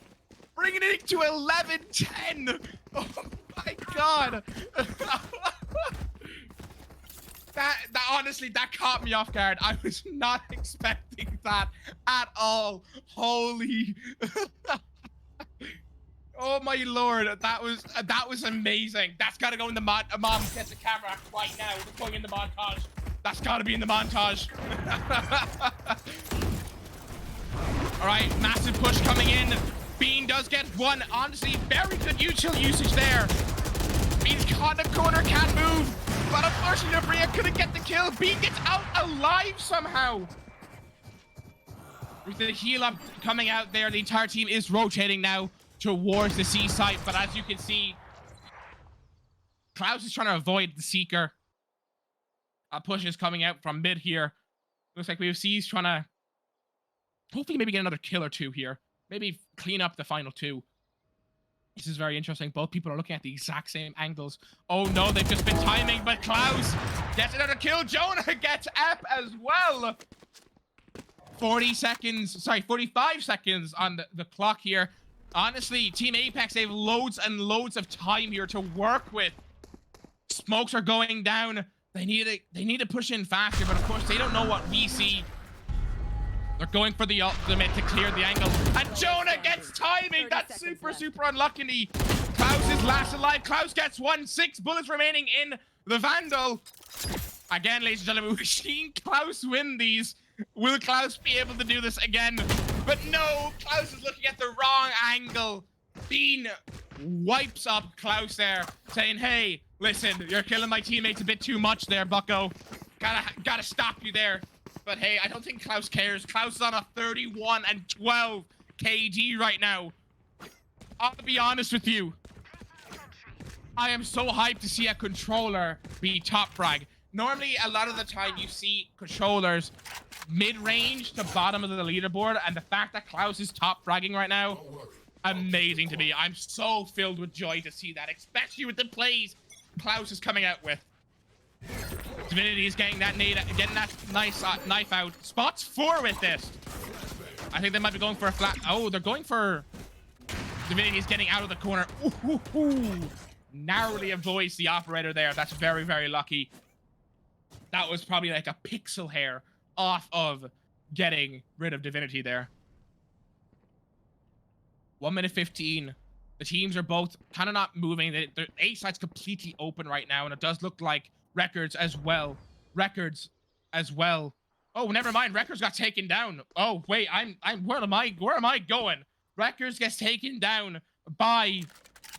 Bringing it to 11-10. Oh my god. that honestly, that caught me off guard. I was not expecting that at all. Holy. Oh my lord, that was amazing. That's gotta go in the mod. Mom, get the camera right now. We're going in the montage. That's gotta be in the montage. All right, massive push coming in. Bean does get 1. Honestly, very good util usage there. Bean's caught in the corner, can't move. But unfortunately, Bria couldn't get the kill. Bean gets out alive somehow. With the heal up coming out there, the entire team is rotating now towards the C site. But as you can see, Klaus is trying to avoid the Seeker. A push is coming out from mid here. Looks like we have C's trying to hopefully maybe get another kill or 2 here. Maybe clean up the final 2. This is very interesting. Both people are looking at the exact same angles. Oh no, they've just been timing, but Klaus gets another kill. Jonah gets up as well. 45 seconds on the clock here. Honestly, Team Apex, they have loads and loads of time here to work with. Smokes are going down. They need to push in faster, but of course they don't know what we see. They're going for the ultimate to clear the angle. And Jonah gets timing. That's super unlucky. Klaus is last alive. Klaus gets 1. 6 bullets remaining in the Vandal. Again, ladies and gentlemen, we've seen Klaus win these. Will Klaus be able to do this again? But no, Klaus is looking at the wrong angle. Bean wipes up Klaus there, saying, hey, listen, you're killing my teammates a bit too much there, bucko. Gotta stop you there. But hey, I don't think Klaus cares. Klaus is on a 31 and 12 KD right now. I'll be honest with you. I am so hyped to see a controller be top frag. Normally, a lot of the time you see controllers mid-range to bottom of the leaderboard, and the fact that Klaus is top fragging right now, amazing to me. I'm so filled with joy to see that, especially with the plays Klaus is coming out with. Divinity is getting that nice knife out. Spots 4 with this. I think they might be going for a flat. Oh, they're going for. Divinity is getting out of the corner. Ooh. Narrowly avoids the operator there. That's very lucky. That was probably like a pixel hair off of getting rid of Divinity there. 1 minute 15. The teams are both kind of not moving. The A side's completely open right now, and it does look like Records as well. Oh, never mind. Records got taken down. Oh, wait. Where am I going? Records gets taken down by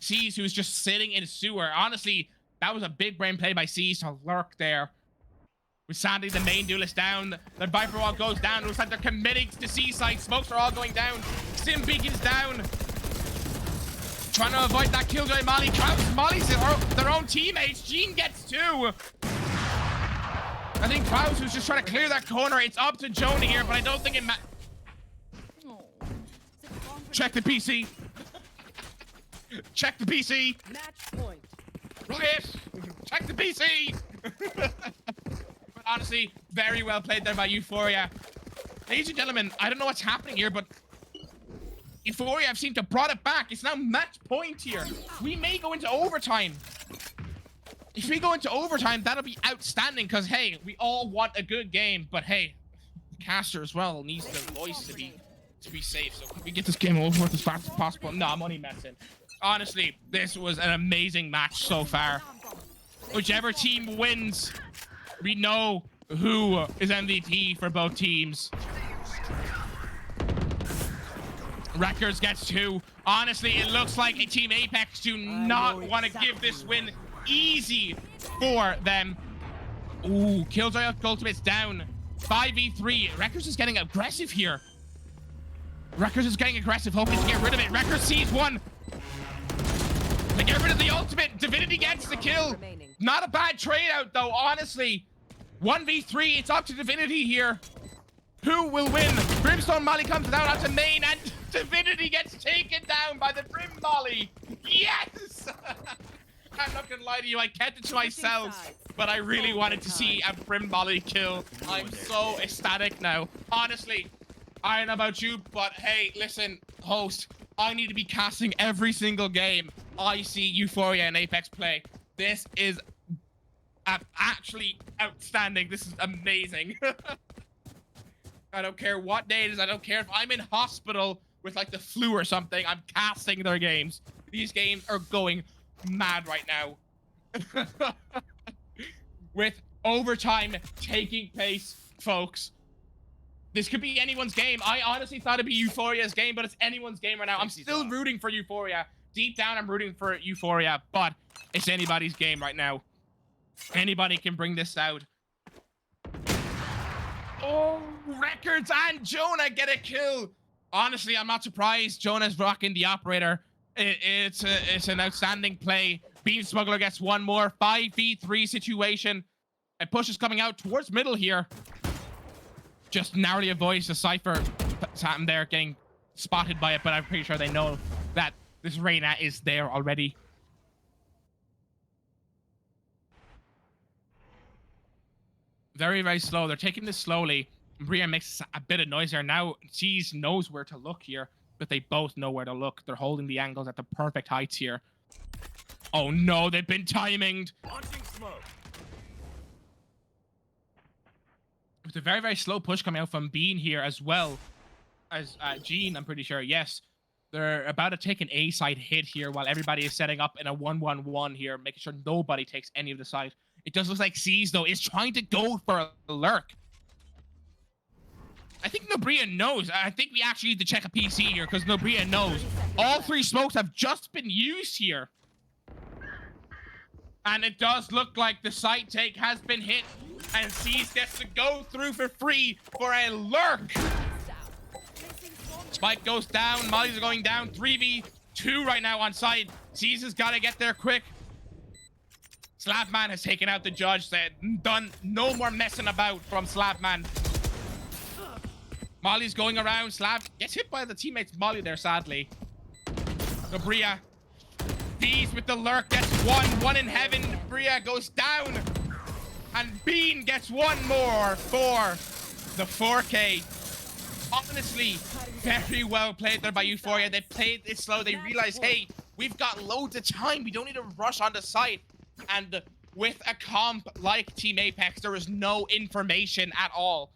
C's, who's just sitting in a sewer. Honestly, that was a big brain play by C's to lurk there. With Sandy, the main duelist, down. The Viper wall goes down. It looks like they're committing to C side. Smokes are all going down. Sim Beacon's down. Trying to avoid that Killjoy Molly. Molly's their own teammates. Gene gets 2. I think Klaus was just trying to clear that corner. It's up to Joni here, but I don't think it Check the PC. Check the PC. Match point. Riot. Check the PC. But honestly, very well played there by Euphoria. Ladies and gentlemen, I don't know what's happening here, but Euphoria have seemed to brought it back. It's now match point here. We may go into overtime. If we go into overtime, that'll be outstanding because, hey, we all want a good game. But, hey, the caster as well needs the voice to be safe. So can we get this game over with as fast as possible? No, I'm only messing. Honestly, this was an amazing match so far. Whichever team wins, we know who is MVP for both teams. Records gets 2. Honestly, it looks like Team Apex do not want to give this win easy for them. Ooh, Killjoy ultimate's down. 5v3. Wreckers is getting aggressive here. Wreckers is getting aggressive, hoping to get rid of it. Wreckers sees one. They get rid of the ultimate. Divinity gets the kill. Not a bad trade out though, honestly. 1v3, it's up to Divinity here. Who will win? Brimstone Molly comes down onto main and Divinity gets taken down by the Brim Molly. Yes! I'm not gonna lie to you, I kept it to myself, but I really wanted to see a Brim Molly kill. I'm so ecstatic now. Honestly, I don't know about you, but hey, listen, host, I need to be casting every single game I see Euphoria and Apex play. This is actually outstanding. This is amazing. I don't care what day it is. I don't care if I'm in hospital with like the flu or something. I'm casting their games. These games are going mad right now. With overtime taking place, folks. This could be anyone's game. I honestly thought it'd be Euphoria's game, but it's anyone's game right now. I'm still rooting for Euphoria. Deep down, I'm rooting for Euphoria, but it's anybody's game right now. Anybody can bring this out. Oh, Records and Jonah get a kill. Honestly, I'm not surprised. Jonah's rocking the operator. It's an outstanding play. Bean Smuggler gets one more. 5v3 situation. And Push is coming out towards middle here. Just narrowly avoids the Cypher. Sam there getting spotted by it, but I'm pretty sure they know that this Reyna is there already. Very, very slow. They're taking this slowly. Bria makes a bit of noise there. Now Cheese knows where to look here, but they both know where to look. They're holding the angles at the perfect heights here. Oh no, they've been timinged. It's a very, very slow push coming out from Bean here as well as Gene, I'm pretty sure. Yes, they're about to take an A-side hit here while everybody is setting up in a 1-1-1 here, making sure nobody takes any of the side. It does look like C's, though, is trying to go for a lurk. I think Nobria knows. I think we actually need to check a PC here because Nobria knows. All three smokes have just been used here. And it does look like the site take has been hit. And C's gets to go through for free for a lurk. Spike goes down. Molly's going down. 3v2 right now on side. C's has got to get there quick. Slapman has taken out the judge. Said done. No more messing about from Slapman. Molly's going around. Slap gets hit by the teammates. Molly there, sadly. Bria. Beese with the lurk gets one in heaven. Bria goes down. And Bean gets one more for the 4K. Honestly, very well played there by Euphoria. They played it slow. They realized, hey, we've got loads of time. We don't need to rush on the site. And with a comp like Team Apex, there was no information at all.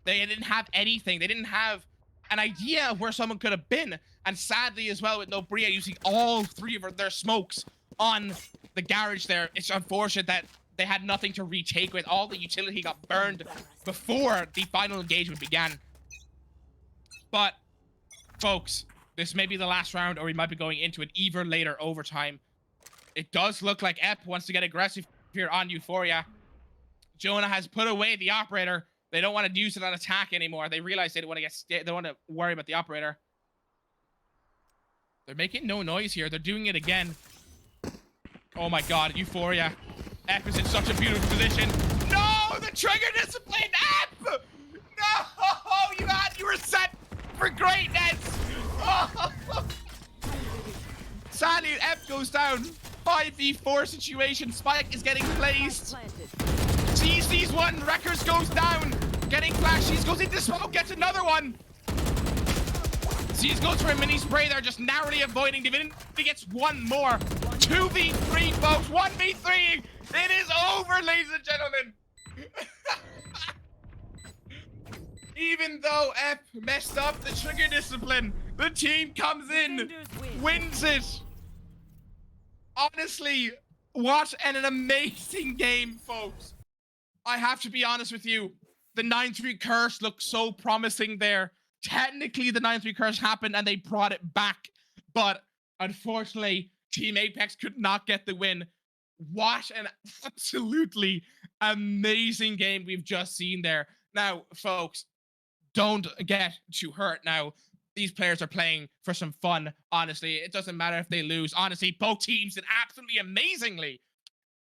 They didn't have anything. They didn't have an idea of where someone could have been. And sadly as well, with Nobria using all three of their smokes on the garage there, it's unfortunate that they had nothing to retake with. All the utility got burned before the final engagement began. But, folks, this may be the last round, or we might be going into an even later overtime. It does look like Ep wants to get aggressive here on Euphoria. Jonah has put away the operator. They don't want to use it on attack anymore. They realize they don't want to they don't want to worry about the operator. They're making no noise here. They're doing it again. Oh my god, Euphoria. Ep is in such a beautiful position. No, the trigger discipline, Ep! No, you were set for greatness. Oh. Sadly, Ep goes down. 5v4 situation. Spike is getting placed. CC's one. Wreckers goes down. Getting flashes. Goes into smoke. Gets another one. C's goes for a mini spray there. Just narrowly avoiding. Divinity gets one more. 2v3, folks. 1v3. It is over, ladies and gentlemen. Even though Ep messed up the trigger discipline, the team comes in, wins it. Honestly, what an amazing game, folks. I have to be honest with you. The 9-3 curse looked so promising there. Technically, the 9-3 curse happened and they brought it back. But unfortunately, Team Apex could not get the win. What an absolutely amazing game we've just seen there. Now, folks, don't get too hurt now. These players are playing for some fun, honestly. It doesn't matter if they lose. Honestly, both teams did absolutely amazingly.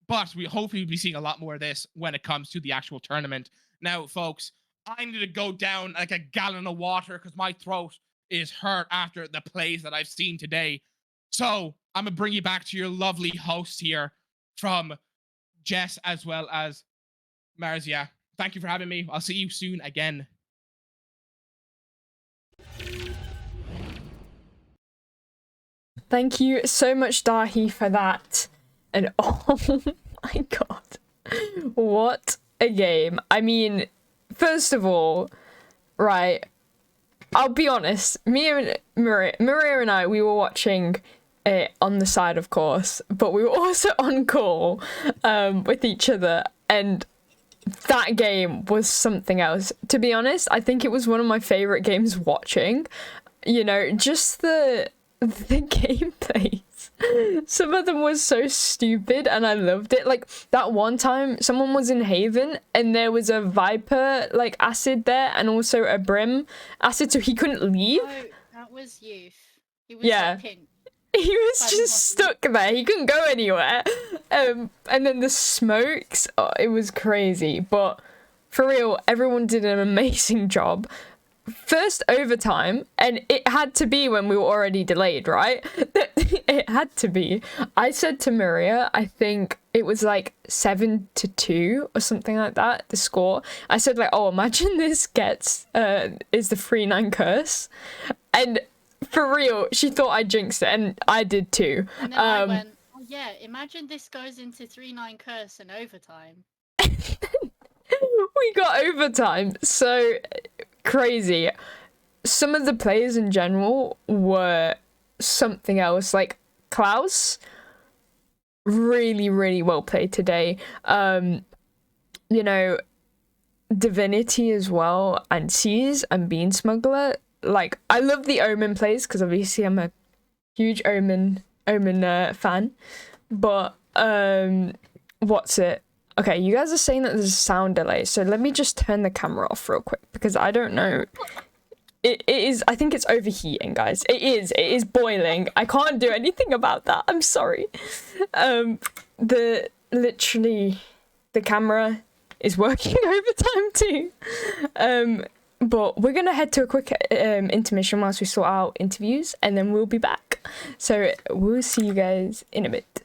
But we hopefully will be seeing a lot more of this when it comes to the actual tournament. Now, folks, I need to go down like a gallon of water because my throat is hurt after the plays that I've seen today. So I'm going to bring you back to your lovely host here from Jess as well as Marzia. Thank you for having me. I'll see you soon again. Thank you so much, Dahi, for that. And oh my god, what a game. I mean, first of all, right, I'll be honest, me and Maria and I, we were watching it on the side, of course, but we were also on call with each other, and that game was something else. To be honest, I think it was one of my favorite games watching. You know, just the gameplays. Some of them was so stupid and I loved it. Like that one time someone was in Haven and there was a Viper like acid there and also a Brim acid, so he couldn't leave. Oh, that was Youth. He was pink. He was just stuck there. He couldn't go anywhere. And then the smokes, oh, it was crazy. But for real, everyone did an amazing job. First overtime, and it had to be when we were already delayed, right? It had to be. I said to Maria, I think it was like 7-2 or something like that, the score. I said like, oh, imagine this gets is the 3-9 curse. And for real, she thought I jinxed it, and I did too. And then I went, oh yeah, imagine this goes into 3-9 curse and overtime. We got overtime, so crazy. Some of the players in general were something else. Like Klaus, really, really well played today. You know, Divinity as well, and Seas and Bean Smuggler. Like, I love the Omen plays because obviously I'm a huge Omen fan. But what's it? Okay, you guys are saying that there's a sound delay, so let me just turn the camera off real quick because I don't know. It is, I think it's overheating, guys. It is boiling. I can't do anything about that. I'm sorry. Literally, the camera is working overtime too. But we're gonna head to a quick intermission whilst we sort out interviews, and then we'll be back. So we'll see you guys in a bit.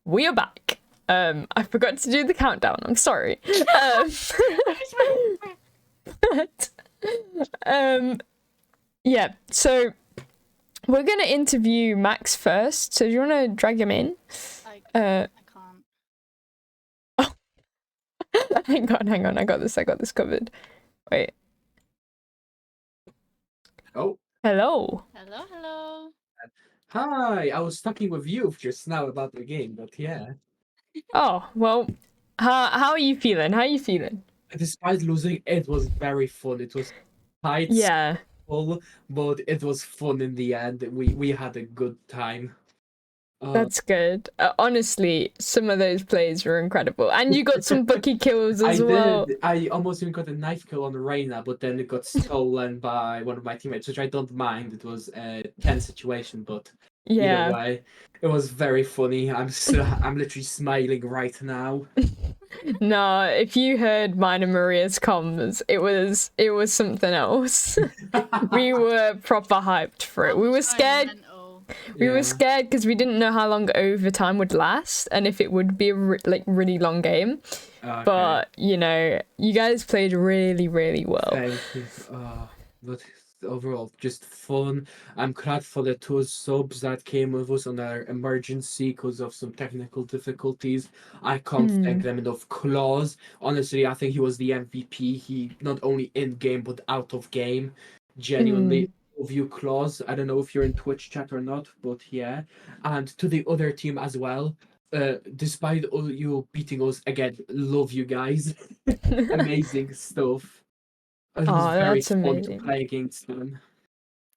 we are back. I forgot to do the countdown. I'm sorry. But, yeah. So we're gonna interview Max first. So do you want to drag him in? I can't. Hang on. I got this covered. Wait. Oh, Hello. Hello. hi. I was talking with you just now about the game, but yeah. Oh, well, how are you feeling? How are you feeling? Despite losing, it was very fun. It was tight, Yeah, full, but it was fun in the end. We had a good time. that's good. Honestly, some of those plays were incredible. And you got some Bucky kills as well. I almost even got a knife kill on Reina, but then it got stolen by one of my teammates, which I don't mind. It was a tense situation, but either Yeah. way, it was very funny. I'm literally smiling right now. No, if you heard mine and Maria's comms, it was something else. We were proper hyped for it. We were scared. We were scared because we didn't know how long overtime would last and if it would be a really long game. Okay. But you know, you guys played really, really well. Thank you. But overall, just fun. I'm glad for the two subs that came with us on our emergency because of some technical difficulties. I can't thank them enough. Claus, honestly, I think he was the MVP. He not only in game but out of game. Genuinely love you, Claus. I don't know if you're in Twitch chat or not, but yeah. And to the other team as well. Despite all you beating us again, love you guys. Amazing stuff. It was very that's fun amazing. to play against them.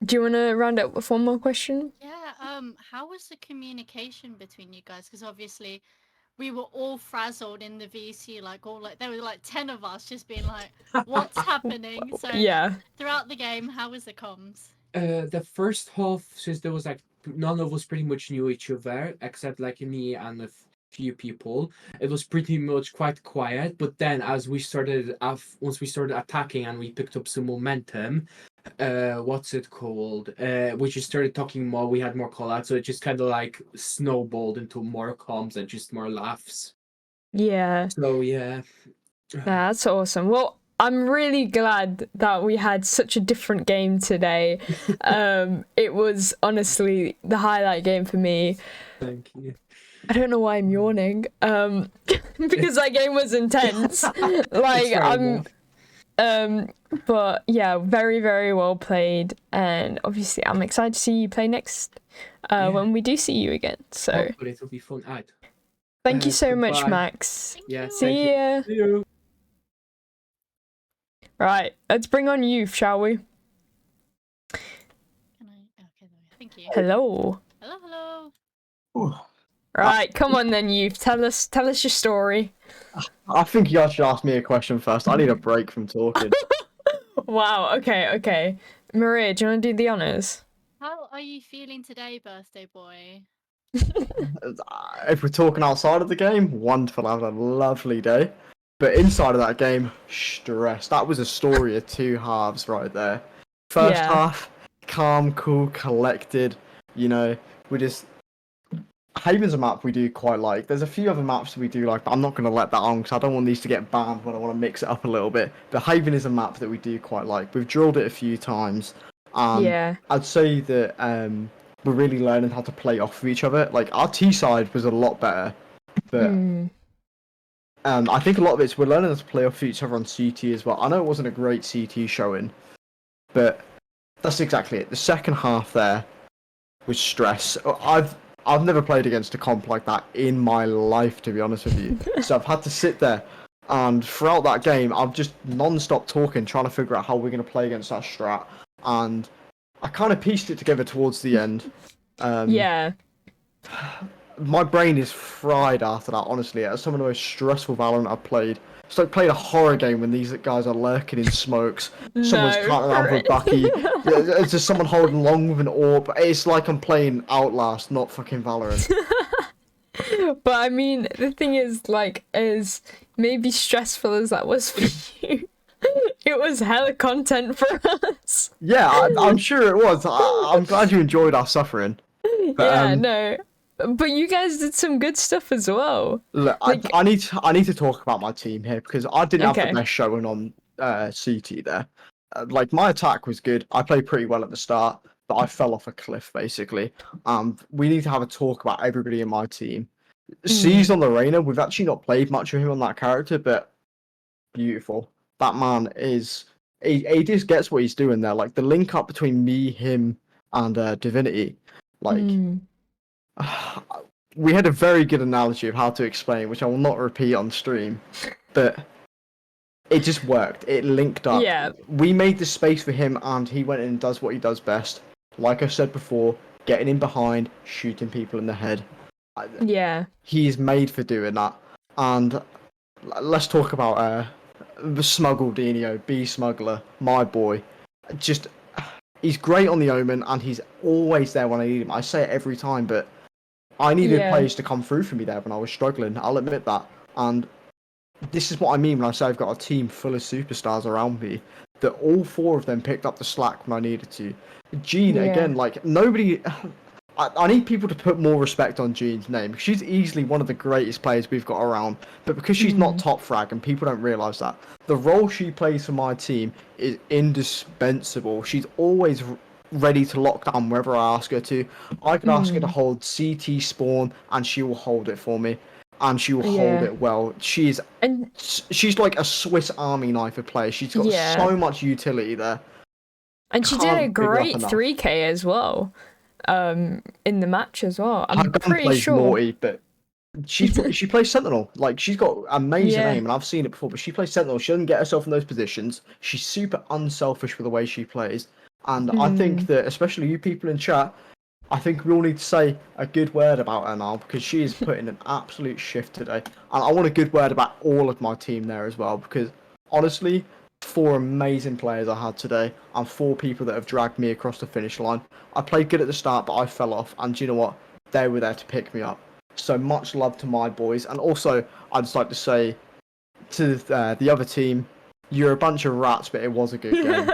Do you want to round up with one more question? Yeah. How was the communication between you guys? Because obviously, we were all frazzled in the VC. There were like 10 of us just being like, "What's happening?" So Yeah. throughout the game, how was the comms? The first half, since there was like none of us pretty much knew each other except like me and a few people, it was pretty much quite quiet. But then as we started once we started attacking and we picked up some momentum, what's it called? We just started talking more. We had more call outs, so it just kind of like snowballed into more comms and just more laughs. Yeah. So yeah. That's awesome. Well, I'm really glad that we had such a different game today. It was honestly the highlight game for me. Thank you. I don't know why I'm yawning. Because that game was intense. But yeah, very, very well played. And obviously I'm excited to see you play next when we do see you again. So But it'll be fun. Alright. thank you so much, goodbye. Max. Yeah. See ya. See you. Right, let's bring on Youth, shall we? Can I? Okay, thank you. Hello. Hello. Right, come on then, Youth. Tell us your story. I think you guys should ask me a question first. I need a break from talking. Wow, okay. Maria, do you want to do the honours? How are you feeling today, birthday boy? If we're talking outside of the game, wonderful. I had a lovely day. But inside of that game, stress. That was a story of two halves right there. First half, calm, cool, collected. You know, we just... Haven's a map we do quite like. There's a few other maps we do like, but I'm not going to let that on because I don't want these to get banned when I want to mix it up a little bit. But Haven is a map that we do quite like. We've drilled it a few times. Yeah. I'd say that we're really learning how to play off of each other. Like, our T side was a lot better. But I think a lot of it's we're learning how to play off each other on CT as well. I know it wasn't a great CT showing, but that's exactly it. The second half there was stress. I've never played against a comp like that in my life, to be honest with you. So I've had to sit there, and throughout that game, I've just non-stop talking, trying to figure out how we're going to play against that strat. And I kind of pieced it together towards the end. Yeah. My brain is fried after that, honestly. It's some of the most stressful Valorant I've played. It's like playing a horror game when these guys are lurking in smokes. Someone's planting around with a Bucky. It's just someone holding long with an orb. It's like I'm playing Outlast, not fucking Valorant. But I mean, the thing is, like, as maybe stressful as that was for you, it was hella content for us. Yeah, I'm sure it was. I'm glad you enjoyed our suffering. But, yeah, no. but you guys did some good stuff as well. Look, Like, I need to talk about my team here because I didn't have Okay. the best showing on CT there. Like my attack was good. I played pretty well at the start, but I fell off a cliff basically. We need to have a talk about everybody in my team. C's on the Reina. We've actually not played much of him on that character, but beautiful. That man is. He just gets what he's doing there. Like the link up between me, him, and Divinity. Like we had a very good analogy of how to explain, which I will not repeat on stream, but it just worked. It linked up. Yeah. We made the space for him, and he went in and does what he does best. Like I said before, getting in behind, shooting people in the head. Yeah. He's made for doing that. And let's talk about the Smuggledino, B Smuggler, my boy. Just he's great on the Omen, and he's always there when I need him. I say it every time, but I needed Yeah. players to come through for me there when I was struggling. I'll admit that. And this is what I mean when I say I've got a team full of superstars around me. That all four of them picked up the slack when I needed to. Jean, Yeah. again, like nobody. I need people to put more respect on Jean's name. She's easily one of the greatest players we've got around. But because she's not top frag and people don't realise that, the role she plays for my team is indispensable. She's always ready to lock down wherever I ask her to. I can ask her to hold CT spawn and she will hold it for me. And she will hold Yeah. it well. She's like a Swiss Army knife of player. She's got Yeah. so much utility there. And she did a Can't big her up great enough. 3K as well. In the match as well. Her I'm gun pretty plays sure. naughty, but she plays Sentinel. Like she's got amazing Yeah. aim, and I've seen it before. But she plays Sentinel. She doesn't get herself in those positions. She's super unselfish with the way she plays, and I think that especially you people in chat, I think we all need to say a good word about her now because she is putting an absolute shift today, and I want a good word about all of my team there as well because honestly. 4 amazing players I had today, and 4 people that have dragged me across the finish line. I played good at the start, but I fell off, and do you know what? They were there to pick me up. So much love to my boys, and also I'd just like to say to the other team, you're a bunch of rats, but it was a good game.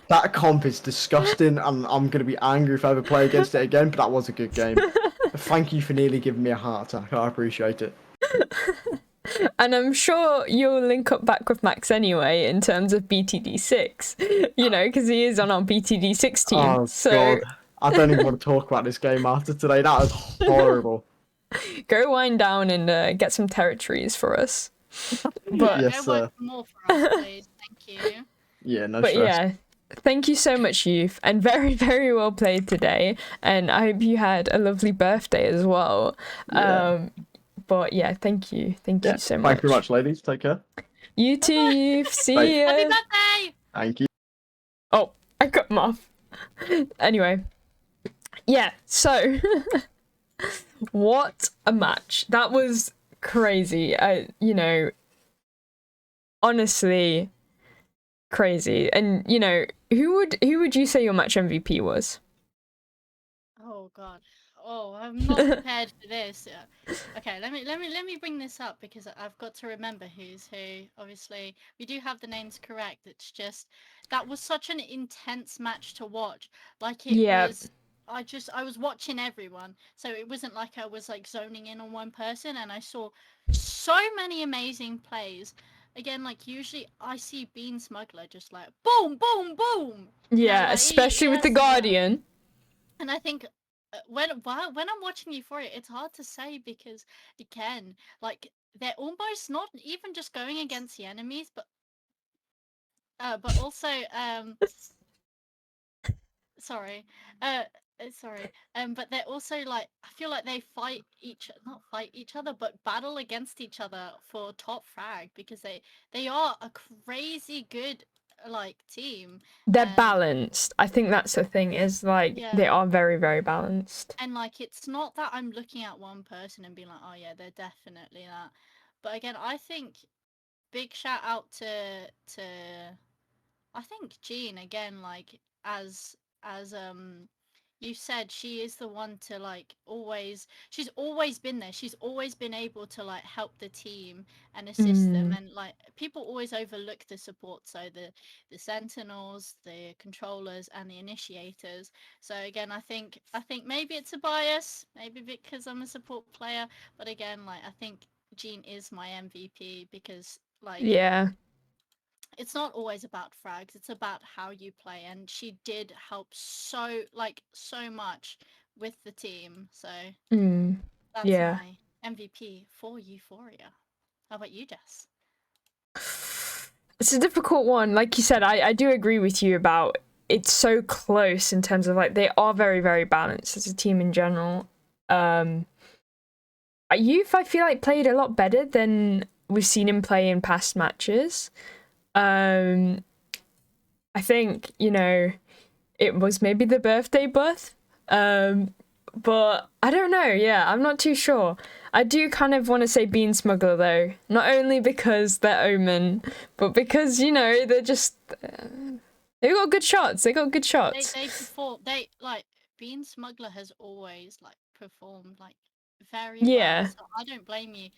That comp is disgusting, and I'm going to be angry if I ever play against it again, but that was a good game. Thank you for nearly giving me a heart attack. I appreciate it. And I'm sure you'll link up back with Max anyway in terms of BTD6, you know, because he is on our BTD6 team. Oh, so God. I don't even want to talk about this game after today. That was horrible. go wind down and get some territories for us. But Yes, Go work more for us, please. Thank you. Yeah, no But stress. yeah, thank you so much, Youth, and very, very well played today. And I hope you had a lovely birthday as well. Yeah. But yeah, thank you. Thank you so much. Thank you very much, ladies. Take care. You too, Youth. See Bye. ya. Happy birthday! Thank you. Oh, I cut him off. Anyway. Yeah, so what a match. That was crazy. You know, honestly crazy. And you know, who would you say your match MVP was? Oh God. Oh, I'm not prepared for this. Okay, let me bring this up because I've got to remember who's who. Obviously, we do have the names correct. It's just that was such an intense match to watch. Like it was. I was watching everyone, so it wasn't like I was like zoning in on one person, and I saw so many amazing plays. Again, like usually I see Bean Smuggler just like boom, boom, boom. You know, Yeah, like, especially with the yeah. Guardian. And I think when I'm watching Euphoria, it's hard to say because again, like they're almost not even just going against the enemies, but also sorry, sorry, but they're also like I feel like they not fight each other, but battle against each other for top frag because they are a crazy good like team. They're And balanced. I think that's the thing, is like yeah. they are very, very balanced. And like it's not that I'm looking at one person and being like, oh yeah, they're definitely that. But again, I think big shout out to I think Jean again, like as you said, she is the one to like always, she's always been there. She's always been able to like help the team and assist them, and like people always overlook the support, so the sentinels, the controllers, and the initiators. So again, I think maybe it's a bias, maybe because I'm a support player, but again, like I think Jean is my MVP because like Yeah. it's not always about frags, it's about how you play, and she did help so much with the team. So that's Yeah. my MVP for Euphoria. How about you, Jess? It's a difficult one. Like you said, I do agree with you about it's so close in terms of like they are very, very balanced as a team in general. Youth, I feel like, played a lot better than we've seen him play in past matches. I think, you know, it was maybe the birthday buff. But I don't know. Yeah, I'm not too sure. I do kind of want to say Bean Smuggler though, not only because they're Omen, but because, you know, they're just they got good shots. They got good shots. They perform. They like Bean Smuggler has always like performed like very Yeah. well. So I don't blame you.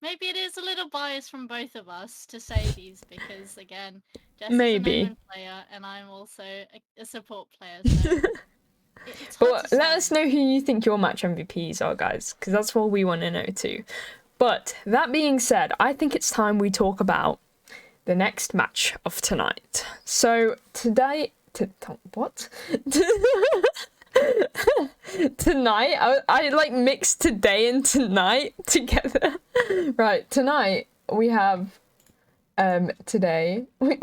Maybe it is a little bias from both of us to say these because again, Jess is an Omen player and I'm also a support player. So it's hard But to let say. us know who you think your match MVPs are, guys, because that's what we want to know too. But that being said, I think it's time we talk about the next match of tonight. So today, what? Tonight, I like mixed today and tonight together. Right, tonight we have today. Wait,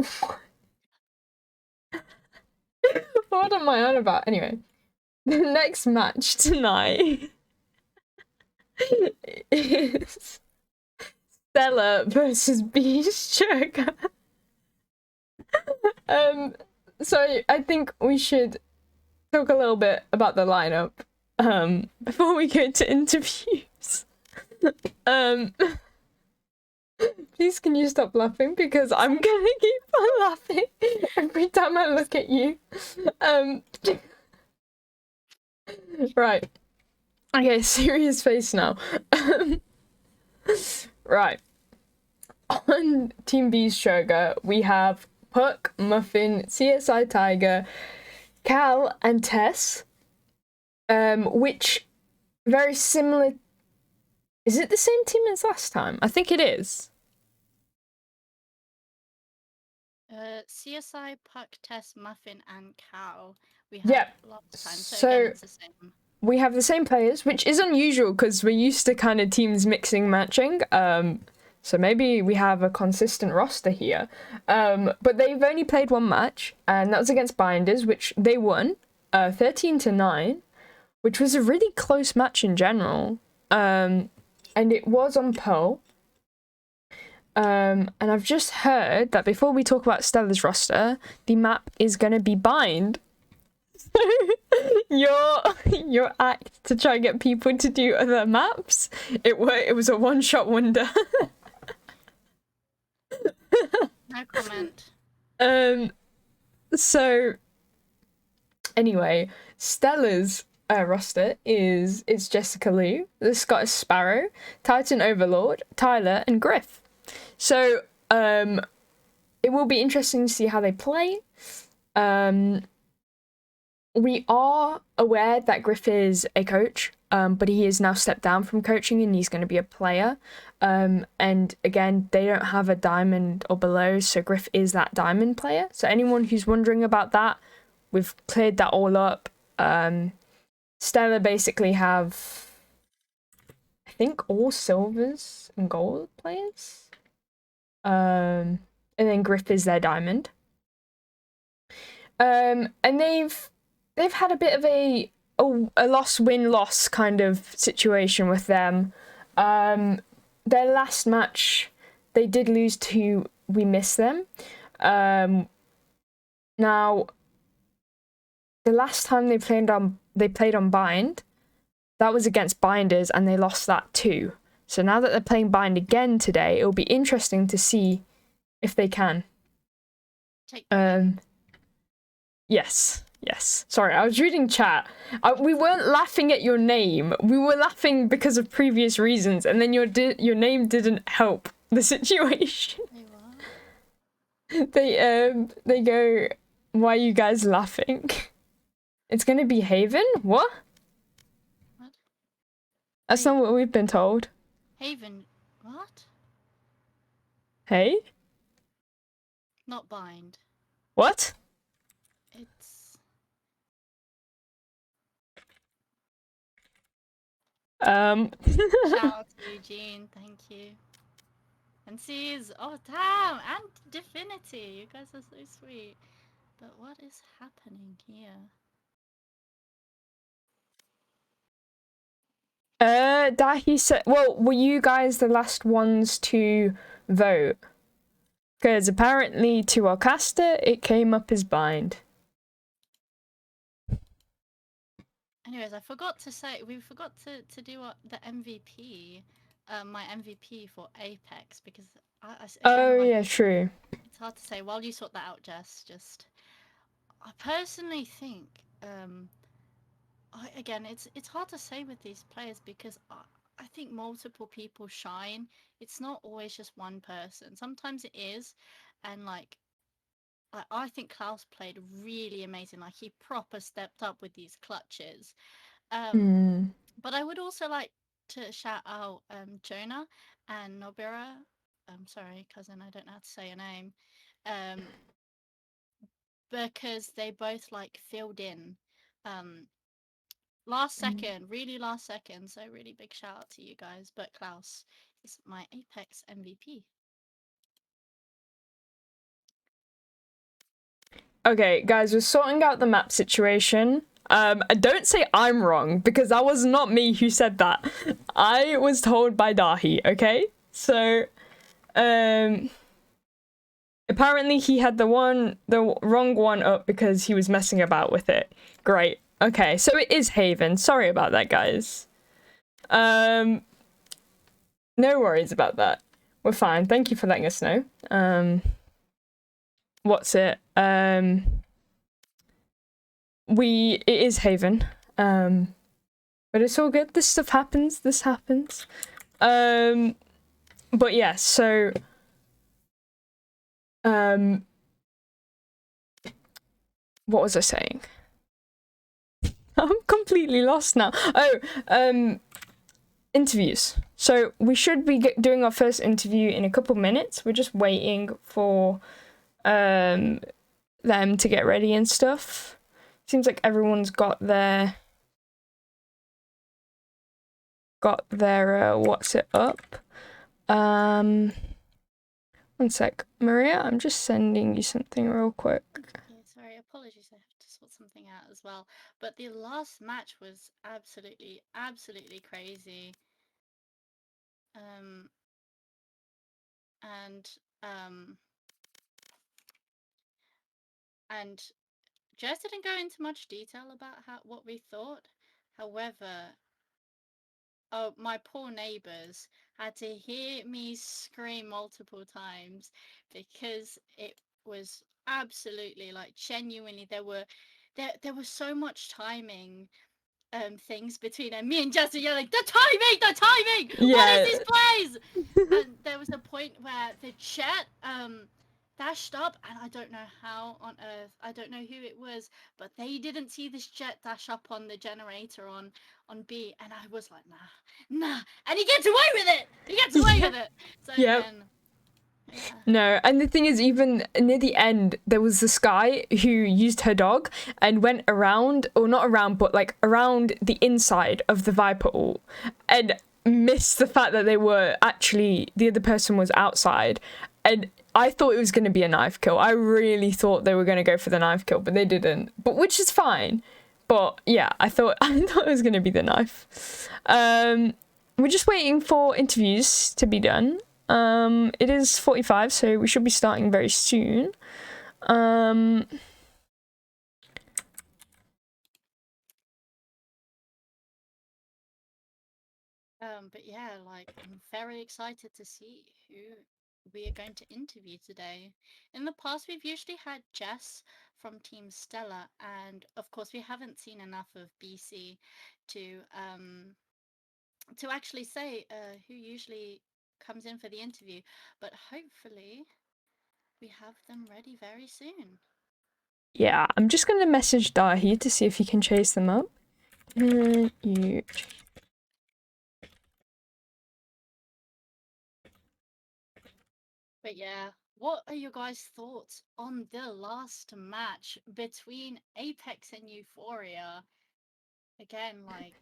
what am I on about? Anyway, the next match tonight is Stella versus Beese Churger. So I think we should talk a little bit about the lineup before we go to interviews. Please can you stop laughing because I'm gonna keep on laughing every time I look at you. Right. Okay, serious face now. Right. On Team B's Churger, we have Puck, Muffin, CSI Tiger, Cal, and Tess. Which very similar. Is it the same team as last time? I think it is. CSI, Puck, Tess, Muffin, and Cow. We had last time, so again, it's the same. We have the same players, which is unusual because we're used to kind of teams mixing, matching. So maybe we have a consistent roster here. But they've only played one match, and that was against Binders, which they won 13-9, which was a really close match in general. And it was on Pearl. And I've just heard that before we talk about Stella's roster, the map is going to be Bind. your act to try and get people to do other maps, it was a one-shot wonder. No comment. So anyway, Stella's roster is Jessica Liu, the Scottish Sparrow, Titan Overlord, Tyler, and Griff. So it will be interesting to see how they play. We are aware that Griff is a coach, but he has now stepped down from coaching and he's going to be a player. And again, they don't have a diamond or below, so Griff is that diamond player. So anyone who's wondering about that, we've cleared that all up. Stella basically have, I think, all silvers and gold players. And then Griff is their diamond. And they've had a bit of a loss-win-loss kind of situation with them. Their last match, they did lose to We Miss Them. Now, the last time they played on Bind, that was against Binders, and they lost that too. So now that they're playing Bind again today, it'll be interesting to see if they can. Take Yes. Yes. Sorry, I was reading chat. We weren't laughing at your name. We were laughing because of previous reasons, and then your name didn't help the situation. Wait, what? They go, why are you guys laughing? It's gonna be Haven? What? What? That's Wait. not what we've been told. Haven. What? Hey? Not bind. What? It's. Shout out to Eugene. Thank you. And C's. Oh, damn. And Divinity. You guys are so sweet. But what is happening here? Dahi said, well, were you guys the last ones to vote? Because apparently to our caster, it came up as bind. Anyways, I forgot to say, we forgot to do the MVP, my MVP for Apex, because Oh, again, like, yeah, true. it's hard to say. While you sort that out, Jess, I personally think, again, it's hard to say with these players because I think multiple people shine. It's not always just one person. Sometimes it is, and like, I think Klaus played really amazing. Like, he proper stepped up with these clutches. But I would also like to shout out Jonah and Nobira. I'm sorry, cousin, I don't know how to say your name. Because they both like filled in last second, really last second. So really big shout out to you guys. But Klaus is my Apex MVP. Okay, guys, we're sorting out the map situation. Don't say I'm wrong, because that was not me who said that. I was told by Dahi, okay? So, apparently he had the wrong one up because he was messing about with it. Great. Okay, so it is Haven. Sorry about that, guys. No worries about that. We're fine. Thank you for letting us know. What's it? It is Haven. But it's all good. This stuff happens. This happens. But yeah, so what was I saying? I'm completely lost now. Oh, interviews. So we should be doing our first interview in a couple minutes. We're just waiting for them to get ready and stuff. Seems like everyone's got their what's it up. One sec, Maria, I'm just sending you something real quick. Yeah, sorry, apologies, I have to sort something out as well. But the last match was absolutely crazy. And Jess didn't go into much detail about what we thought. However, oh, my poor neighbours had to hear me scream multiple times because it was absolutely, like, genuinely, there was so much timing things between me and Jess yelling, the timing, Yeah. what is this plays? And there was a point where the chat dashed up, and I don't know how on earth, I don't know who it was, but they didn't see this jet dash up on the generator on B, and I was like, nah, and he gets away with it. So Yep. then, yeah. No, and the thing is, even near the end, there was this guy who used her dog and went around, or not around, but like around the inside of the Viper ult, and missed the fact that the other person was outside. And I thought it was going to be a knife kill. I really thought they were going to go for the knife kill, but they didn't. But which is fine. But yeah, I thought it was going to be the knife. We're just waiting for interviews to be done. It is 45, so we should be starting very soon. But yeah, like, I'm very excited to see who we are going to interview today. In the past, we've usually had Jess from Team Stella, and of course we haven't seen enough of BC to actually say who usually comes in for the interview, but hopefully we have them ready very soon. Yeah, I'm just going to message Dahi to see if he can chase them up. You... But yeah, what are your guys' thoughts on the last match between Apex and Euphoria? Again, like,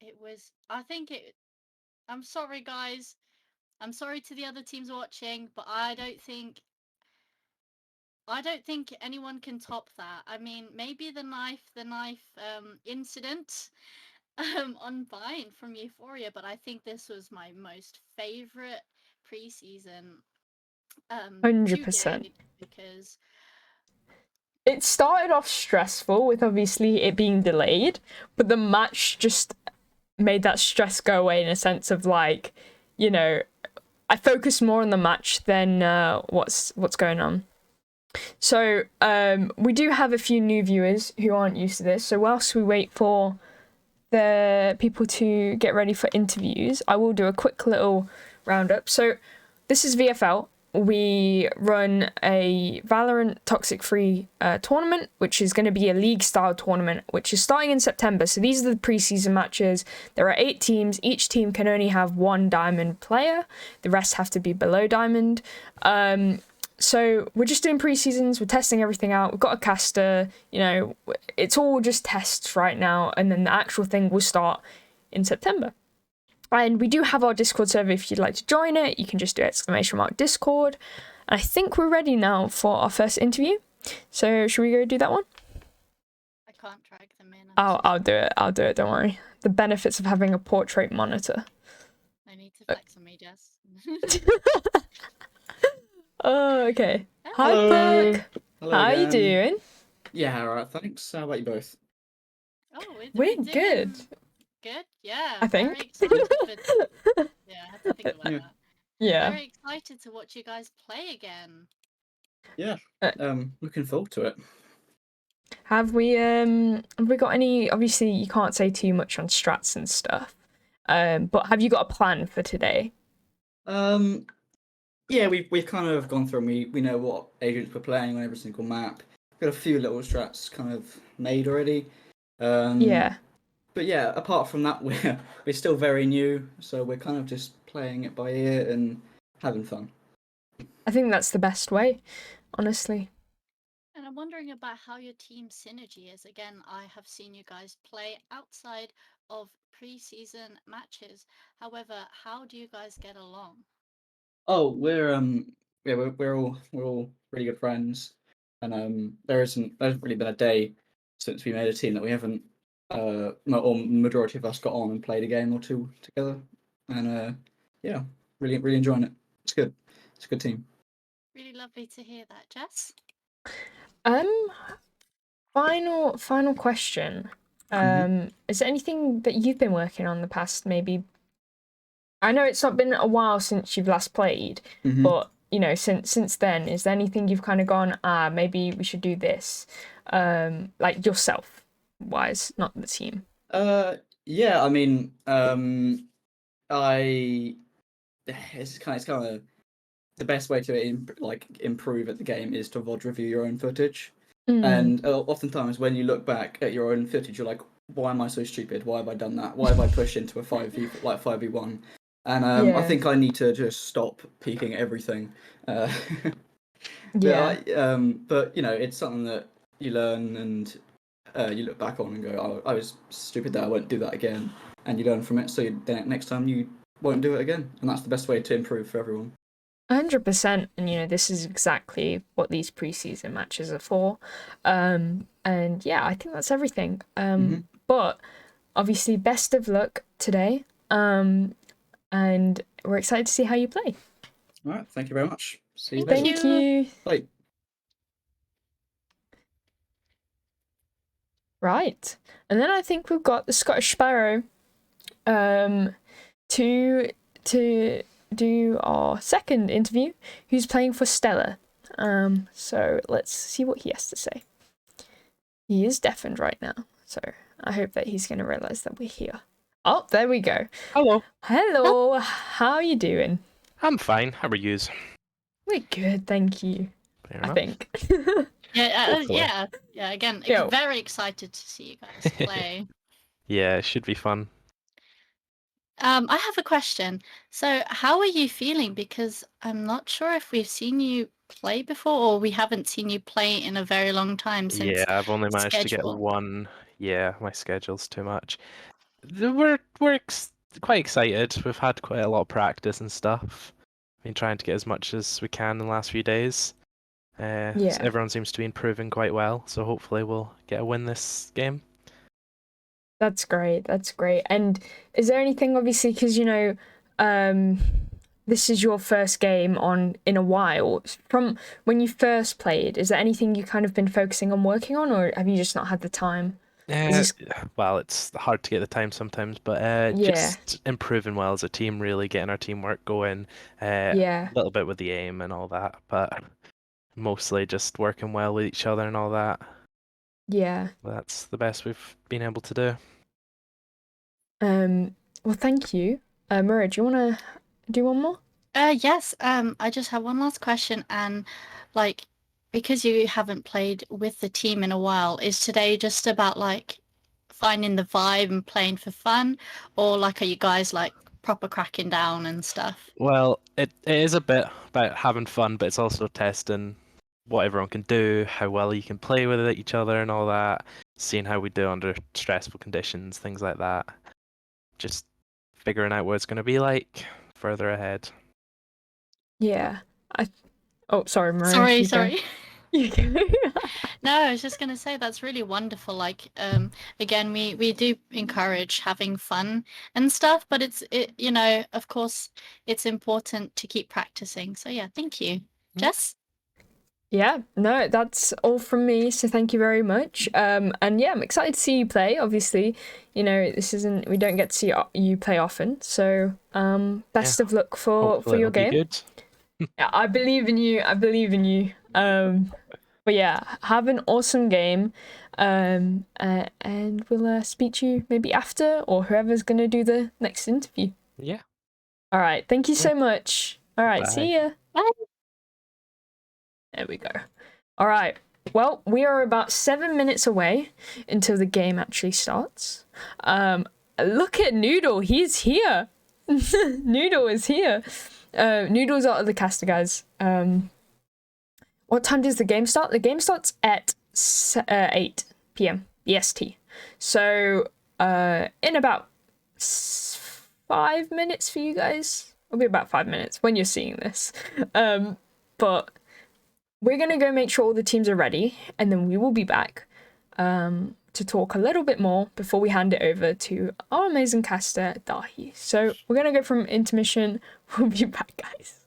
it was, I'm sorry guys, I'm sorry to the other teams watching, but I don't think anyone can top that. I mean, maybe the knife incident on Vine from Euphoria, but I think this was my most favorite preseason 100%. to-date, because It started off stressful with obviously it being delayed, but the match just made that stress go away in a sense of like, you know, I focused more on the match than what's going on. So we do have a few new viewers who aren't used to this. So whilst we wait for the people to get ready for interviews, I will do a quick little roundup. So this is VFL. We run a Valorant Toxic Free tournament, which is going to be a league-style tournament, which is starting in September. So these are the preseason matches. There are 8 teams. Each team can only have 1 diamond player. The rest have to be below diamond. So we're just doing preseasons. We're testing everything out. We've got a caster. You know, it's all just tests right now, and then the actual thing will start in September. And we do have our Discord server if you'd like to join it. You can just do !Discord. And I think we're ready now for our first interview. So should we go do that one? I can't drag them in. I'll do it. I'll do it. Don't worry. The benefits of having a portrait monitor. I need to flex on me, Jess. Oh, okay. Hello. Hi, Brooke. Hello How are you again. doing? Yeah, alright, thanks. How about you both? Oh, We're doing good. Good, yeah. I think. Very excited yeah, I had to think about Yeah. that. Yeah. Very excited to watch you guys play again. Yeah, Uh, looking forward to it. Have we got any? Obviously, you can't say too much on strats and stuff. But have you got a plan for today? Yeah, we've kind of gone through and we know what agents we're playing on every single map. Got a few little strats kind of made already. Yeah. But yeah, apart from that, we're still very new, so we're kind of just playing it by ear and having fun. I think that's the best way, honestly. And I'm wondering about how your team synergy is. Again, I have seen you guys play outside of preseason matches. However, how do you guys get along? Oh, we're all really good friends, and there hasn't really been a day since we made a team that we haven't or majority of us got on and played a game or two together, and yeah, really enjoying it. It's good. It's a good team. Really lovely to hear that, Jess. Final question. Is there anything that you've been working on the past maybe? I know it's not been a while since you've last played, but you know, since then, is there anything you've kind of gone, maybe we should do this, like yourself wise, not the team? Yeah, I mean, it's kind of the best way to improve at the game is to VOD review your own footage. And oftentimes when you look back at your own footage, you're like, why am I so stupid? Why have I done that? Why have I pushed into a 5v1? And I think I need to just stop peeking at everything. Yeah. But you know, it's something that you learn and you look back on and go, oh, I was stupid there, I won't do that again. And you learn from it, so next time you won't do it again. And that's the best way to improve for everyone. 100%, and you know, this is exactly what these preseason matches are for. And yeah, I think that's everything. But obviously, best of luck today. And we're excited to see how you play. All right, thank you very much. See you Thank later. Thank you. Bye. Right, and then I think we've got the Scottish Sparrow to do our second interview, who's playing for Stella. So let's see what he has to say. He is deafened right now, so I hope that he's going to realize that we're here. Oh, there we go. Hello. Hello, how are you doing? I'm fine. How are yous? We're good, thank you. Fair I enough. think. Hopefully. Yeah. Again, Yo. very excited to see you guys play. Yeah, it should be fun. I have a question. So, how are you feeling? Because I'm not sure if we've seen you play before, or we haven't seen you play in a very long time since Yeah, I've only managed to get schedule. one. Yeah, my schedule's too much. We're quite excited. We've had quite a lot of practice and stuff. Been trying to get as much as we can in the last few days. So Yeah. everyone seems to be improving quite well. So hopefully we'll get a win this game. That's great. That's great. And is there anything, obviously, because this is your first game in a while. From when you first played, is there anything you kind of been focusing on working on, or have you just not had the time? Well, it's hard to get the time sometimes, but just improving well as a team, really getting our teamwork going. A little bit with the aim and all that, but mostly just working well with each other and all that. Yeah. That's the best we've been able to do. Well, thank you. Murray, do you want to do one more? Yes. I just have one last question, and like, because you haven't played with the team in a while, is today just about like finding the vibe and playing for fun, or like are you guys like proper cracking down and stuff? Well, it is a bit about having fun, but it's also testing what everyone can do, how well you can play with each other and all that, seeing how we do under stressful conditions, things like that. Just figuring out what it's going to be like further ahead. Yeah. Oh, sorry, Maria. Sorry. You go. No, I was just gonna say that's really wonderful. Like, again, we do encourage having fun and stuff, but of course, it's important to keep practicing. So yeah, thank you, Jess. Yeah, no, that's all from me. So thank you very much. And yeah, I'm excited to see you play. Obviously, we don't get to see you play often. So best of luck for your game. Good. Yeah, I believe in you. But yeah, have an awesome game. And we'll speak to you maybe after, or whoever's gonna do the next interview. Yeah. All right. Thank you so much. All right. Bye. See ya. Bye. There we go. All right. Well, we are about 7 minutes away until the game actually starts. Look at Noodle. He's here. Noodle is here. Noodle's out of the caster, guys. What time does the game start? The game starts at 8 p.m. EST. So, in about 5 minutes for you guys. It'll be about 5 minutes when you're seeing this. But we're going to go make sure all the teams are ready, and then we will be back to talk a little bit more before we hand it over to our amazing caster, Dahi. So we're going to go from intermission. We'll be back, guys.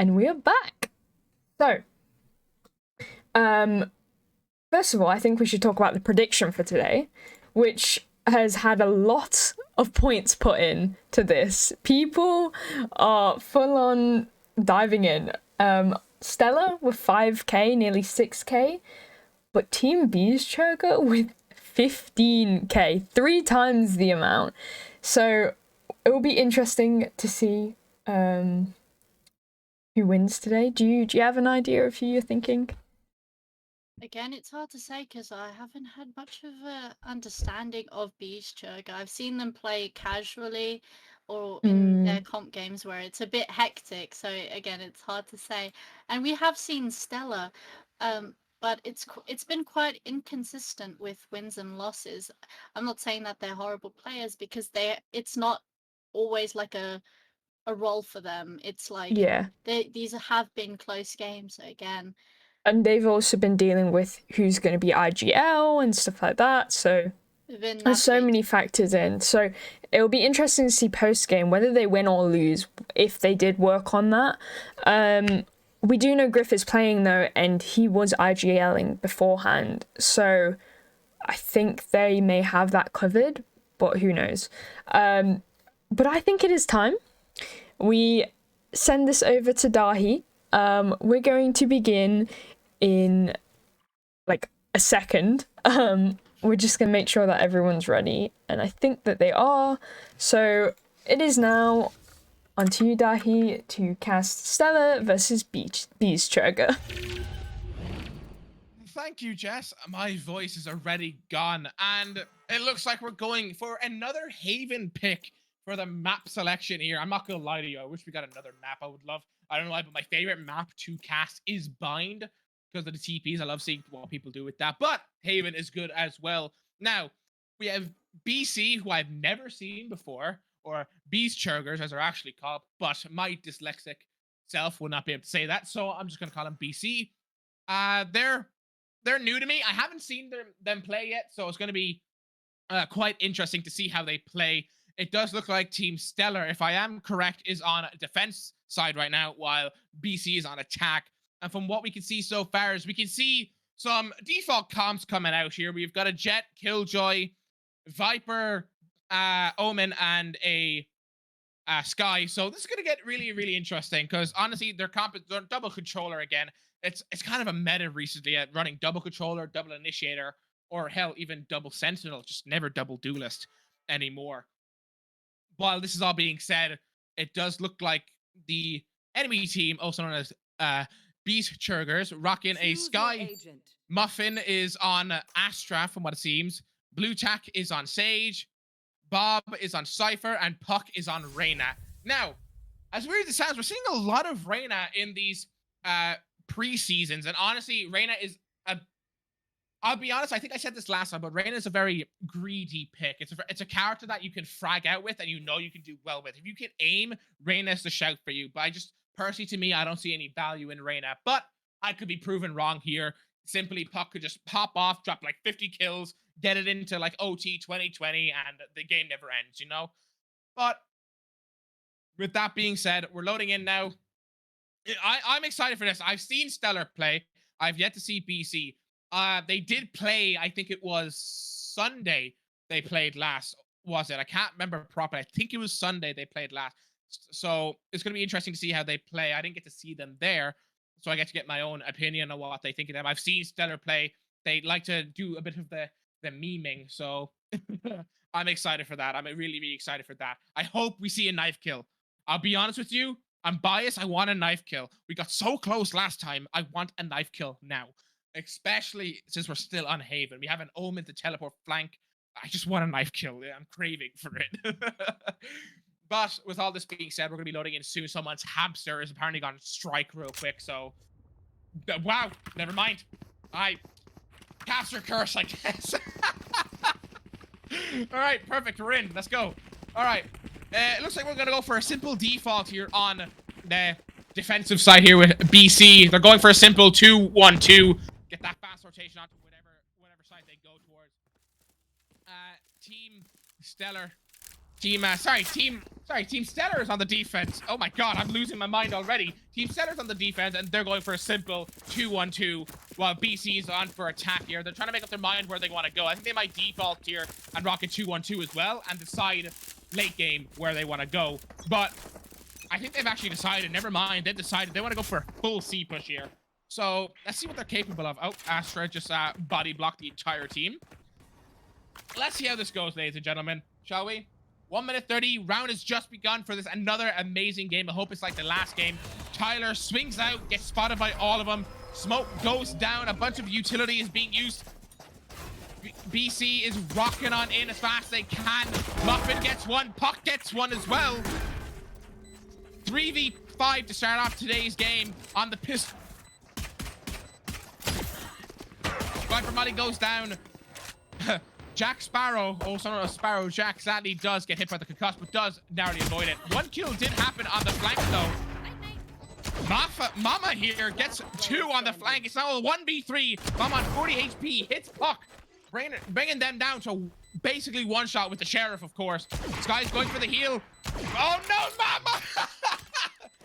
and we are back. So, first of all, I think we should talk about the prediction for today, which has had a lot of points put in to this. People are full on diving in. Stella with 5k, nearly 6k, but Team Beese Churger with 15k, 3 times the amount. So it will be interesting to see who wins today. Do you have an idea of who you're thinking? Again, it's hard to say because I haven't had much of a understanding of Beese Churger. I've seen them play casually or in their comp games where it's a bit hectic. So again, it's hard to say. And we have seen Stella, but it's been quite inconsistent with wins and losses. I'm not saying that they're horrible players because it's not always like a role for them. It's like these have been close games. So again. And they've also been dealing with who's going to be IGL and stuff like that. So there's so many factors in. So it'll be interesting to see post-game, whether they win or lose, if they did work on that. We do know Griff is playing, though, and he was IGLing beforehand. So I think they may have that covered, but who knows. But I think it is time. We send this over to Dahi. We're going to begin in like a second. We're just going to make sure that everyone's ready, and I think that they are. So it is now on to you, Dahi, to cast Stella versus Beese Churger. Thank you, Jess. My voice is already gone, and it looks like we're going for another Haven pick for the map selection here. I'm not gonna lie to you, I wish we got another map. I don't know why, but my favorite map to cast is Bind because of the TPs. I love seeing what people do with that, but Haven is good as well. Now, we have BC, who I've never seen before, or Beese Churgers, as they're actually called, but my dyslexic self will not be able to say that, so I'm just gonna call them BC. They're new to me. I haven't seen them play yet, so it's gonna be quite interesting to see how they play. It does look like Team Stellar, if I am correct, is on defense side right now, while BC is on attack. And from what we can see so far is we can see some default comps coming out here. We've got a Jet, Killjoy, Viper, Omen, and a Sky. So this is going to get really, really interesting because honestly, they're double controller again. It's kind of a meta recently at running double controller, double initiator, or hell, even double sentinel, just never double duelist anymore. While this is all being said, it does look like the enemy team, also known as Beese Churgers, rocking a Sky. Muffin is on Astra, from what it seems. Blue Tack is on Sage. Bob is on Cypher, and Puck is on Reyna. Now, as weird as it sounds, we're seeing a lot of Reyna in these pre-seasons, and honestly, Reyna is I'll be honest, I think I said this last time, but Reyna is a very greedy pick. It's a character that you can frag out with and you know you can do well with. If you can aim, Reyna is the shout for you. But personally, to me, I don't see any value in Reyna. But I could be proven wrong here. Simply, Puck could just pop off, drop like 50 kills, get it into like OT 2020, and the game never ends, you know? But with that being said, we're loading in now. I'm excited for this. I've seen Stellar play. I've yet to see BC. They did play, I think it was Sunday they played last, was it? I can't remember properly. I think it was Sunday they played last. So it's going to be interesting to see how they play. I didn't get to see them there, so I get to get my own opinion on what they think of them. I've seen Stellar play. They like to do a bit of the memeing, so I'm excited for that. I'm really, really excited for that. I hope we see a knife kill. I'll be honest with you. I'm biased. I want a knife kill. We got so close last time. I want a knife kill now. Especially since we're still on Haven. We have an Omen to teleport flank. I just want a knife kill. I'm craving for it. But with all this being said, we're going to be loading in soon. Someone's hamster has apparently gone strike real quick. So, wow. Never mind. Cast your curse, I guess. All right, perfect. We're in. Let's go. All right. It looks like we're going to go for a simple default here on the defensive side here with BC. They're going for a simple 2-1-2. Get that fast rotation onto whatever side they go towards. Team Stellar Team Stellar is on the defense. Oh my god, I'm losing my mind already. Team Stellar's on the defense, and they're going for a simple 2-1-2, while BC is on for attack here. They're trying to make up their mind where they want to go. I think they might default here and rock a 2-1-2 as well, and decide late game where they want to go. But I think they've actually decided, never mind, they've decided they want to go for a full C push here. So let's see what they're capable of. Oh, Astra just body blocked the entire team. Let's see how this goes, ladies and gentlemen, shall we? 1 minute 30, round has just begun for this another amazing game. I hope it's like the last game. Tyler swings out, gets spotted by all of them. Smoke goes down, a bunch of utility is being used. BC is rocking on in as fast as they can. Muffin gets one, Puck gets one as well. 3v5 to start off today's game on the pistol. Viper Molly goes down. Jack Sparrow, also known as Sparrow Jack, sadly does get hit by the concuss, but does narrowly avoid it. 1 kill did happen on the flank though. Mama here gets 2 on the flank. It's now a 1v3. Mama on 40 HP hits Puck, bringing them down to basically one shot with the sheriff, of course. Sky's going for the heal. Oh no, Mama!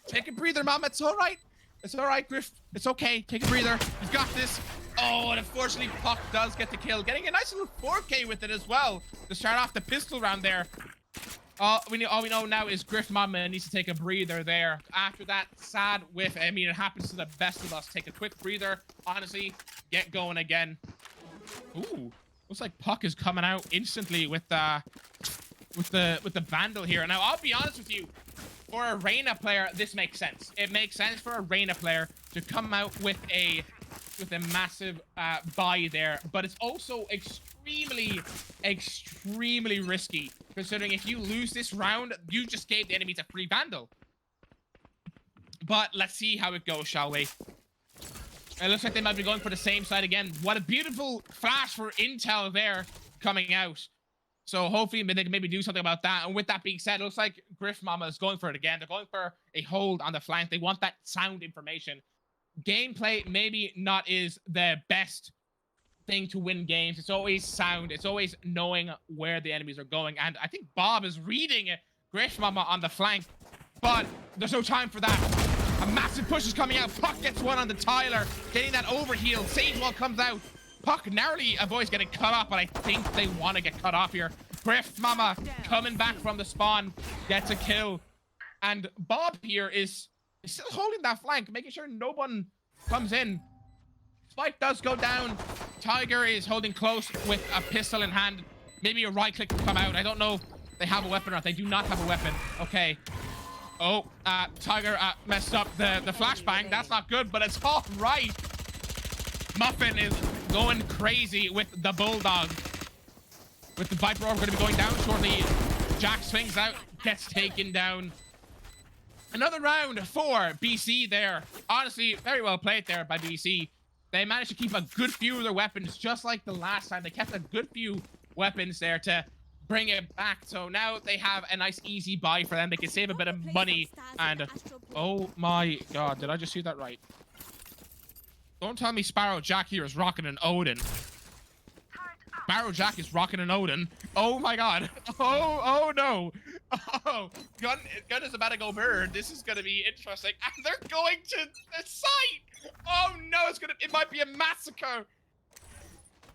Take a breather, Mama. It's all right. It's all right, Griff. It's okay. Take a breather. You've got this. Oh, and unfortunately, Puck does get the kill, getting a nice little 4K with it as well to start off the pistol round there. All we know now is Griff Mama needs to take a breather there. After that sad whiff, I mean, it happens to the best of us. Take a quick breather. Honestly, get going again. Ooh, looks like Puck is coming out instantly with the Vandal here. Now, I'll be honest with you. For a Reyna player, this makes sense. It makes sense for a Reyna player to come out with a massive buy there, but it's also extremely risky, considering if you lose this round, you just gave the enemies a free Vandal. But let's see how it goes, shall we? It looks like they might be going for the same side again. What a beautiful flash for intel there coming out. So hopefully they can maybe do something about that. And with that being said, it looks like Griff Mama is going for it again. They're going for a hold on the flank. They want that sound information. Gameplay maybe not is the best thing to win games. It's always sound. It's always knowing where the enemies are going. And I think Bob is reading Griff Mama on the flank, but there's no time for that. A massive push is coming out. Puck gets one on the Tyler, getting that overheal. Sage Wall comes out. Puck narrowly avoids getting cut off, but I think they want to get cut off here. Griff Mama coming back from the spawn gets a kill. And Bob here is still holding that flank, making sure no one comes in. Spike does go down. Tiger is holding close with a pistol in hand. Maybe a right click will come out. I don't know if they have a weapon or not. They do not have a weapon. Okay. Oh, Tiger messed up the flashbang. That's not good, but it's all right. Muffin is going crazy with the Bulldog. With the Viper Orb going to be going down shortly. Jack swings out, gets taken down. Another round for BC there. Honestly, very well played there by BC. They managed to keep a good few of their weapons, just like the last time. They kept a good few weapons there to bring it back. So now they have a nice easy buy for them. They can save a bit of money. And oh my god, did I just see that right? Don't tell me Sparrow Jack here is rocking an Odin. Sparrow Jack is rocking an Odin. Oh my god. Oh no. Oh, gun is about to go bird. This is gonna be interesting. And they're going to the site. Oh no, it might be a massacre.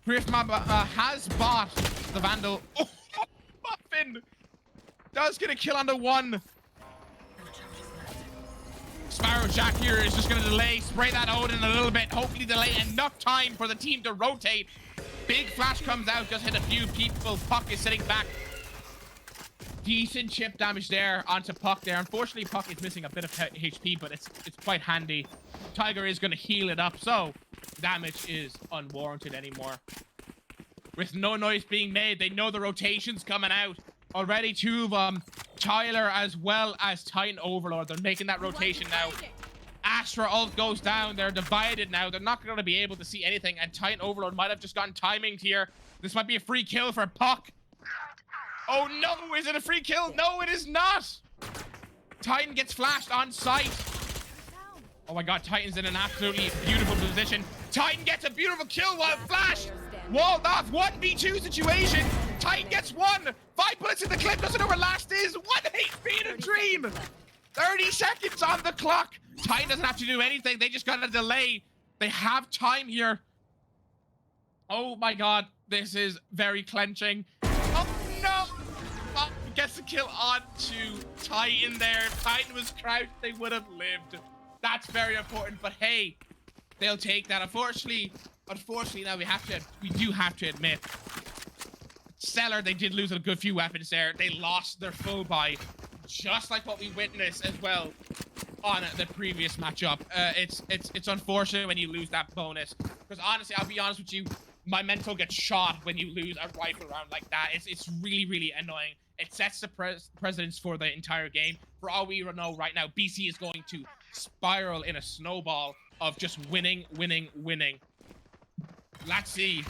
Griff Mama has bought the Vandal. Oh, Muffin does get a kill on the one. Sparrow Jack here is just going to delay, spray that Odin a little bit, hopefully delay enough time for the team to rotate. Big flash comes out, just hit a few people. Puck is sitting back. Decent chip damage there onto Puck there. Unfortunately, Puck is missing a bit of HP, but it's quite handy. Tiger is going to heal it up, so damage is unwarranted anymore. With no noise being made, they know the rotation's coming out. Already 2 of them. Tyler as well as Titan Overlord. They're making that rotation now. Astra ult goes down. They're divided now. They're not going to be able to see anything. And Titan Overlord might have just gotten timing here. This might be a free kill for Puck. Oh no, is it a free kill? No, it is not. Titan gets flashed on sight. Oh my god, Titan's in an absolutely beautiful position. Titan gets a beautiful kill while flash walled off. 1v2 situation. Titan gets one. 5 bullets in the clip. Doesn't know where last is. 1 HP in a dream. 30 seconds on the clock. Titan doesn't have to do anything. They just got a delay. They have time here. Oh my god. This is very clenching. Oh no. Oh, gets the kill on to Titan there. If Titan was crouched, they would have lived. That's very important. But hey, they'll take that. Unfortunately, now we do have to admit, Stellar, they did lose a good few weapons there. They lost their full buy, just like what we witnessed as well on the previous matchup. It's unfortunate when you lose that bonus, because honestly, I'll be honest with you, my mental gets shot when you lose a rifle round like that. It's really annoying. It sets the precedence for the entire game. For all we know right now, BC is going to spiral in a snowball of just winning. Let's see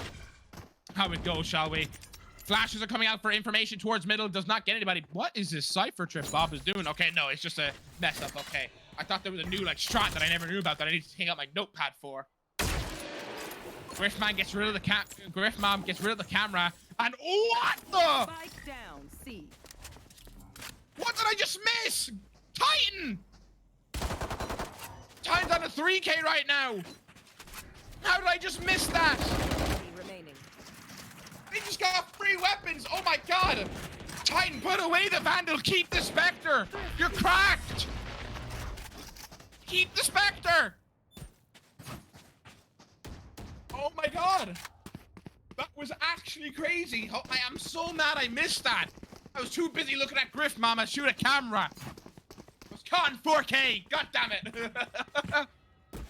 how it goes, shall we? Flashes are coming out for information towards middle. Does not get anybody. What is this cipher trip Bob is doing? Okay, no, it's just a mess up. Okay, I thought there was a new like strat that I never knew about that I need to hang out my notepad for. Griffman gets rid of the Griffmom gets rid of the camera, and what the? Spike down, C. What did I just miss? Titan! Titan's on a 3K right now. How did I just miss that? Remaining. They just got free weapons. Oh my god. Titan, put away the Vandal. Keep the Spectre. You're cracked. Keep the Spectre. Oh my god. That was actually crazy. Oh, I am so mad I missed that. I was too busy looking at Griff Mama shoot a camera. I was caught in 4K. God damn it.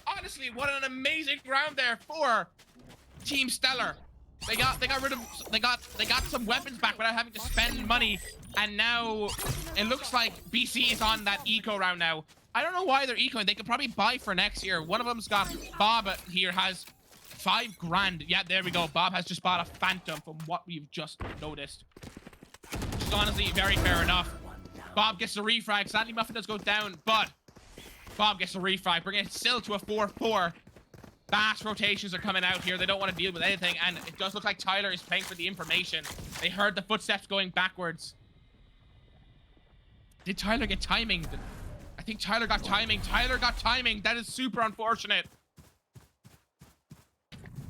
Honestly, what an amazing round there for Team Stellar. They got some weapons back without having to spend money, and now it looks like BC is on that eco round now. I don't know why they're ecoing. They could probably buy for next year. One of them's got Bob here has 5 grand. Yeah, there we go. Bob has just bought a Phantom from what we've just noticed. Which is honestly very fair enough. Bob gets the refrag. Sadly, Muffin does go down, but Bob gets the refrag, bringing it still to a 4-4. Fast rotations are coming out here. They don't want to deal with anything, and it does look like Tyler is paying for the information. They heard the footsteps going backwards. Did Tyler get timing? I think Tyler got timing. Tyler got timing. That is super unfortunate.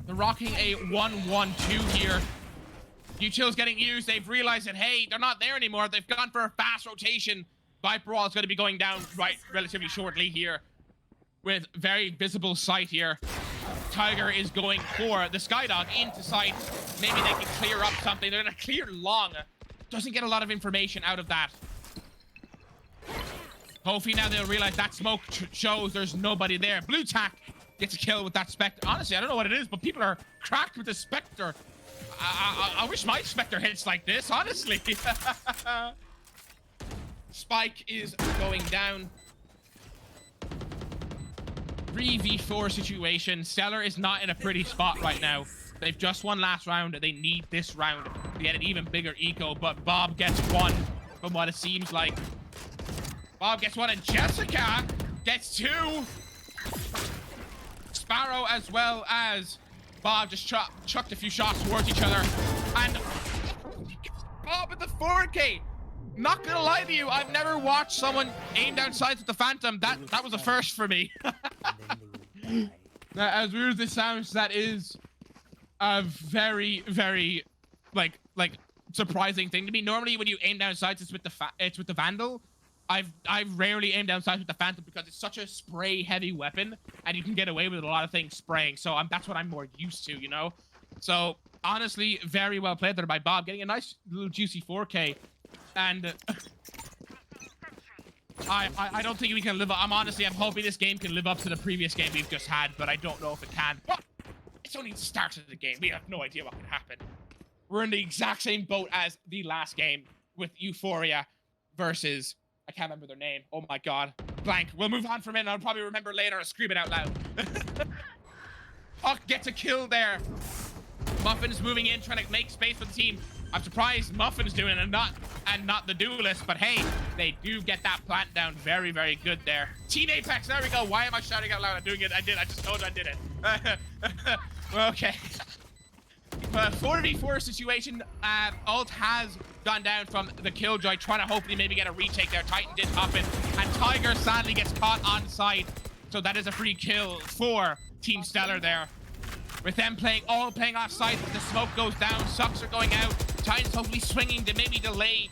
They're rocking a 1-1-2 here. Util's getting used. They've realized that, hey, they're not there anymore. They've gone for a fast rotation. Viper Wall is going to be going down relatively shortly here with very visible sight here. Tiger is going for the Skydog into sight. Maybe they can clear up something. They're going to clear long. Doesn't get a lot of information out of that. Hopefully now they'll realize that smoke shows there's nobody there. Blue Tack gets a kill with that Spectre. Honestly, I don't know what it is, but people are cracked with the Spectre. I wish my Spectre hits like this, honestly. Spike is going down. 3v4 situation. Stellar is not in a pretty spot right now. They've just won last round. They need this round to get an even bigger eco, but Bob gets one from what it seems like. Bob gets one, and Jessica gets 2. Sparrow as well as Bob just chucked a few shots towards each other. And Bob at the 4K. Not gonna lie to you, I've never watched someone aim down sights with the Phantom. That was a first for me. Now, as weird as this sounds, that is a very like surprising thing to me. Normally, when you aim down sights, it's with the Vandal. I've rarely aimed down sights with the Phantom because it's such a spray heavy weapon, and you can get away with a lot of things spraying. So that's what I'm more used to, you know. So honestly, very well played there by Bob, getting a nice little juicy 4K. And I don't think we can live up. I'm hoping this game can live up to the previous game we've just had, but I don't know if it can. But it's only the start of the game. We have no idea what can happen. We're in the exact same boat as the last game with Euphoria versus, I can't remember their name. Oh my god. Blank. We'll move on from it and I'll probably remember later and scream it out loud. Huck gets a kill there. Muffin's moving in, trying to make space for the team. I'm surprised Muffin's doing it and not the duelist, but hey, they do get that plant down very good there. Team Apex, there we go. Why am I shouting out loud? I'm doing it. I just told you I did it. Okay. But 4v4 situation, Ult has gone down from the Killjoy, trying to hopefully maybe get a retake there. Titan did hop in, and Tiger sadly gets caught on site. So that is a free kill for Team Stellar there. With them playing off site, the smoke goes down, sucks are going out. Titans hopefully swinging to maybe delay.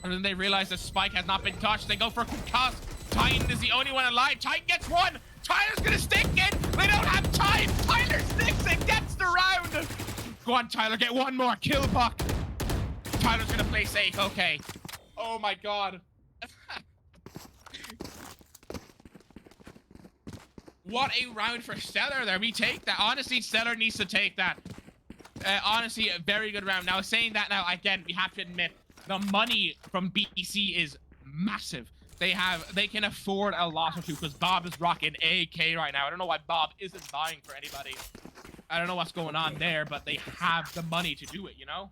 And then they realize the spike has not been touched. They go for a quick toss. Titan is the only one alive. Titan gets one. Tyler's gonna stick it. They don't have time. Tyler sticks it, gets the round. Go on, Tyler, get one more. Kill Buck. Tyler's gonna play safe. Okay. Oh my god. What a round for Stellar there. We take that. Honestly, Stellar needs to take that. Honestly, a very good round. Now, saying that now, again, we have to admit, the money from BC is massive. They can afford a loss or two because Bob is rocking AK right now. I don't know why Bob isn't buying for anybody. I don't know what's going on there, but they have the money to do it, you know?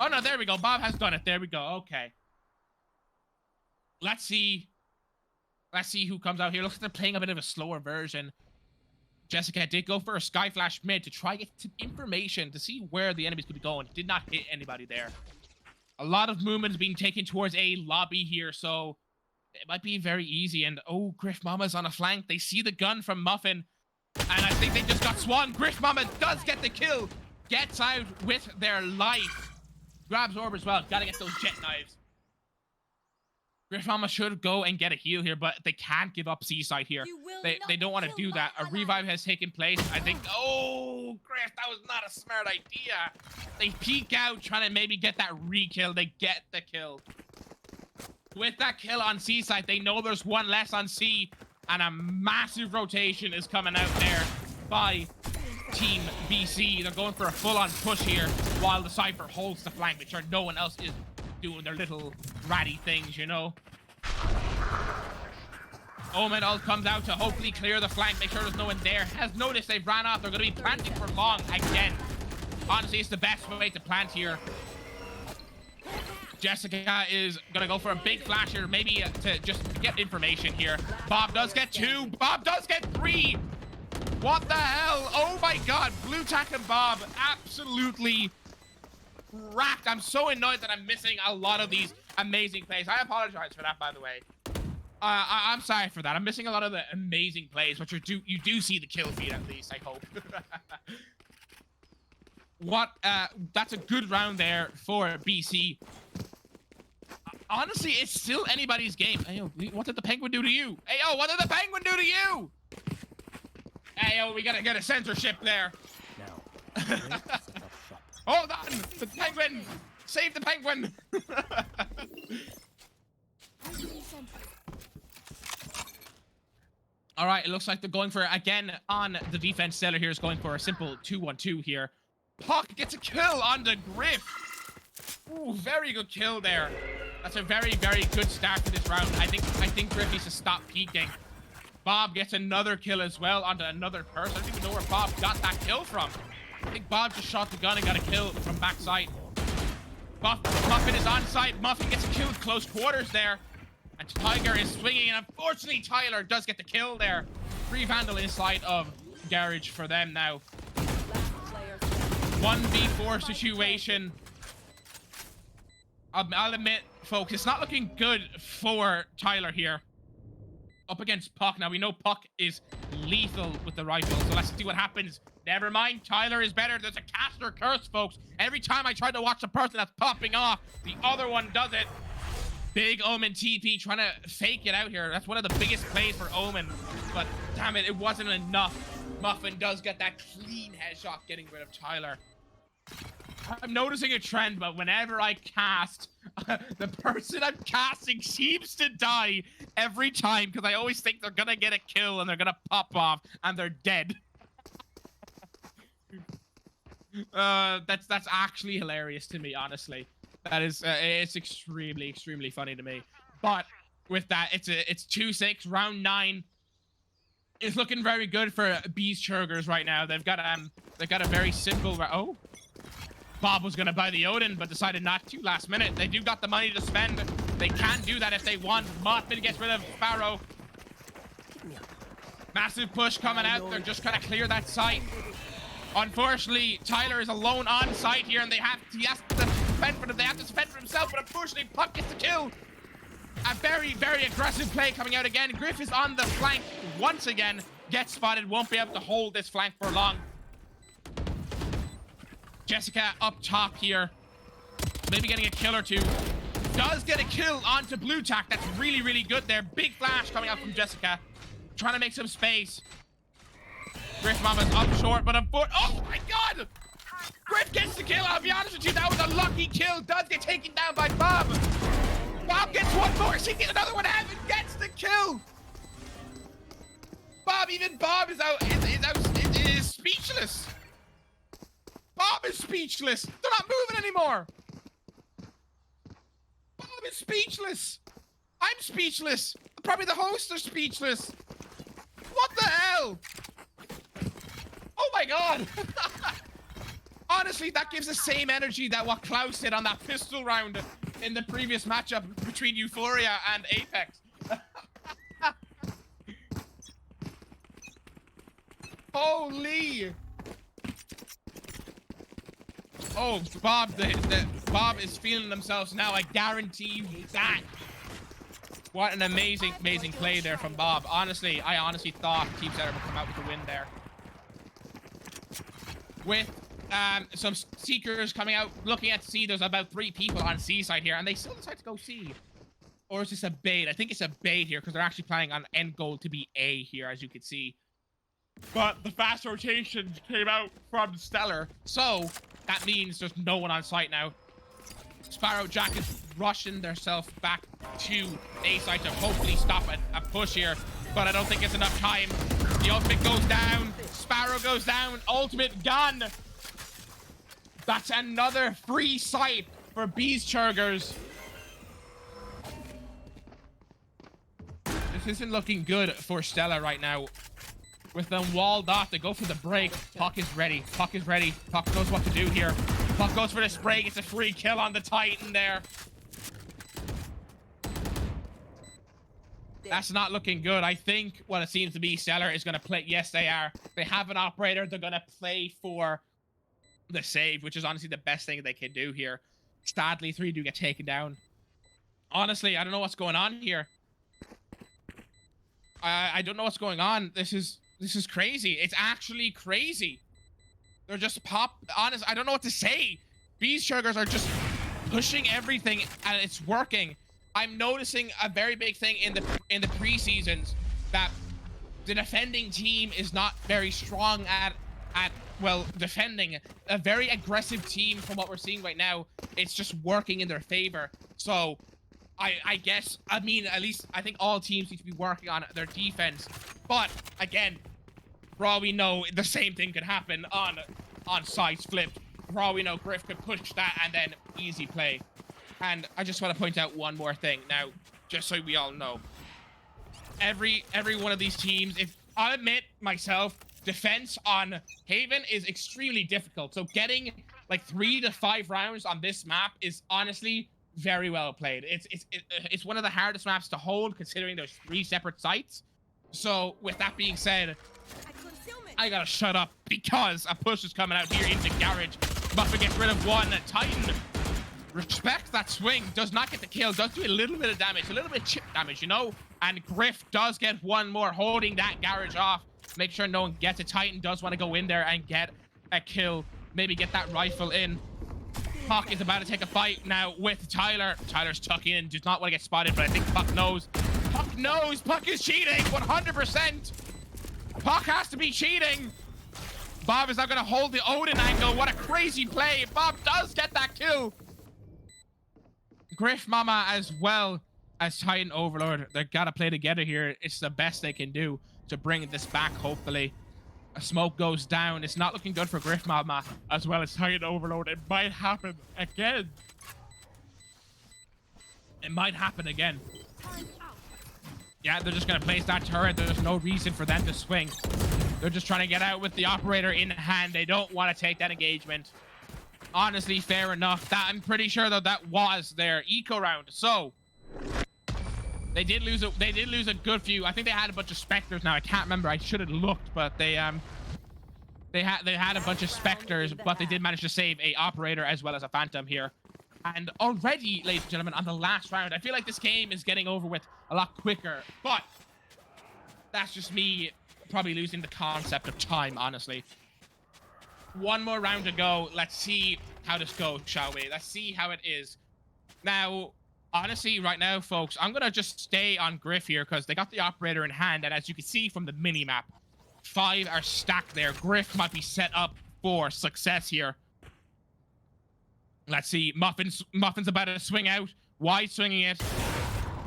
Oh, no, there we go. Bob has done it. There we go. Okay. Let's see. Let's see who comes out here. Looks like they're playing a bit of a slower version. Jessica did go for a Sky Flash mid to try get some information to see where the enemies could be going. Did not hit anybody there. A lot of movement is being taken towards a lobby here, so it might be very easy. And oh, Griff Mama's on a flank. They see the gun from Muffin, and I think they just got swung. Griff Mama does get the kill. Gets out with their life. Grabs Orb as well. Gotta get those jet knives. Griff Mama should go and get a heal here, but they can't give up Seaside here. They don't want to do that. A revive has taken place. I think, oh, Griff, that was not a smart idea. They peek out, trying to maybe get that re-kill. They get the kill. With that kill on Seaside, they know there's one less on C, and a massive rotation is coming out there by Team BC. They're going for a full-on push here, while the Cypher holds the flank, make sure no one else is doing their little ratty things, you know. Omen ult comes out to hopefully clear the flank, make sure there's no one there. Has noticed they've ran off. They're going to be planting for long again. Honestly, it's the best way to plant here. Jessica is going to go for a big flash here, maybe to just get information here. Bob does get 2. Bob does get 3. What the hell? Oh my god. Blue Tack and Bob absolutely wrapped. I'm so annoyed that I'm missing a lot of these amazing plays. I apologize for that, by the way. I'm sorry for that. I'm missing a lot of the amazing plays, but you do see the kill feed at least, I hope. That's a good round there for BC. Honestly, it's still anybody's game. Hey, yo, what did the Penguin do to you? Hey, yo, what did the Penguin do to you? Hey, yo, we gotta get a censorship there. Now, hold on! The Penguin! Save the Penguin! Alright, it looks like they're going for, again, on the defense. Stellar here is going for a simple 2-1-2 here. Puck gets a kill on the Griff. Ooh, very good kill there. That's a very, very good start to this round. I think Griff needs to stop peeking. Bob gets another kill as well onto another person. I don't even know where Bob got that kill from. I think Bob just shot the gun and got a kill from backside. Muffin is on site. Muffin gets a kill with close quarters there. And Tiger is swinging, and unfortunately Tyler does get the kill there. Free Vandal inside of Garage for them now. 1v4 situation. I'll admit, folks, it's not looking good for Tyler here. Up against Puck. Now, we know Puck is lethal with the rifle, so let's see what happens. Never mind, Tyler is better. There's a caster curse, folks. Every time I try to watch the person that's popping off, the other one does it. Big Omen TP trying to fake it out here. That's one of the biggest plays for Omen. But damn it, it wasn't enough. Muffin does get that clean headshot, getting rid of Tyler. I'm noticing a trend, but whenever I cast, the person I'm casting seems to die every time because I always think they're gonna get a kill and they're gonna pop off and they're dead. That's actually hilarious to me, honestly. That is, it's extremely, extremely funny to me. But with that, it's 2-6, round 9. It's looking very good for Beese Churgers right now. They've got a very simple. Oh, Bob was gonna buy the Odin, but decided not to last minute. They do got the money to spend. They can do that if they want. Muffin gets rid of Sparrow. Massive push coming out. They're just gonna clear that site. Unfortunately, Tyler is alone on site here, and he has to defend for them. They have to defend for himself, but unfortunately, Puck gets the kill. A very, very aggressive play coming out again. Griff is on the flank once again. Gets spotted, won't be able to hold this flank for long. Jessica up top here. Maybe getting a kill or two. Does get a kill onto Blue Tack. That's really, really good there. Big flash coming out from Jessica. Trying to make some space. Griff Mama's up short, but oh my god! Griff gets the kill. I'll be honest with you, that was a lucky kill. Does get taken down by Bob. Bob gets one more. She gets another one. Evan gets the kill. Bob, even Bob is is speechless. Bob is speechless. They're not moving anymore. Bob is speechless. I'm speechless. Probably the hosts are speechless. What the hell? Oh my god. Honestly, that gives the same energy that what Klaus did on that pistol round in the previous matchup between Euphoria and Apex. Holy! Oh, Bob, Bob is feeling themselves now. I guarantee you that. What an amazing, amazing play there from Bob. Honestly, I honestly thought Team Setter would come out with the win there. With some Seekers coming out, looking at C. There's about 3 people on C side here, and they still decide to go C. Or is this a bait? I think it's a bait here, because they're actually planning on end goal to be A here, as you can see. But the fast rotation came out from Stellar, so that means there's no one on site now. Sparrow Jack is rushing themselves back to A side to hopefully stop a push here, but I don't think it's enough time. The ultimate goes down. Sparrow goes down. Ultimate gone. That's another free site for Beese Churgers. This isn't looking good for Stella right now. With them walled off, they go for the break. Puck is ready. Puck is ready. Puck knows what to do here. Puck goes for the spray. It's a free kill on the Titan there. That's not looking good. I think what it seems to be, Stellar is going to play. Yes, they are. They have an operator. They're going to play for the save, which is honestly the best thing they can do here. Sadly, 3 do get taken down. Honestly, I don't know what's going on here. I don't know what's going on. This is crazy. It's actually crazy. They're just honest. I don't know what to say. Beese Churgers are just pushing everything, and it's working. I'm noticing a very big thing in the preseasons that the defending team is not very strong at well defending. A very aggressive team from what we're seeing right now. It's just working in their favor. So I guess, I mean, at least I think all teams need to be working on their defense. But again, for all we know, the same thing could happen on sides flipped. For all we know, Griff could push that and then easy play. And I just want to point out one more thing now, just so we all know. Every one of these teams, if I'll admit myself, defense on Haven is extremely difficult. So getting like 3 to 5 rounds on this map is honestly very well played. It's one of the hardest maps to hold, considering there's 3 separate sites. So with that being said, I gotta shut up because a push is coming out here into Garage. Muffin gets rid of one. Titan respects that swing, does not get the kill, does do a little bit of damage, a little bit of chip damage, you know. And Griff does get one more, holding that Garage off. Make sure no one gets it. Titan does want to go in there and get a kill, maybe get that rifle in. Puck is about to take a fight now with Tyler. Tyler's tucking in, does not want to get spotted, but I think Puck knows. Puck knows. Puck is cheating 100%. Puck has to be cheating. Bob is now going to hold the Odin angle. What a crazy play. Bob does get that kill. Griff Mama as well as Titan Overlord. They got to play together here. It's the best they can do to bring this back, hopefully. A smoke goes down. It's not looking good for Griff Mama as well as Titan Overlord. It might happen again. It might happen again. Yeah, they're just going to place that turret. There's no reason for them to swing. They're just trying to get out with the operator in hand. They don't want to take that engagement. Honestly, fair enough. That I'm pretty sure though that was their eco round. So they did lose a good few. I think they had a bunch of specters now. I can't remember. I should have looked, but they They had a bunch of Spectres, but they did manage to save a Operator as well as a Phantom here. And already, ladies and gentlemen, on the last round, I feel like this game is getting over with a lot quicker. But that's just me probably losing the concept of time, honestly. One more round to go. Let's see how this goes, shall we? Let's see how it is. Now, honestly, right now, folks, I'm going to just stay on Griff here because they got the Operator in hand. And as you can see from the mini-map, 5 are stacked there. Griff might be set up for success here. Let's see. Muffin's about to swing out. Wide swinging it.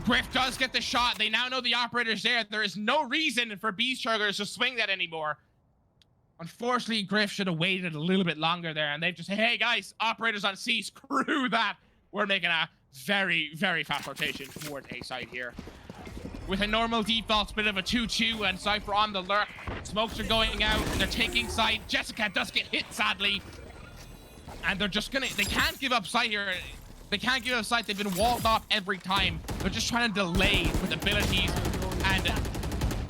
Griff does get the shot. They now know the Operator's there. There is no reason for Beese Churgers to swing that anymore. Unfortunately, Griff should have waited a little bit longer there, and they've just said, hey guys, Operators on C, screw that. We're making a very, very fast rotation towards A side here. With a normal default split of a 2-2 and Cypher on the lurk. Smokes are going out, they're taking side. Jessica does get hit, sadly. And they're just gonna, they can't give up sight here. They can't give up sight, they've been walled off every time. They're just trying to delay with abilities. And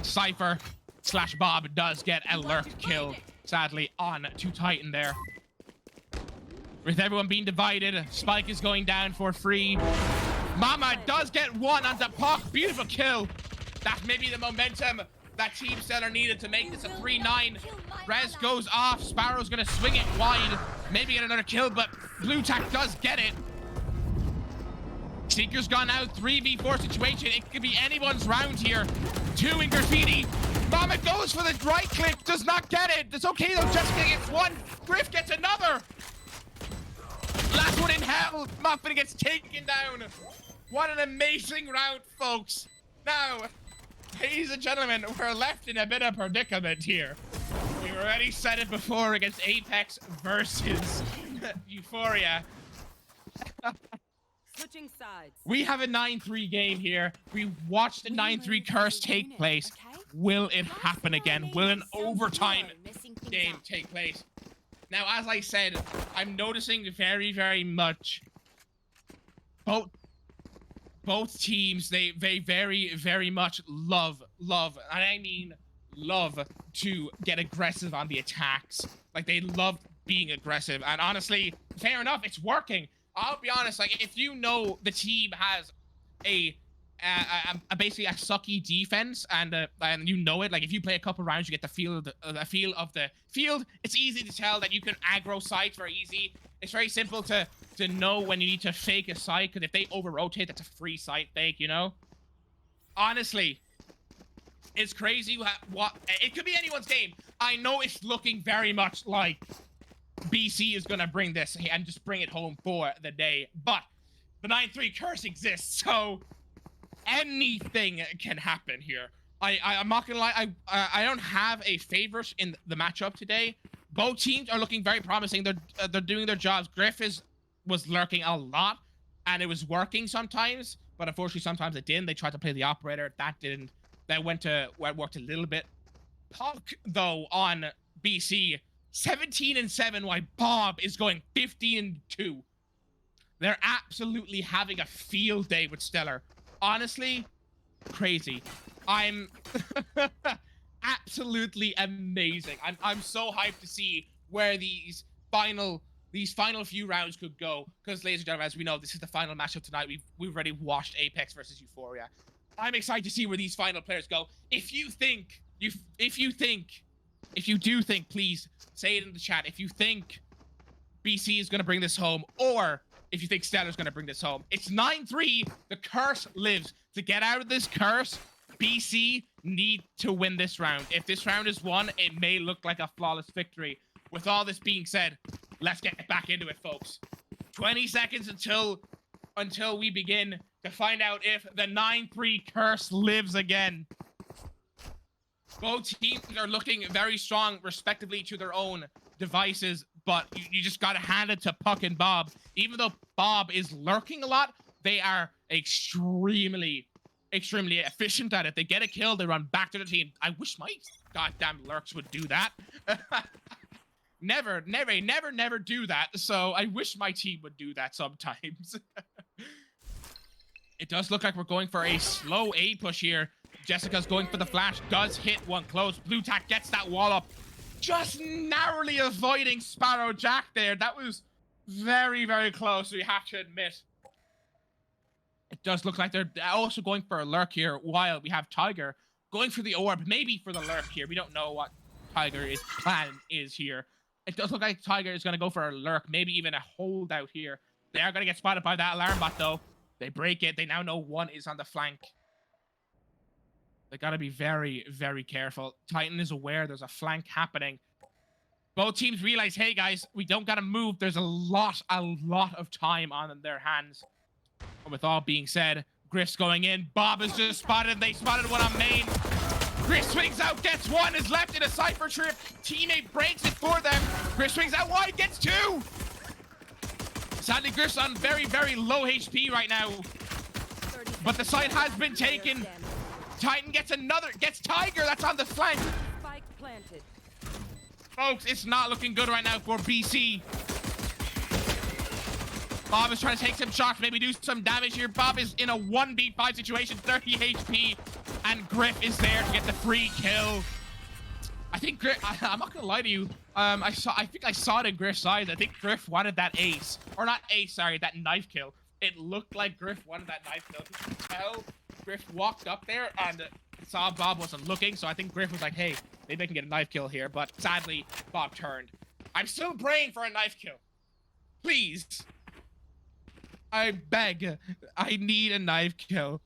Cypher / Bob does get a lurk kill, sadly, on to Titan there. With everyone being divided, Spike is going down for free. Mama does get one onto Puck, beautiful kill. That may be the momentum that Team Stellar needed to make this a 3-9. Rez goes off, Sparrow's gonna swing it wide, maybe get another kill, but Blue Tack does get it. Seeker's gone out, 3v4 situation. It could be anyone's round here. 2 in Graffiti. Mama goes for the right click, does not get it. It's okay though, Jessica gets one. Griff gets another. Last one in hell. Muffin gets taken down. What an amazing round, folks. Now, ladies and gentlemen, we're left in a bit of predicament here. We already said it before against Apex versus Euphoria. Switching sides. We have a 9-3 game here. We watched the 9-3 curse take place. Will it happen again? Will an overtime game take place? Now, as I said, I'm noticing very, very much both teams, they very, very much love, and I mean love to get aggressive on the attacks. Like, they love being aggressive, and honestly, fair enough, it's working. I'll be honest, like, if you know the team has basically a sucky defense, and you know it, like, if you play a couple rounds, you get the feel of the field. It's easy to tell that you can aggro sites very easy. It's very simple to know when you need to fake a site, because if they over-rotate, that's a free site fake, you know? Honestly, it's crazy what it could be anyone's game. I know it's looking very much like BC is gonna bring this and just bring it home for the day, but the 9-3 curse exists, so anything can happen here. I'm not gonna lie, I don't have a favorite in the matchup today. Both teams are looking very promising. They're doing their jobs. Griff was lurking a lot, and it was working sometimes, but unfortunately sometimes it didn't. They tried to play the Operator, that didn't. That worked a little bit. Puck though on BC, 17-7, while Bob is going 15-2. They're absolutely having a field day with Stellar. Honestly, crazy. I'm absolutely amazing. I'm so hyped to see where these final few rounds could go. Because, ladies and gentlemen, as we know, this is the final matchup tonight. We've already watched Apex versus Euphoria. I'm excited to see where these final players go. If you do think, please say it in the chat. If you think BC is gonna bring this home, or if you think Stellar's gonna bring this home, it's 9-3. The curse lives. To get out of this curse, BC need to win this round. If this round is won, it may look like a flawless victory. With all this being said, let's get back into it, folks. 20 seconds until we begin to find out if the 9-3 curse lives again. Both teams are looking very strong, respectively, to their own devices, but you just gotta hand it to Puck and Bob. Even though Bob is lurking a lot, they are extremely efficient at it. They get a kill, they run back to the team. I wish my goddamn lurks would do that. Never do that. So I wish my team would do that sometimes. It does look like we're going for a slow A push here. Jessica's going for the flash, does hit one close. Blue Tack gets that wall up. just narrowly avoiding Sparrow Jack there. That was very, very close, we have to admit. It does look like they're also going for a lurk here, while we have Tiger going for the orb, maybe for the lurk here. We don't know what Tiger's plan is here. It does look like Tiger is going to go for a lurk, maybe even a holdout here. They are going to get spotted by that alarm bot, though. They break it. They now know one is on the flank. They got to be very, very careful. Titan is aware there's a flank happening. Both teams realize, hey, guys, we don't got to move. There's a lot of time on their hands. And with all being said, Griff's going in. Bob is just spotted. They spotted one on main. Griff swings out, gets one, is left in a cypher trip. Teammate breaks it for them. Griff swings out wide, gets two. Sadly, Griff's on very, very low HP right now. But the site has been taken. Titan gets another, gets Tiger, that's on the flank. Spike planted. Folks, it's not looking good right now for BC. Bob is trying to take some shots, maybe do some damage here. Bob is in a 1v5 situation, 30 HP. And Griff is there to get the free kill. I think Griff, I'm not gonna lie to you. I think I saw it in Griff's eyes. I think Griff wanted that ace. Or not ace, sorry, that knife kill. It looked like Griff wanted that knife kill. You could tell Griff walked up there and saw Bob wasn't looking. So I think Griff was like, hey, maybe I can get a knife kill here. But sadly, Bob turned. I'm still praying for a knife kill. Please. I beg. I need a knife kill.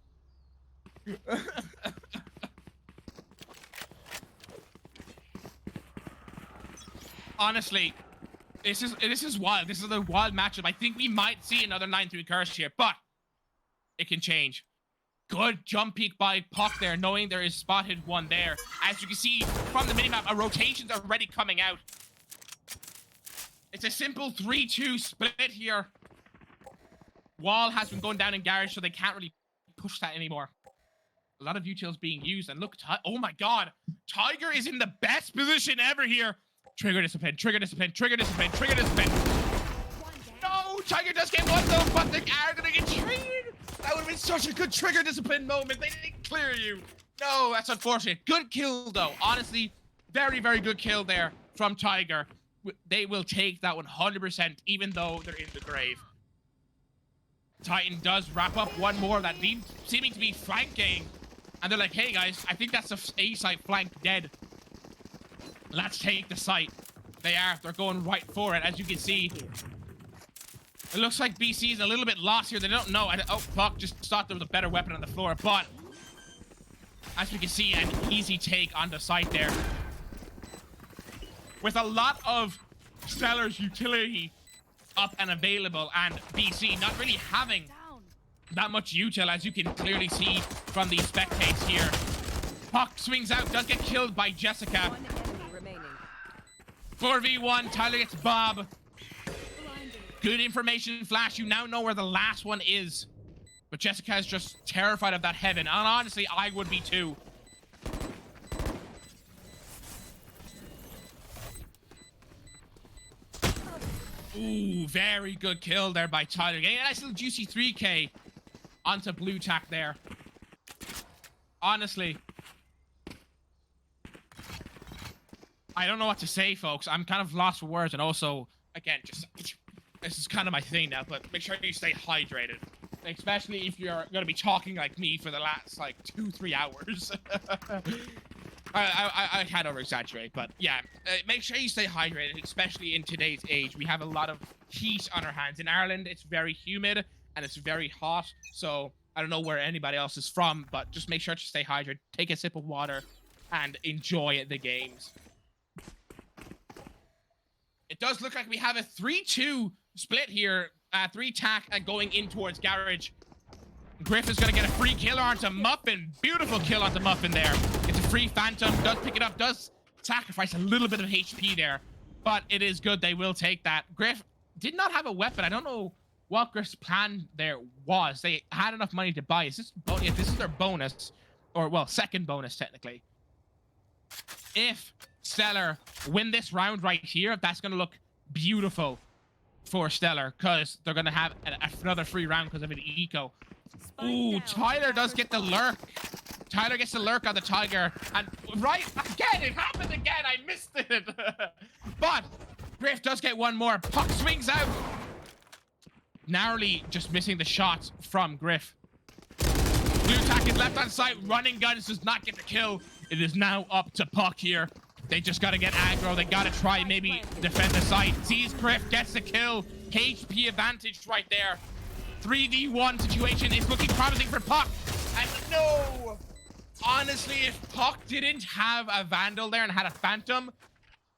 Honestly, this is wild. This is a wild matchup. I think we might see another 9-3 curse here, but it can change. Good jump peek by Puck there, knowing there is spotted one there. As you can see from the minimap, a rotation's already coming out. It's a simple 3-2 split here. Wall has been going down in garage, so they can't really push that anymore. A lot of utils being used, and look, oh my god, Tiger is in the best position ever here. Trigger discipline, trigger discipline, trigger discipline, trigger discipline. No, Tiger does get one though, but they are gonna get triggered. That would have been such a good trigger discipline moment. They didn't clear you. No, that's unfortunate. Good kill though, honestly, very, very good kill there from Tiger. They will take that 100%, even though they're in the grave. Titan does wrap up one more that seeming to be flanking. And they're like, hey guys, I think that's the A site flank dead. Let's take the site. They're going right for it, as you can see. It looks like BC is a little bit lost here. They don't know. Oh, fuck, just thought there was a better weapon on the floor. But, as we can see, an easy take on the site there. With a lot of Stellar's utility up and available, and BC not really having that much util, as you can clearly see from these spectates here. Puck swings out, does get killed by Jessica. 4v1, Tyler gets Bob. Good information flash, you now know where the last one is. But Jessica is just terrified of that heaven, and honestly, I would be too. Ooh, very good kill there by Tyler. Getting a nice little juicy 3k onto blue tack there. Honestly, I don't know what to say, folks. I'm kind of lost for words, and also, again, just this is kind of my thing now, but make sure you stay hydrated. Especially if you're going to be talking like me for the last, like, 2-3 hours. I can't over-exaggerate, but yeah, make sure you stay hydrated, especially in today's age. We have a lot of heat on our hands. In Ireland, it's very humid, and it's very hot, so I don't know where anybody else is from, but just make sure to stay hydrated, take a sip of water, and enjoy the games. It does look like we have a 3-2 split here, 3 tack going in towards Garage. Griff is going to get a free kill onto Muffin. Beautiful kill onto Muffin there. It's a free Phantom, does pick it up, does sacrifice a little bit of HP there, but it is good. They will take that. Griff did not have a weapon. I don't know what Griff's plan there was. They had enough money to buy. Is this, yeah, this is their bonus, or well, second bonus technically. If Stellar win this round right here, that's going to look beautiful for Stellar, because they're going to have another free round because of an eco. Ooh, Tyler does get the lurk. Tyler gets the lurk on the Tiger, and right again. It happened again. I missed it. But Griff does get one more. Puck swings out. Narrowly just missing the shot from Griff. Blue tack is left on site. Running guns does not get the kill. It is now up to Puck here. They just got to get aggro. They got to try maybe defend the site. Sees Griff, gets the kill. HP advantage right there. 3v1 situation is looking promising for Puck. And no! Honestly, if Puck didn't have a Vandal there and had a Phantom,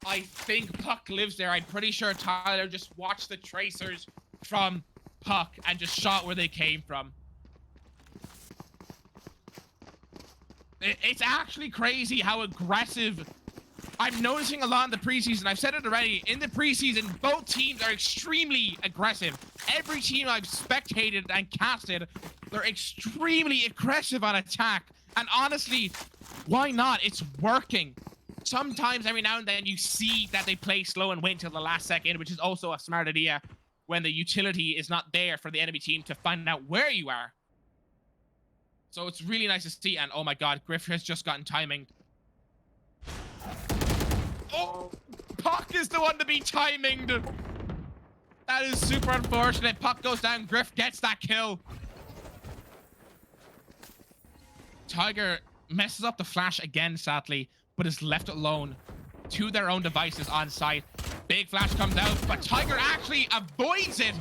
I think Puck lives there. I'm pretty sure Tyler just watched the tracers from Puck and just shot where they came from. It's actually crazy how aggressive I'm noticing a lot in the preseason. I've said it already. In the preseason, both teams are extremely aggressive. Every team I've spectated and casted, they're extremely aggressive on attack. And honestly, why not? It's working. Sometimes every now and then you see that they play slow and wait till the last second, which is also a smart idea when the utility is not there for the enemy team to find out where you are. So it's really nice to see. And oh my god, Griff has just gotten timing. Oh, Puck is the one to be timinged. That is super unfortunate. Puck goes down. Griff gets that kill. Tiger messes up the flash again, sadly, but is left alone to their own devices on site. Big flash comes out, but Tiger actually avoids it.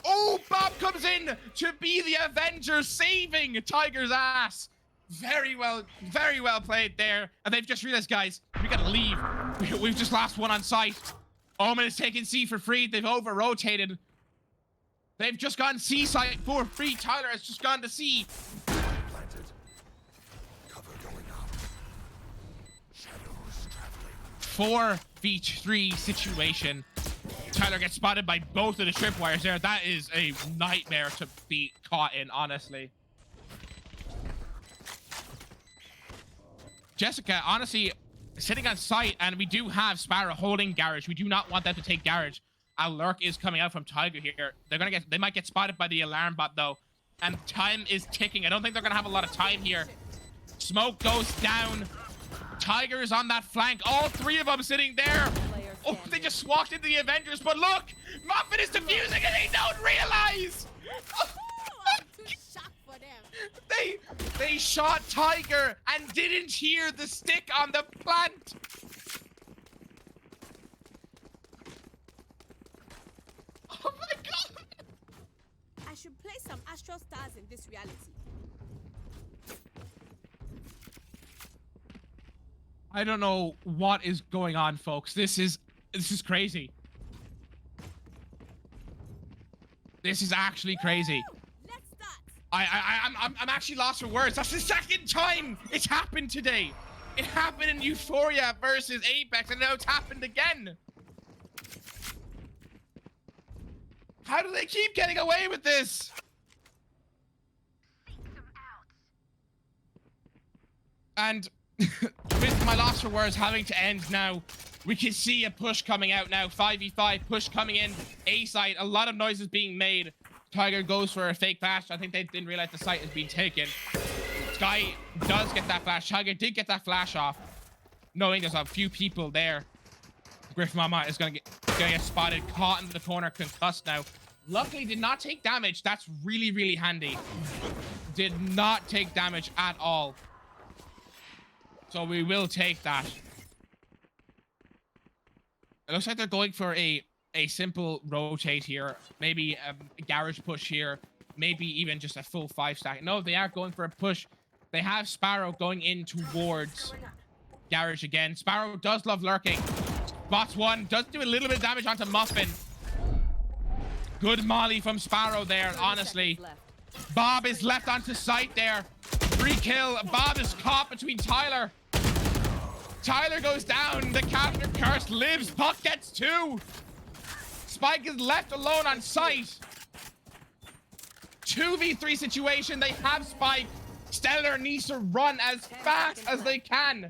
Oh, Bob comes in to be the Avenger, saving Tiger's ass. Very well played there. And they've just realized, guys, we gotta leave. We've just lost one on site. Omen is taking C for free. They've over-rotated. They've just gone C site for free. Tyler has just gone to C. 4v3 situation. Tyler gets spotted by both of the tripwires there. That is a nightmare to be caught in, honestly. Jessica, honestly, sitting on site, and we do have Sparrow holding Garage. We do not want them to take Garage. A lurk is coming out from Tiger here. They might get spotted by the alarm bot though, and time is ticking. I don't think they're gonna have a lot of time here. Smoke goes down. Tiger is on that flank. All three of them sitting there. Oh, they just walked into the Avengers, but look, Muffin is defusing and they don't realize. They shot Tiger and didn't hear the stick on the plant. Oh my god! I should play some Astral Stars in this reality. I don't know what is going on, folks. This is crazy. This is actually crazy. I'm actually lost for words. That's the second time it's happened today. It happened in Euphoria versus Apex, and now it's happened again. How do they keep getting away with this? And with my loss for words having to end now, we can see a push coming out now. 5v5 push coming in. A site, a lot of noises being made. Tiger goes for a fake flash. I think they didn't realize the site has been taken. Sky does get that flash. Tiger did get that flash off, knowing there's a few people there. Griff Mama is gonna get spotted, caught in the corner, concussed now. Luckily did not take damage. That's really, really handy. Did not take damage at all. So we will take that. It looks like they're going for a simple rotate here. Maybe a garage push here. Maybe even just a full 5-stack. No, they are going for a push. They have Sparrow going in towards garage again. Sparrow does love lurking. Spots one. Does do a little bit of damage onto Muffin. Good molly from Sparrow there, honestly. Bob is left onto site there. Free kill. Bob is caught between Tyler. Tyler goes down. The captor curse lives. Puck gets 2. Spike is left alone on site. 2v3 situation. They have Spike. Stellar needs to run as fast as they can.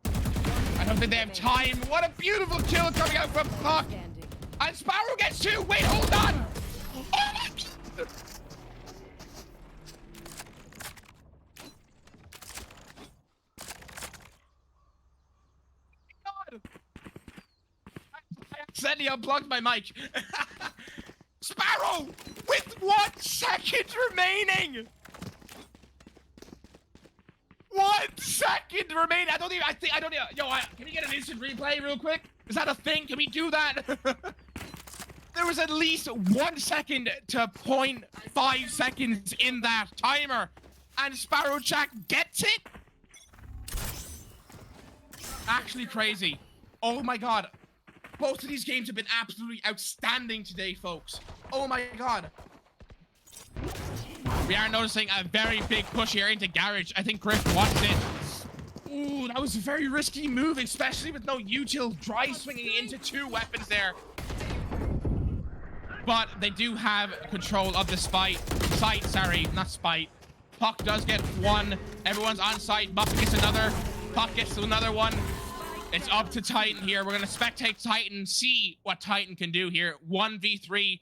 I don't think they have time. What a beautiful kill coming out from Puck. And Sparrow gets 2. Wait, hold on. Oh my god. accidentally unplugged my mic. Sparrow with 1 second remaining. 1 second remaining. I don't even. Yo, can we get an instant replay real quick? Is that a thing? Can we do that? There was at least 1 second to 0.5 seconds in that timer, and Sparrow Jack gets it. Actually crazy. Oh my god. Both of these games have been absolutely outstanding today, folks. Oh my god. We are noticing a very big push here into Garage. I think Griff wants it. Ooh, that was a very risky move, especially with no util dry swinging into 2 weapons there. But they do have control of the site, sorry, not spite. Puck does get 1. Everyone's on site. Muffin gets another. Puck gets another one. It's up to Titan here. We're going to spectate Titan, see what Titan can do here. 1v3.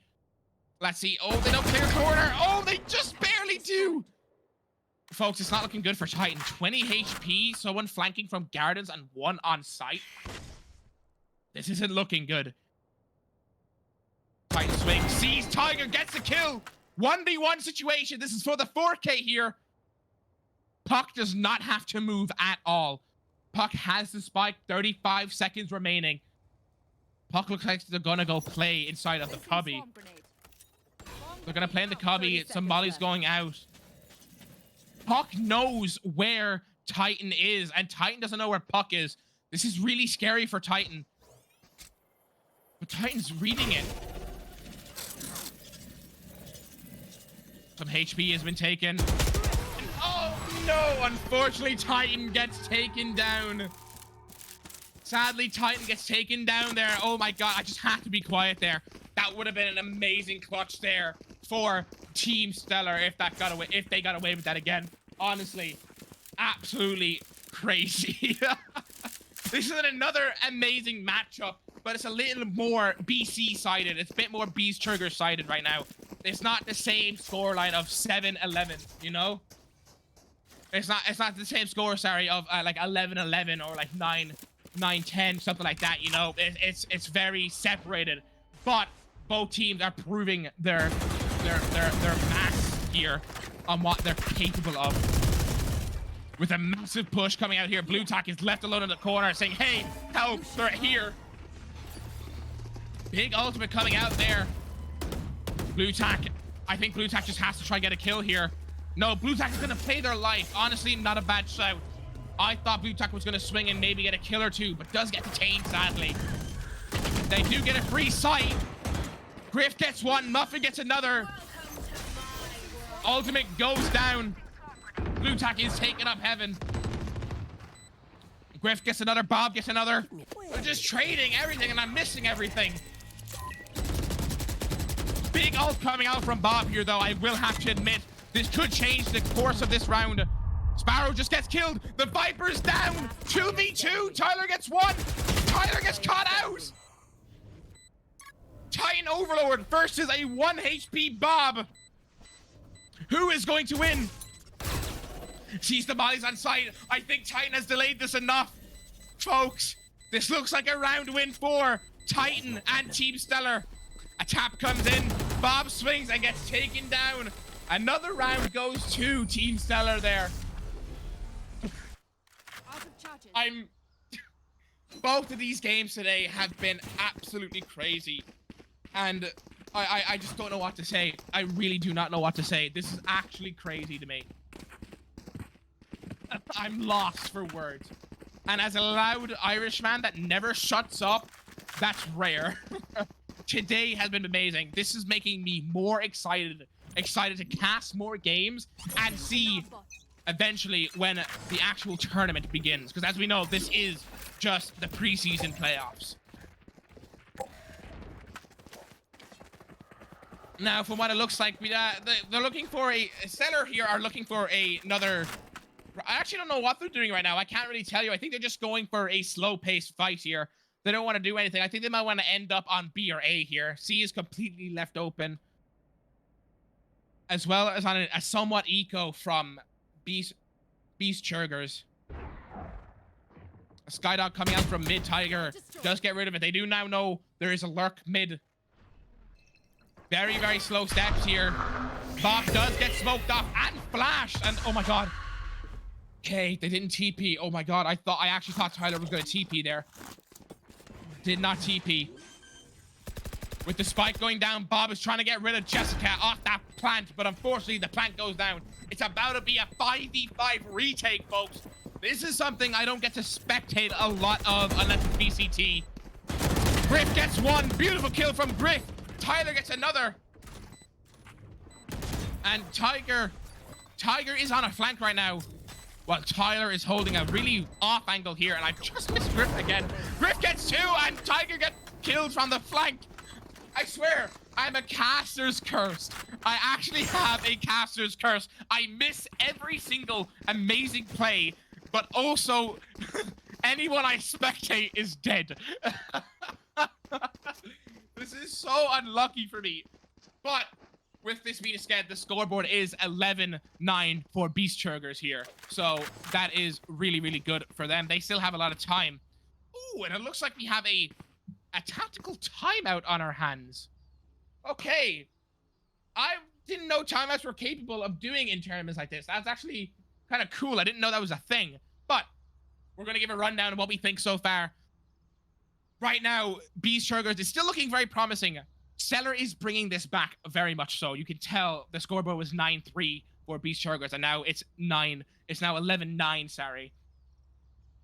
Let's see. Oh, they don't clear corner. Oh, they just barely do. Folks, it's not looking good for Titan. 20 HP, someone flanking from Gardens and 1 on site. This isn't looking good. Titan swing, sees Tiger, gets the kill. 1v1 situation. This is for the 4K here. Puck does not have to move at all. Puck has the spike, 35 seconds remaining. Puck looks like they're gonna go play inside of the cubby. They're gonna play in the cubby. Somebody's going out. Puck knows where Titan is, and Titan doesn't know where Puck is. This is really scary for Titan. But Titan's reading it. Some HP has been taken. Oh no, unfortunately Titan gets taken down. Sadly, Titan gets taken down there. Oh my god, I just have to be quiet there. That would have been an amazing clutch there for Team Stellar if they got away with that again. Honestly, absolutely crazy. This is another amazing matchup, but it's a little more BC sided. It's a bit more Beese Churger sided right now. It's not the same scoreline of 7-11, you know? It's not the same score, sorry, of like 11-11 or like 9-10, something like that, you know? It's very separated. But both teams are proving their mass here on what they're capable of. With a massive push coming out here, Blue Tack is left alone in the corner saying, hey, help, they're here. Big ultimate coming out there. Blue Tack, I think Blue Tack just has to try and get a kill here. No, Blue Tack is going to play their life. Honestly, not a bad shout. I thought Blue Tack was going to swing and maybe get a kill or 2, but does get detained, sadly. They do get a free sight. Griff gets 1, Muffin gets another. Ultimate goes down. Blue Tack is taking up heaven. Griff gets another, Bob gets another. They're just trading everything and I'm missing everything. Big ult coming out from Bob here, though. I will have to admit, this could change the course of this round. Sparrow just gets killed. The Viper's down. 2v2. Tyler gets 1. Tyler gets caught out. Titan Overlord versus a 1 HP Bob. Who is going to win? Sees the bodies on site. I think Titan has delayed this enough. Folks, this looks like a round win for Titan and Team Stellar. A tap comes in. Bob swings and gets taken down. Another round goes to Team Stellar there. Both of these games today have been absolutely crazy. And I just don't know what to say. I really do not know what to say. This is actually crazy to me. I'm lost for words. And as a loud Irishman that never shuts up, that's rare. Today has been amazing. This is making me more excited to cast more games and see eventually when the actual tournament begins. Because as we know, this is just the preseason playoffs. Now, from what it looks like, they're looking for Stellar here are looking for another. I actually don't know what they're doing right now. I can't really tell you. I think they're just going for a slow-paced fight here. They don't want to do anything. I think they might want to end up on B or A here. C is completely left open. As well as on a somewhat eco from Beese Churgers. Skydog coming out from mid. Tiger does get rid of it. They do now know there is a lurk mid. Very, very slow steps here. Bob does get smoked off and flashed. And oh my god. Okay, they didn't TP. Oh my god, I actually thought Tyler was going to TP there. Did not TP. With the spike going down, Bob is trying to get rid of Jessica off that plant, but unfortunately the plant goes down. It's about to be a 5v5 retake, folks. This is something I don't get to spectate a lot of unless it's BCT. Griff gets one. Beautiful kill from Griff. Tyler gets another. And Tiger is on a flank right now. While Tyler is holding a really off angle here, and I just missed Griff again. Griff gets two, and Tiger gets killed from the flank. I swear, I'm a caster's curse. I actually have a caster's curse. I miss every single amazing play, but also anyone I spectate is dead. This is so unlucky for me. But with this being said, the scoreboard is 11-9 for Beese Churgers here. So that is really, really good for them. They still have a lot of time. Ooh, and it looks like we have a tactical timeout on our hands. Okay. I didn't know timeouts were capable of doing in tournaments like this. That's actually kind of cool. I didn't know that was a thing. But we're going to give a rundown of what we think so far. Right now, Beese Churgers is still looking very promising. Stellar is bringing this back very much so. You can tell the scoreboard was 9-3 for Beese Churgers, and now it's 9. It's now 11-9, sorry.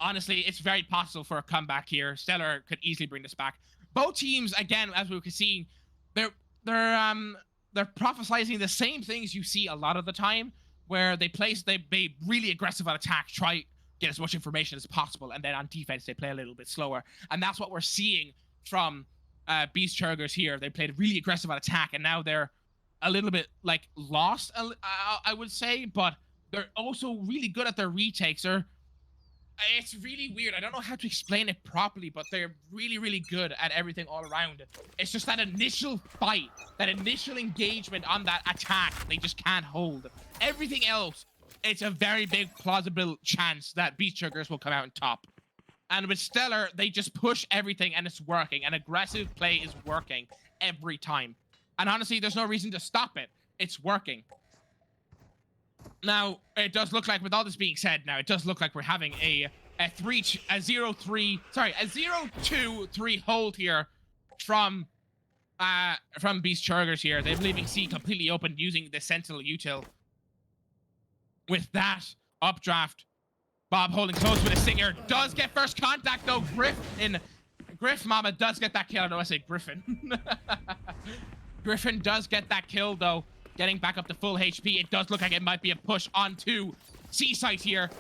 Honestly, it's very possible for a comeback here. Stellar could easily bring this back. Both teams, again, as we can see, they're prophesizing the same things you see a lot of the time, where they really aggressive on attack, try get as much information as possible, and then on defense they play a little bit slower. And that's what we're seeing from Beese Churgers here. They played really aggressive on attack, and now they're a little bit like lost, I would say, but they're also really good at their retakes. It's really weird. I don't know how to explain it properly, but they're really, really good at everything all around. It's just that initial fight, that initial engagement on that attack, they just can't hold. Everything else, it's a very big plausible chance that Beese Churgers will come out on top. And with Stellar, they just push everything and it's working. And aggressive play is working every time. And honestly, there's no reason to stop it. It's working. Now, it does look like, with all this being said, now it does look like we're having a 0-2-3 hold here from Beese Churgers here. They're leaving C completely open using the Sentinel util. With that updraft, Bob holding close with a Singer does get first contact though. Griff Mama does get that kill. I know I say Griffin. Griffin does get that kill though. Getting back up to full HP. It does look like it might be a push onto C-site here.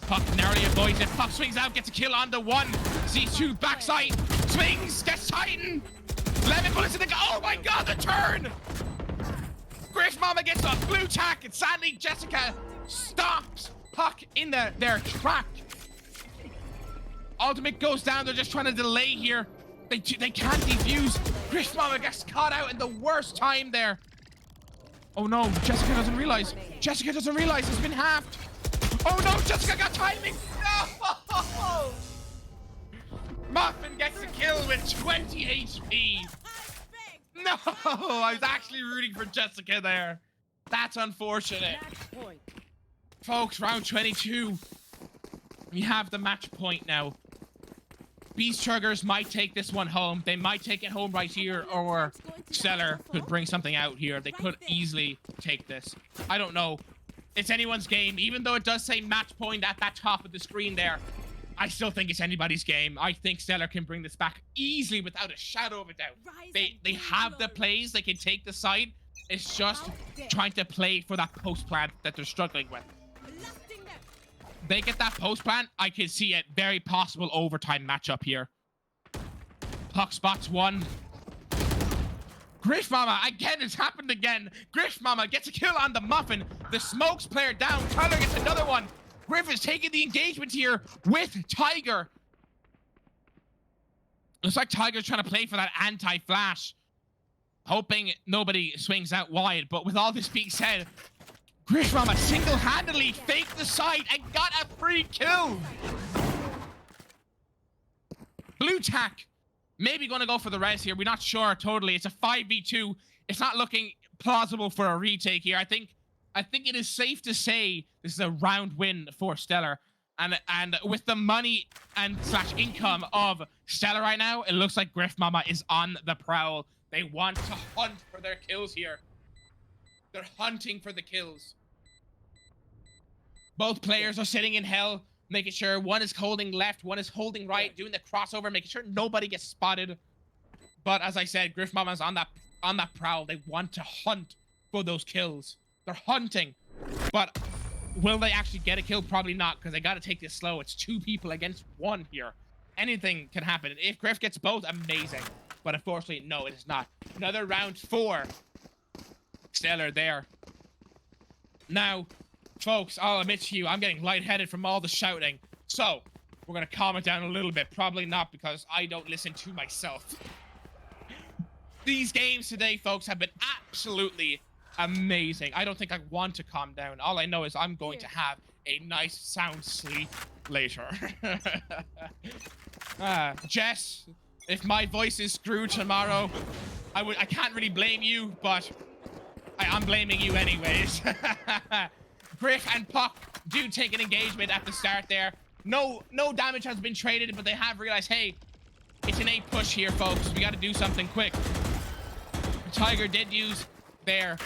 Puck narrowly avoids it. Puck swings out, gets a kill on the one. C2 backside. Swings, gets Titan. 11 bullets in the go. Oh my god, the turn! Griff Mama gets a blue tack, and sadly Jessica stops Puck in their track. Ultimate goes down. They're just trying to delay here. They can't defuse. Griff Mama gets caught out in the worst time there. Oh no, Jessica doesn't realize. Jessica doesn't realize it's been halved. Oh no, Jessica got timing. No! Muffin gets the kill with 20 HP. No, I was actually rooting for Jessica there. That's unfortunate. Folks, round 22. We have the match point now. Beese Churgers might take this one home. They might take it home right here, or Stellar could bring something out here. They could easily take this. I don't know. It's anyone's game. Even though it does say match point at that top of the screen there, I still think it's anybody's game. I think Stellar can bring this back easily without a shadow of a doubt. They have the plays. They can take the side. It's just trying to play for that post plan that they're struggling with. They get that post plan, I can see a very possible overtime matchup here. Puck spots one. Griff Mama, again, it's happened again. Griff Mama gets a kill on the Muffin. The Smokes player down. Tyler gets another one. Griff is taking the engagement here with Tiger. Looks like Tiger's trying to play for that anti-flash. Hoping nobody swings out wide. But with all this being said, Griff Mama single-handedly faked the site and got a free kill. Blue Tack maybe going to go for the res here. We're not sure totally. It's a 5v2. It's not looking plausible for a retake here. I think it is safe to say this is a round win for Stellar. And with the money and / income of Stellar right now, it looks like Griff Mama is on the prowl. They want to hunt for their kills here. They're hunting for the kills. Both players are sitting in hell, making sure one is holding left, one is holding right, doing the crossover, making sure nobody gets spotted. But as I said, Griff Mama's on that prowl. They want to hunt for those kills. They're hunting. But will they actually get a kill? Probably not, because they got to take this slow. It's 2 people against 1 here. Anything can happen. If Griff gets both, amazing. But unfortunately, no, it is not. Another round 4. Stellar there. Now, folks, I'll admit to you, I'm getting lightheaded from all the shouting. So, we're going to calm it down a little bit. Probably not, because I don't listen to myself. These games today, folks, have been absolutely amazing. I don't think I want to calm down. All I know is I'm going to have a nice sound sleep later. Jess, if my voice is screwed tomorrow, I can't really blame you, but I'm blaming you anyways. Griff and Puck do take an engagement at the start there. No damage has been traded, but they have realized, hey, it's an 8 push here, folks. We got to do something quick. Tiger did use their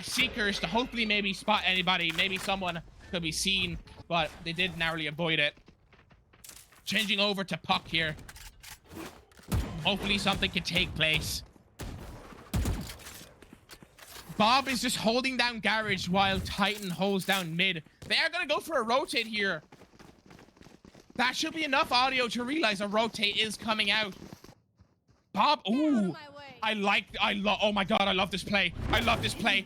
seekers to hopefully maybe spot anybody. Maybe someone could be seen, but they did narrowly avoid it. Changing over to Puck here. Hopefully something can take place. Bob is just holding down Garage while Titan holds down mid. They are going to go for a rotate here. That should be enough audio to realize a rotate is coming out. Bob, ooh. Oh my god, I love this play. I love this play.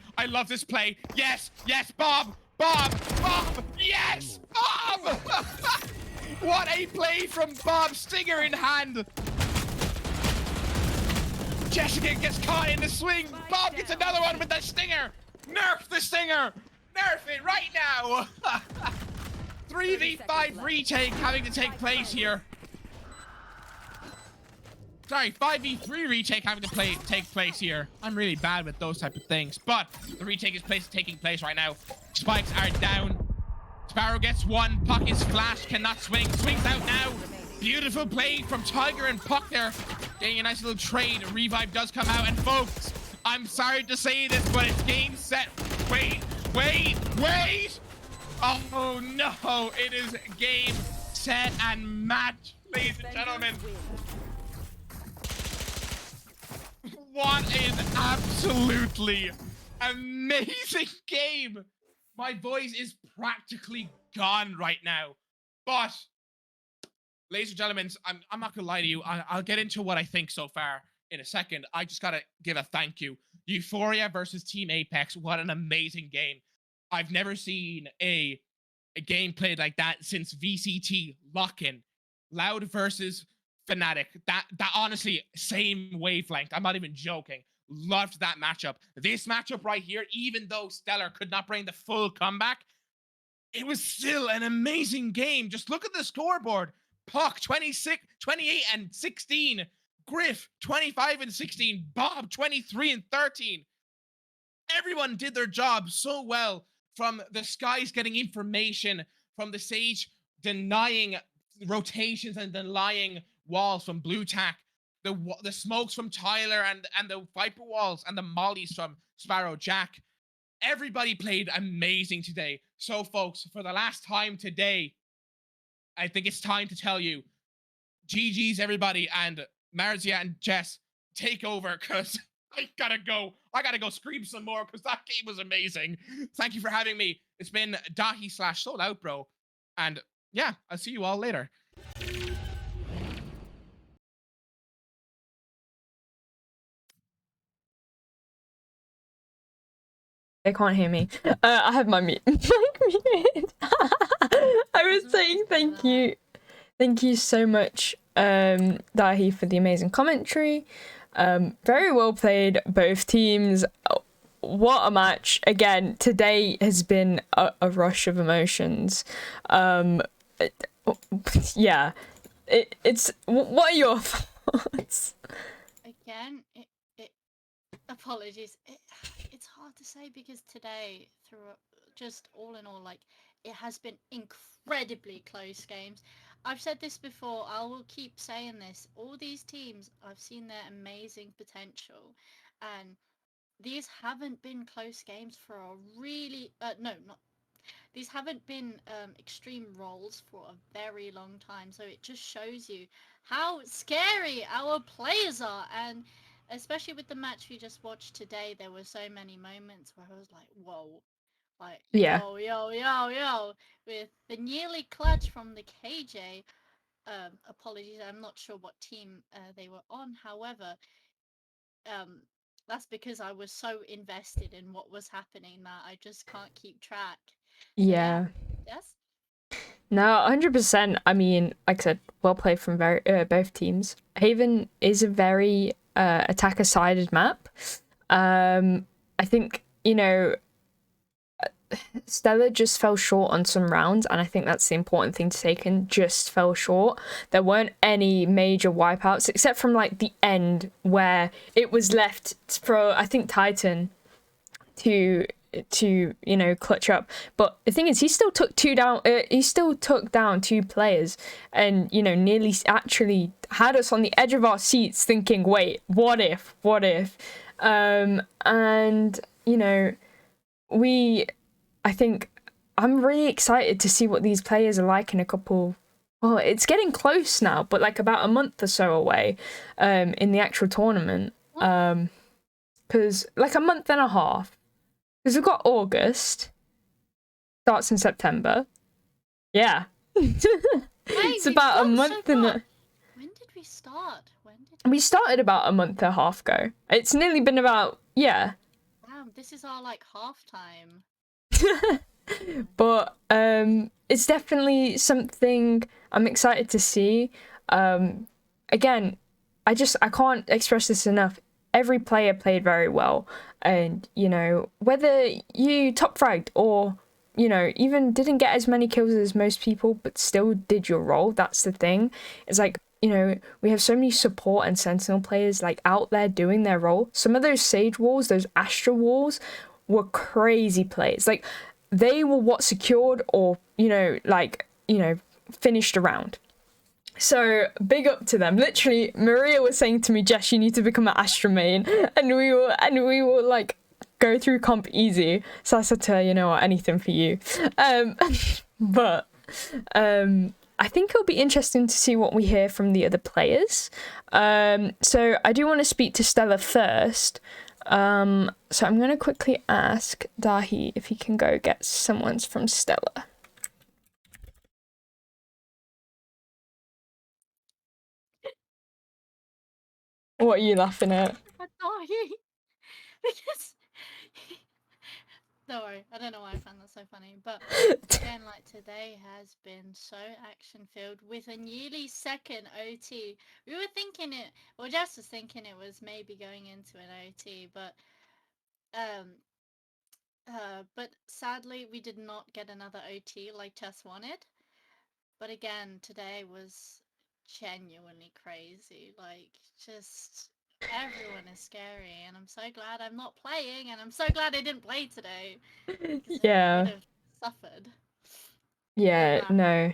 Yes, Bob, yes, Bob! What a play from Bob, stinger in hand. Jessica gets caught in the swing. Bob gets another one with the stinger. Nerf the stinger. Nerf it right now. 3v5 retake having to take place here. Sorry, 5v3 retake having to take place here. I'm really bad with those type of things, but the retake is taking place right now. Spikes are down. Sparrow gets 1. Puck is flashed, cannot swing. Swings out now. Beautiful play from Tiger and Puck there. Getting a nice little trade. Revive does come out, and folks, I'm sorry to say this, but it's game, set. Wait. Oh no, it is game, set, and match, ladies and gentlemen. What an absolutely amazing game. My voice is practically gone right now. But, ladies and gentlemen, I'm not gonna lie to you. I'll get into what I think so far in a second. I just gotta give a thank you. Euphoria versus Team Apex. What an amazing game. I've never seen a game played like that since VCT Lock-In. Loud versus Fnatic. That honestly, same wavelength. I'm not even joking. Loved that matchup. This matchup right here, even though Stellar could not bring the full comeback, it was still an amazing game. Just look at the scoreboard. Puck 26, 28 and 16. Griff 25 and 16. Bob 23 and 13. Everyone did their job so well, from the Skies getting information, from the Sage denying rotations and denying walls from Blue Tack, the smokes from Tyler and the Viper walls and the mollies from Sparrow Jack. Everybody played amazing today. So folks, for the last time today, I think it's time to tell you, GG's everybody, and Marzia and Jess, take over, because I gotta go scream some more, because that game was amazing. Thank you for having me. It's been Dahi/SoulOutBro, and yeah, I'll see you all later. They can't hear me. I have my mic muted. I was saying thank you. Thank you so much, Dahi, for the amazing commentary. Very well played, both teams. what a match. Again, today has been a rush of emotions. Yeah. It's what are your thoughts? Again, it apologies. It's hard to say because today, through just all in all, like, it has been incredibly close games. I've said this before, I will keep saying this. All these teams, I've seen their amazing potential, and these haven't been close games for a really no, not these haven't been extreme roles for a very long time. So it just shows you how scary our players are, and especially with the match we just watched today, there were so many moments where I was like, whoa, like, Yeah. yo, with the nearly clutch from the KJ. Apologies, I'm not sure what team they were on. However, that's because I was so invested in what was happening that I just can't keep track. So, Yeah. yes. No, 100%. I mean, like I said, well played from both teams. Haven is a very attacker-sided map. I think, Stella just fell short on some rounds, and I think that's the important thing to take in. Just fell short. There weren't any major wipeouts except from like the end where it was left for, I think, Titan to clutch up. But the thing is, he still took down two players, and nearly actually had us on the edge of our seats thinking, wait, what if and I think I'm really excited to see what these players are like in a couple. Well, it's getting close now, but like about a month or so away in the actual tournament. Because like a month and a half. Because we've got August. Starts in September. Yeah. It's about a month and a... When did we start? We started about a month and a half ago. It's nearly been about... Yeah. Damn, this is our like halftime. But it's definitely something I'm excited to see. Again, I can't express this enough. Every player played very well, and whether you top fragged or even didn't get as many kills as most people, but still did your role. That's the thing. It's like we have so many support and sentinel players like out there doing their role. Some of those Sage walls, those Astra walls, were crazy plays. Like they were what secured or finished a round. So big up to them. Literally, Maria was saying to me, Jess, you need to become an Astra main, and we were like go through comp easy. So I said to her, you know what, anything for you. But I think it'll be interesting to see what we hear from the other players. So I do want to speak to Stella first. So I'm going to quickly ask Dahi if he can go get someone's from Stella. What are you laughing at? Dahi. Because... Don't worry, I don't know why I found that so funny, but again, like today has been so action-filled with a nearly second OT. We were thinking it, well, Jess was thinking it was maybe going into an OT, but sadly we did not get another OT like Tess wanted. But again, today was genuinely crazy. Like, just everyone is scary, and I'm so glad I'm not playing, and I'm so glad I didn't play today. Yeah. I would have suffered. Yeah, no.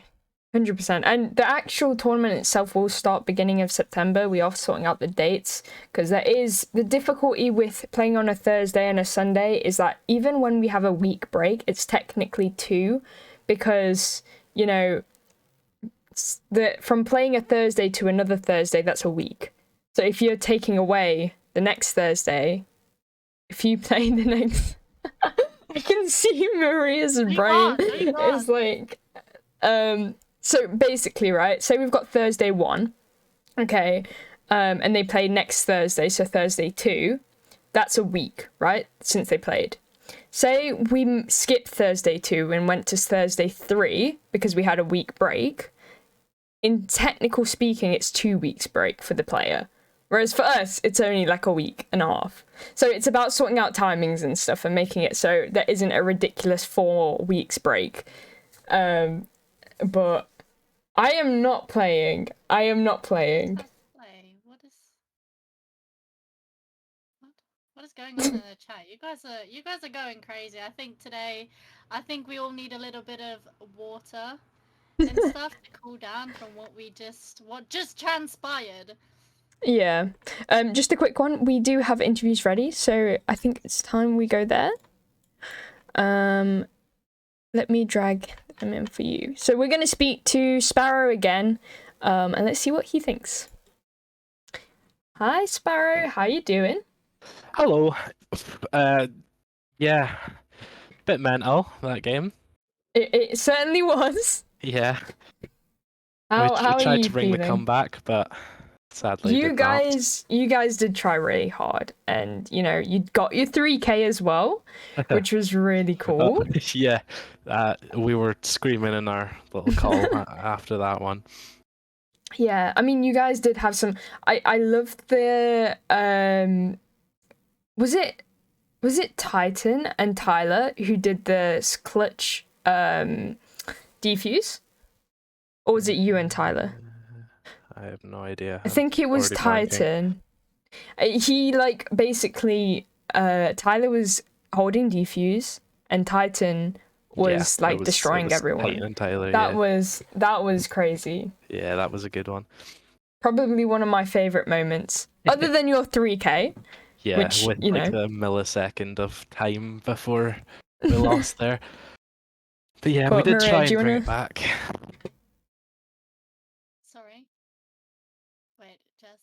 100%. And the actual tournament itself will start beginning of September. We are sorting out the dates because there is the difficulty with playing on a Thursday and a Sunday is that even when we have a week break, it's technically 2 because, from playing a Thursday to another Thursday, that's a week. So if you're taking away the next Thursday, if you play the next... I can see Maria's brain. It's like... So basically, right, so we've got Thursday 1, okay, and they play next Thursday, so Thursday 2. That's a week, right, since they played. Say we skipped Thursday 2 and went to Thursday 3 because we had a week break. In technical speaking, it's 2 weeks break for the player, Whereas for us, it's only like a week and a half. So it's about sorting out timings and stuff and making it so there isn't a ridiculous 4 weeks break. But I am not playing. I am not playing. Play. What is going on in the chat? You guys are going crazy. I think we all need a little bit of water and stuff to cool down from what just transpired. Yeah. Just a quick one. We do have interviews ready, so I think it's time we go there. Let me drag them in for you. So we're going to speak to Sparrow again, and let's see what he thinks. Hi, Sparrow. How you doing? Hello. Yeah, bit mental that game. It certainly was. Yeah. How we are tried you to bring the feeling? comeback, but sadly You did not. guys did try really hard, and you got your 3K as well, which was really cool. Yeah, we were screaming in our little call after that one. Yeah, I mean, you guys did have some. I loved the Was it Titan and Tyler who did the clutch defuse, or was it you and Tyler? I have no idea. I think it was already blanking. Titan. He basically Tyler was holding defuse and Titan was Yeah, it destroying it was everyone. Titan and Tyler, That yeah. was crazy. Yeah, that was a good one. Probably one of my favorite moments, other than your 3K. Yeah, which, with you know. a millisecond of time before we lost there. But yeah, we But did Maria, try do you and bring wanna- it back. Sorry. Wait, Jess.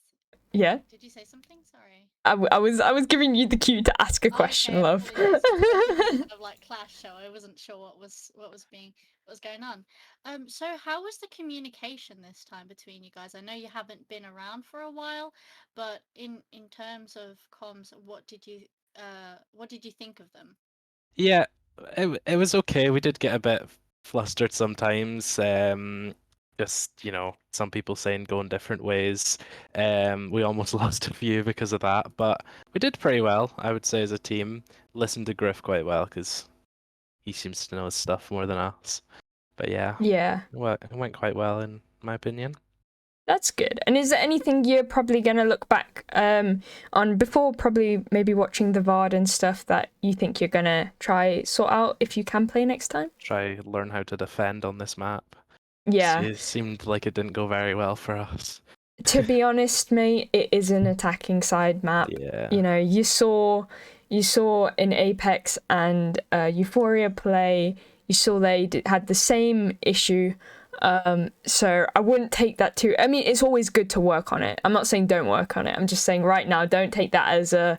Yeah. Did you say something? Sorry. I was giving you the cue to ask a question, Okay, love. apologies. Kind of like clash, so I wasn't sure what was going on. So how was the communication this time between you guys? I know you haven't been around for a while, but in terms of comms, what did you think of them? Yeah, it was okay. We did get a bit flustered sometimes. Just, some people saying going different ways. We almost lost a few because of that, but we did pretty well, I would say, as a team. Listened to Griff quite well because he seems to know his stuff more than us. But yeah, Yeah, it went quite well in my opinion. that's good. And is there anything you're probably gonna look back on before probably maybe watching the VOD and stuff that you think you're gonna try sort out if you can play next time? Try learn how to defend on this map. Yeah. It seemed like it didn't go very well for us. To be honest, mate, it is an attacking side map. Yeah. You saw in Apex and Euphoria play, you saw they had the same issue. So I wouldn't take that too. I mean, it's always good to work on it. I'm not saying don't work on it. I'm just saying right now, don't take that as a,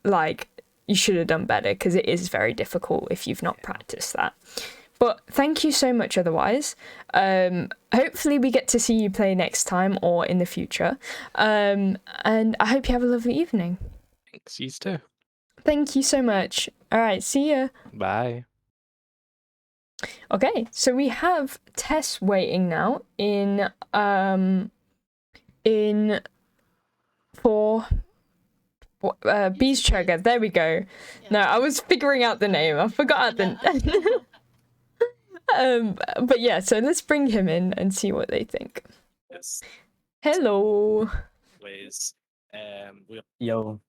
like you should have done better, because it is very difficult if you've not practiced that. But thank you so much otherwise. Hopefully we get to see you play next time or in the future. And I hope you have a lovely evening. Thanks, you too. Thank you so much. All right, see ya. Bye. Okay, so we have Tess waiting now for Beese Churger. There we go. Yeah. No, I was figuring out the name. I forgot the but yeah, so let's bring him in and see what they think. Yes. Hello. Ways. Yo,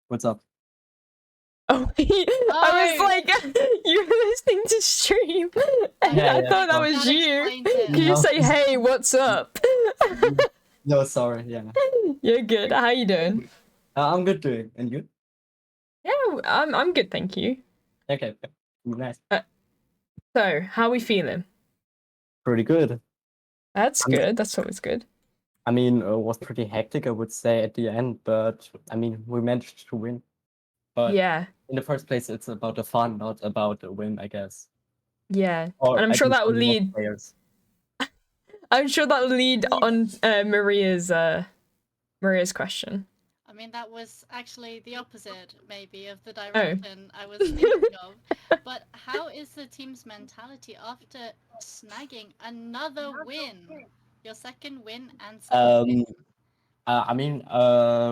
what's up? Oh, I was like, you were listening to stream, and Yeah, I thought that was That you. explains it. Can you say, "Hey, what's up"? No, sorry. Yeah, You're good. How you doing? I'm good doing, and you? Yeah, I'm good, thank you. Okay, nice. So, how we feeling? Pretty good. That's good. That's always good. I mean, it was pretty hectic, I would say, at the end, but I mean, we managed to win. But Yeah, in the first place, it's about the fun, not about the win, I guess. yeah, Or and I'm at sure least that will for most lead. players. I'm sure that will lead on Maria's question. I mean, that was actually the opposite, maybe, of Oh. the direction I was thinking of. But how is the team's mentality after snagging another win? Your second win and second win. I mean,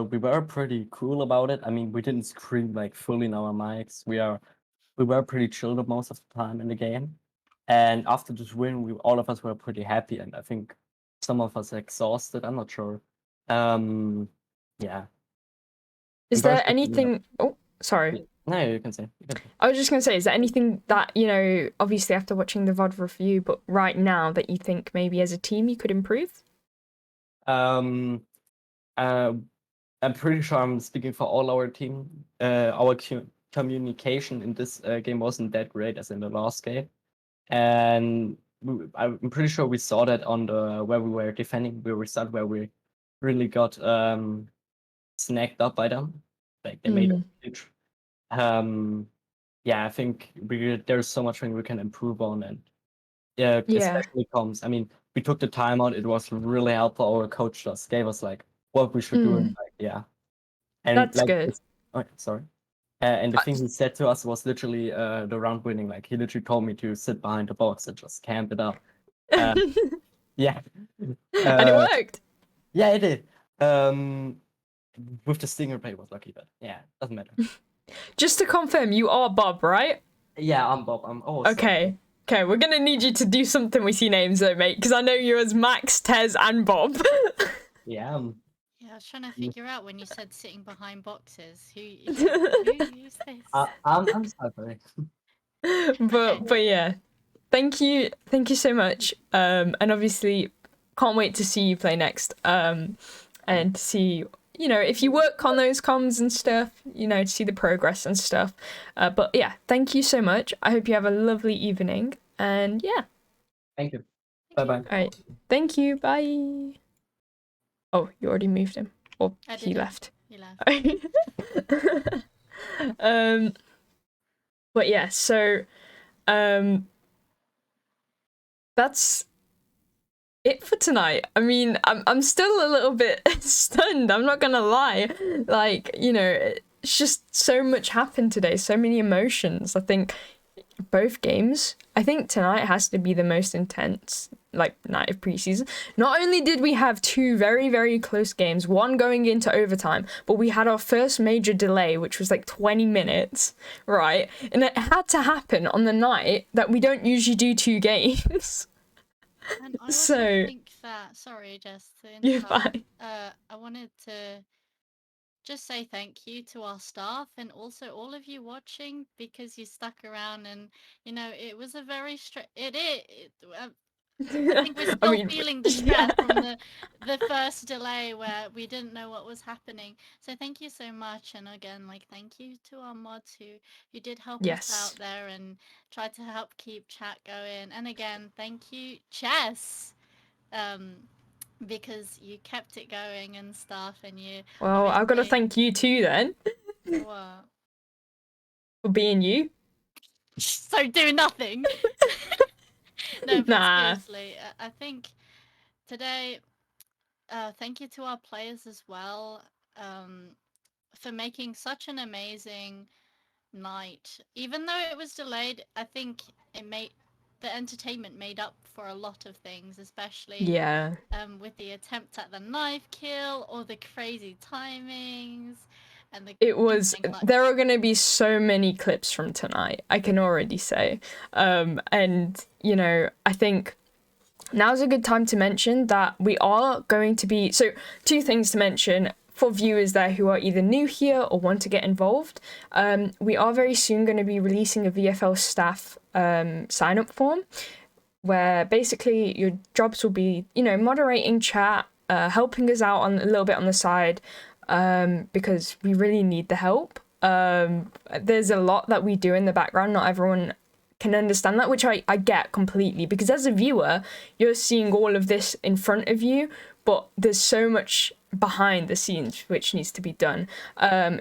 we were pretty cool about it. I mean, we didn't scream like fully in our mics. We were pretty chilled most of the time in the game. And after this win, all of us were pretty happy, and I think some of us exhausted. I'm not sure. Yeah. Is there anything? Oh, sorry. No, you can say. I was just gonna say, is there anything that, you know, obviously after watching the VOD review, but right now that you think maybe as a team you could improve? I'm pretty sure I'm speaking for all our team. Our communication in this game wasn't that great as in the last game, and I'm pretty sure we saw that on the where we were defending. We were start where we really got snagged up by them, like they made a huge. Yeah, I think there's so much thing we can improve on, and especially comms. I mean, we took the time out. It was really helpful. Our coach just gave us like what we should do, and and that's like, good. Oh, sorry. And the thing he said to us was literally the round winning. Like he literally told me to sit behind the box and just camp it up. Yeah. And it worked. Yeah, it did. With the stinger play was lucky, but yeah, doesn't matter. Just to confirm, you are Bob, right? Yeah, I'm Bob. Okay. Okay, we're gonna need you to do something with your names though, mate, because I know you as Max, Tez, and Bob. Yeah. Yeah, I was trying to figure out when you said sitting behind boxes. Who used this? I'm sorry. But yeah, thank you so much. And obviously, can't wait to see you play next. And to see, you know, if you work on those comms and stuff, you know, to see the progress and stuff. But yeah, thank you so much. I hope you have a lovely evening. And yeah. Thank you. Bye-bye. All right. Thank you. Bye. Oh, you already moved him. Or he left. He left. But yeah, so that's it for tonight. I mean, I'm still a little bit stunned, I'm not gonna lie. Like, you know, it's just so much happened today, so many emotions. I think both games, I think tonight has to be the most intense like night of preseason. Not only did we have two very, very close games, one going into overtime, but we had our first major delay, which was like 20 minutes, right? And it had to happen on the night that we don't usually do two games. And I also think that, sorry, Jess, to interrupt, you're fine. I wanted to just say thank you to our staff and also all of you watching, because you stuck around, and you know it was a very I think we're still feeling the stress from the first delay where we didn't know what was happening. So thank you so much, and again, like, thank you to our mods who did help us out there and tried to help keep chat going. And again, thank you, Chess, because you kept it going and stuff, and you. Well, I've got to thank you too then. What? For being you. So do nothing. No, but seriously, I think today, thank you to our players as well, for making such an amazing night. Even though it was delayed, I think the entertainment made up for a lot of things, especially with the attempt at the knife kill or the crazy timings. And there are going to be so many clips from tonight, I can already say. And, you know, I think now's a good time to mention that we are going to be... So, two things to mention for viewers there who are either new here or want to get involved. We are very soon going to be releasing a VFL staff sign-up form, where basically your jobs will be, you know, moderating chat, helping us out a little bit on the side, because we really need the help. There's a lot that we do in the background. Not everyone can understand that, which I get completely, because as a viewer, you're seeing all of this in front of you, but there's so much behind the scenes which needs to be done.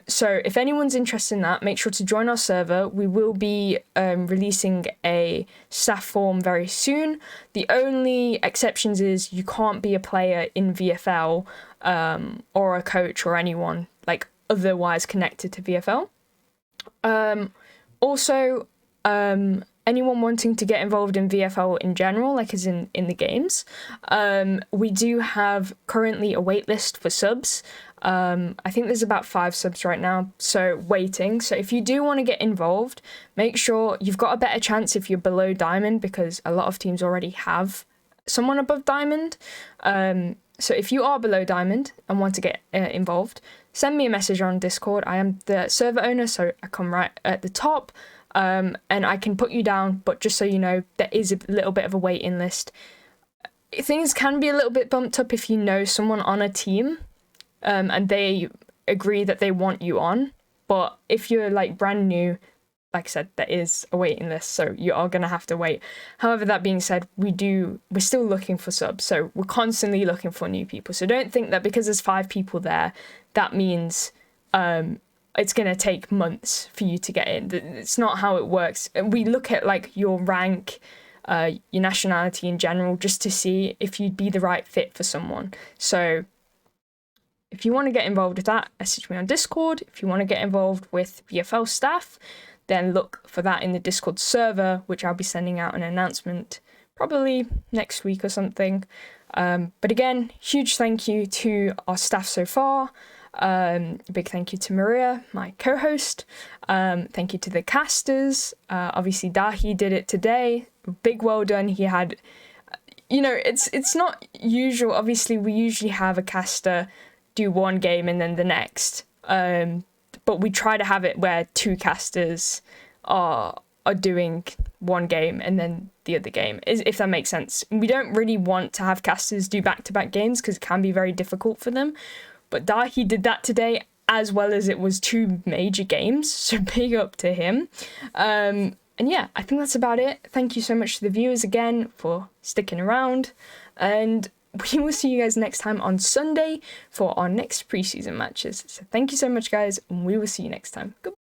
So if anyone's interested in that, make sure to join our server. We will be releasing a staff form very soon. The only exceptions is you can't be a player in VFL, or a coach or anyone like otherwise connected to VFL. Also, anyone wanting to get involved in VFL in general, like as in the games, we do have currently a wait list for subs. I think there's about 5 subs right now, so waiting. So if you do want to get involved, make sure you've got a better chance if you're below diamond, because a lot of teams already have someone above diamond. So if you are below diamond and want to get involved, send me a message on Discord. I am the server owner, so I come right at the top, and I can put you down. But just so you know, there is a little bit of a waiting list. Things can be a little bit bumped up if you know someone on a team, and they agree that they want you on. But if you're like brand new, like I said, there is a waiting list, so you are going to have to wait. However, that being said, we're still looking for subs, so we're constantly looking for new people. So don't think that because there's 5 people there, that means it's going to take months for you to get in. It's not how it works. We look at like your rank, your nationality in general, just to see if you'd be the right fit for someone. So if you want to get involved with that, message me on Discord. If you want to get involved with VFL staff, then look for that in the Discord server, which I'll be sending out an announcement probably next week or something. But again, huge thank you to our staff so far. Big thank you to Maria, my co-host. Thank you to the casters. Obviously, Dahi did it today. Big well done. He had, it's not usual. Obviously, we usually have a caster do one game and then the next. But we try to have it where 2 casters are doing one game and then the other game, if that makes sense. We don't really want to have casters do back-to-back games because it can be very difficult for them. But Dahi did that today, as well as it was 2 major games, so big up to him. And yeah, I think that's about it. Thank you so much to the viewers again for sticking around, and we will see you guys next time on Sunday for our next preseason matches. So thank you so much, guys, and we will see you next time. Goodbye.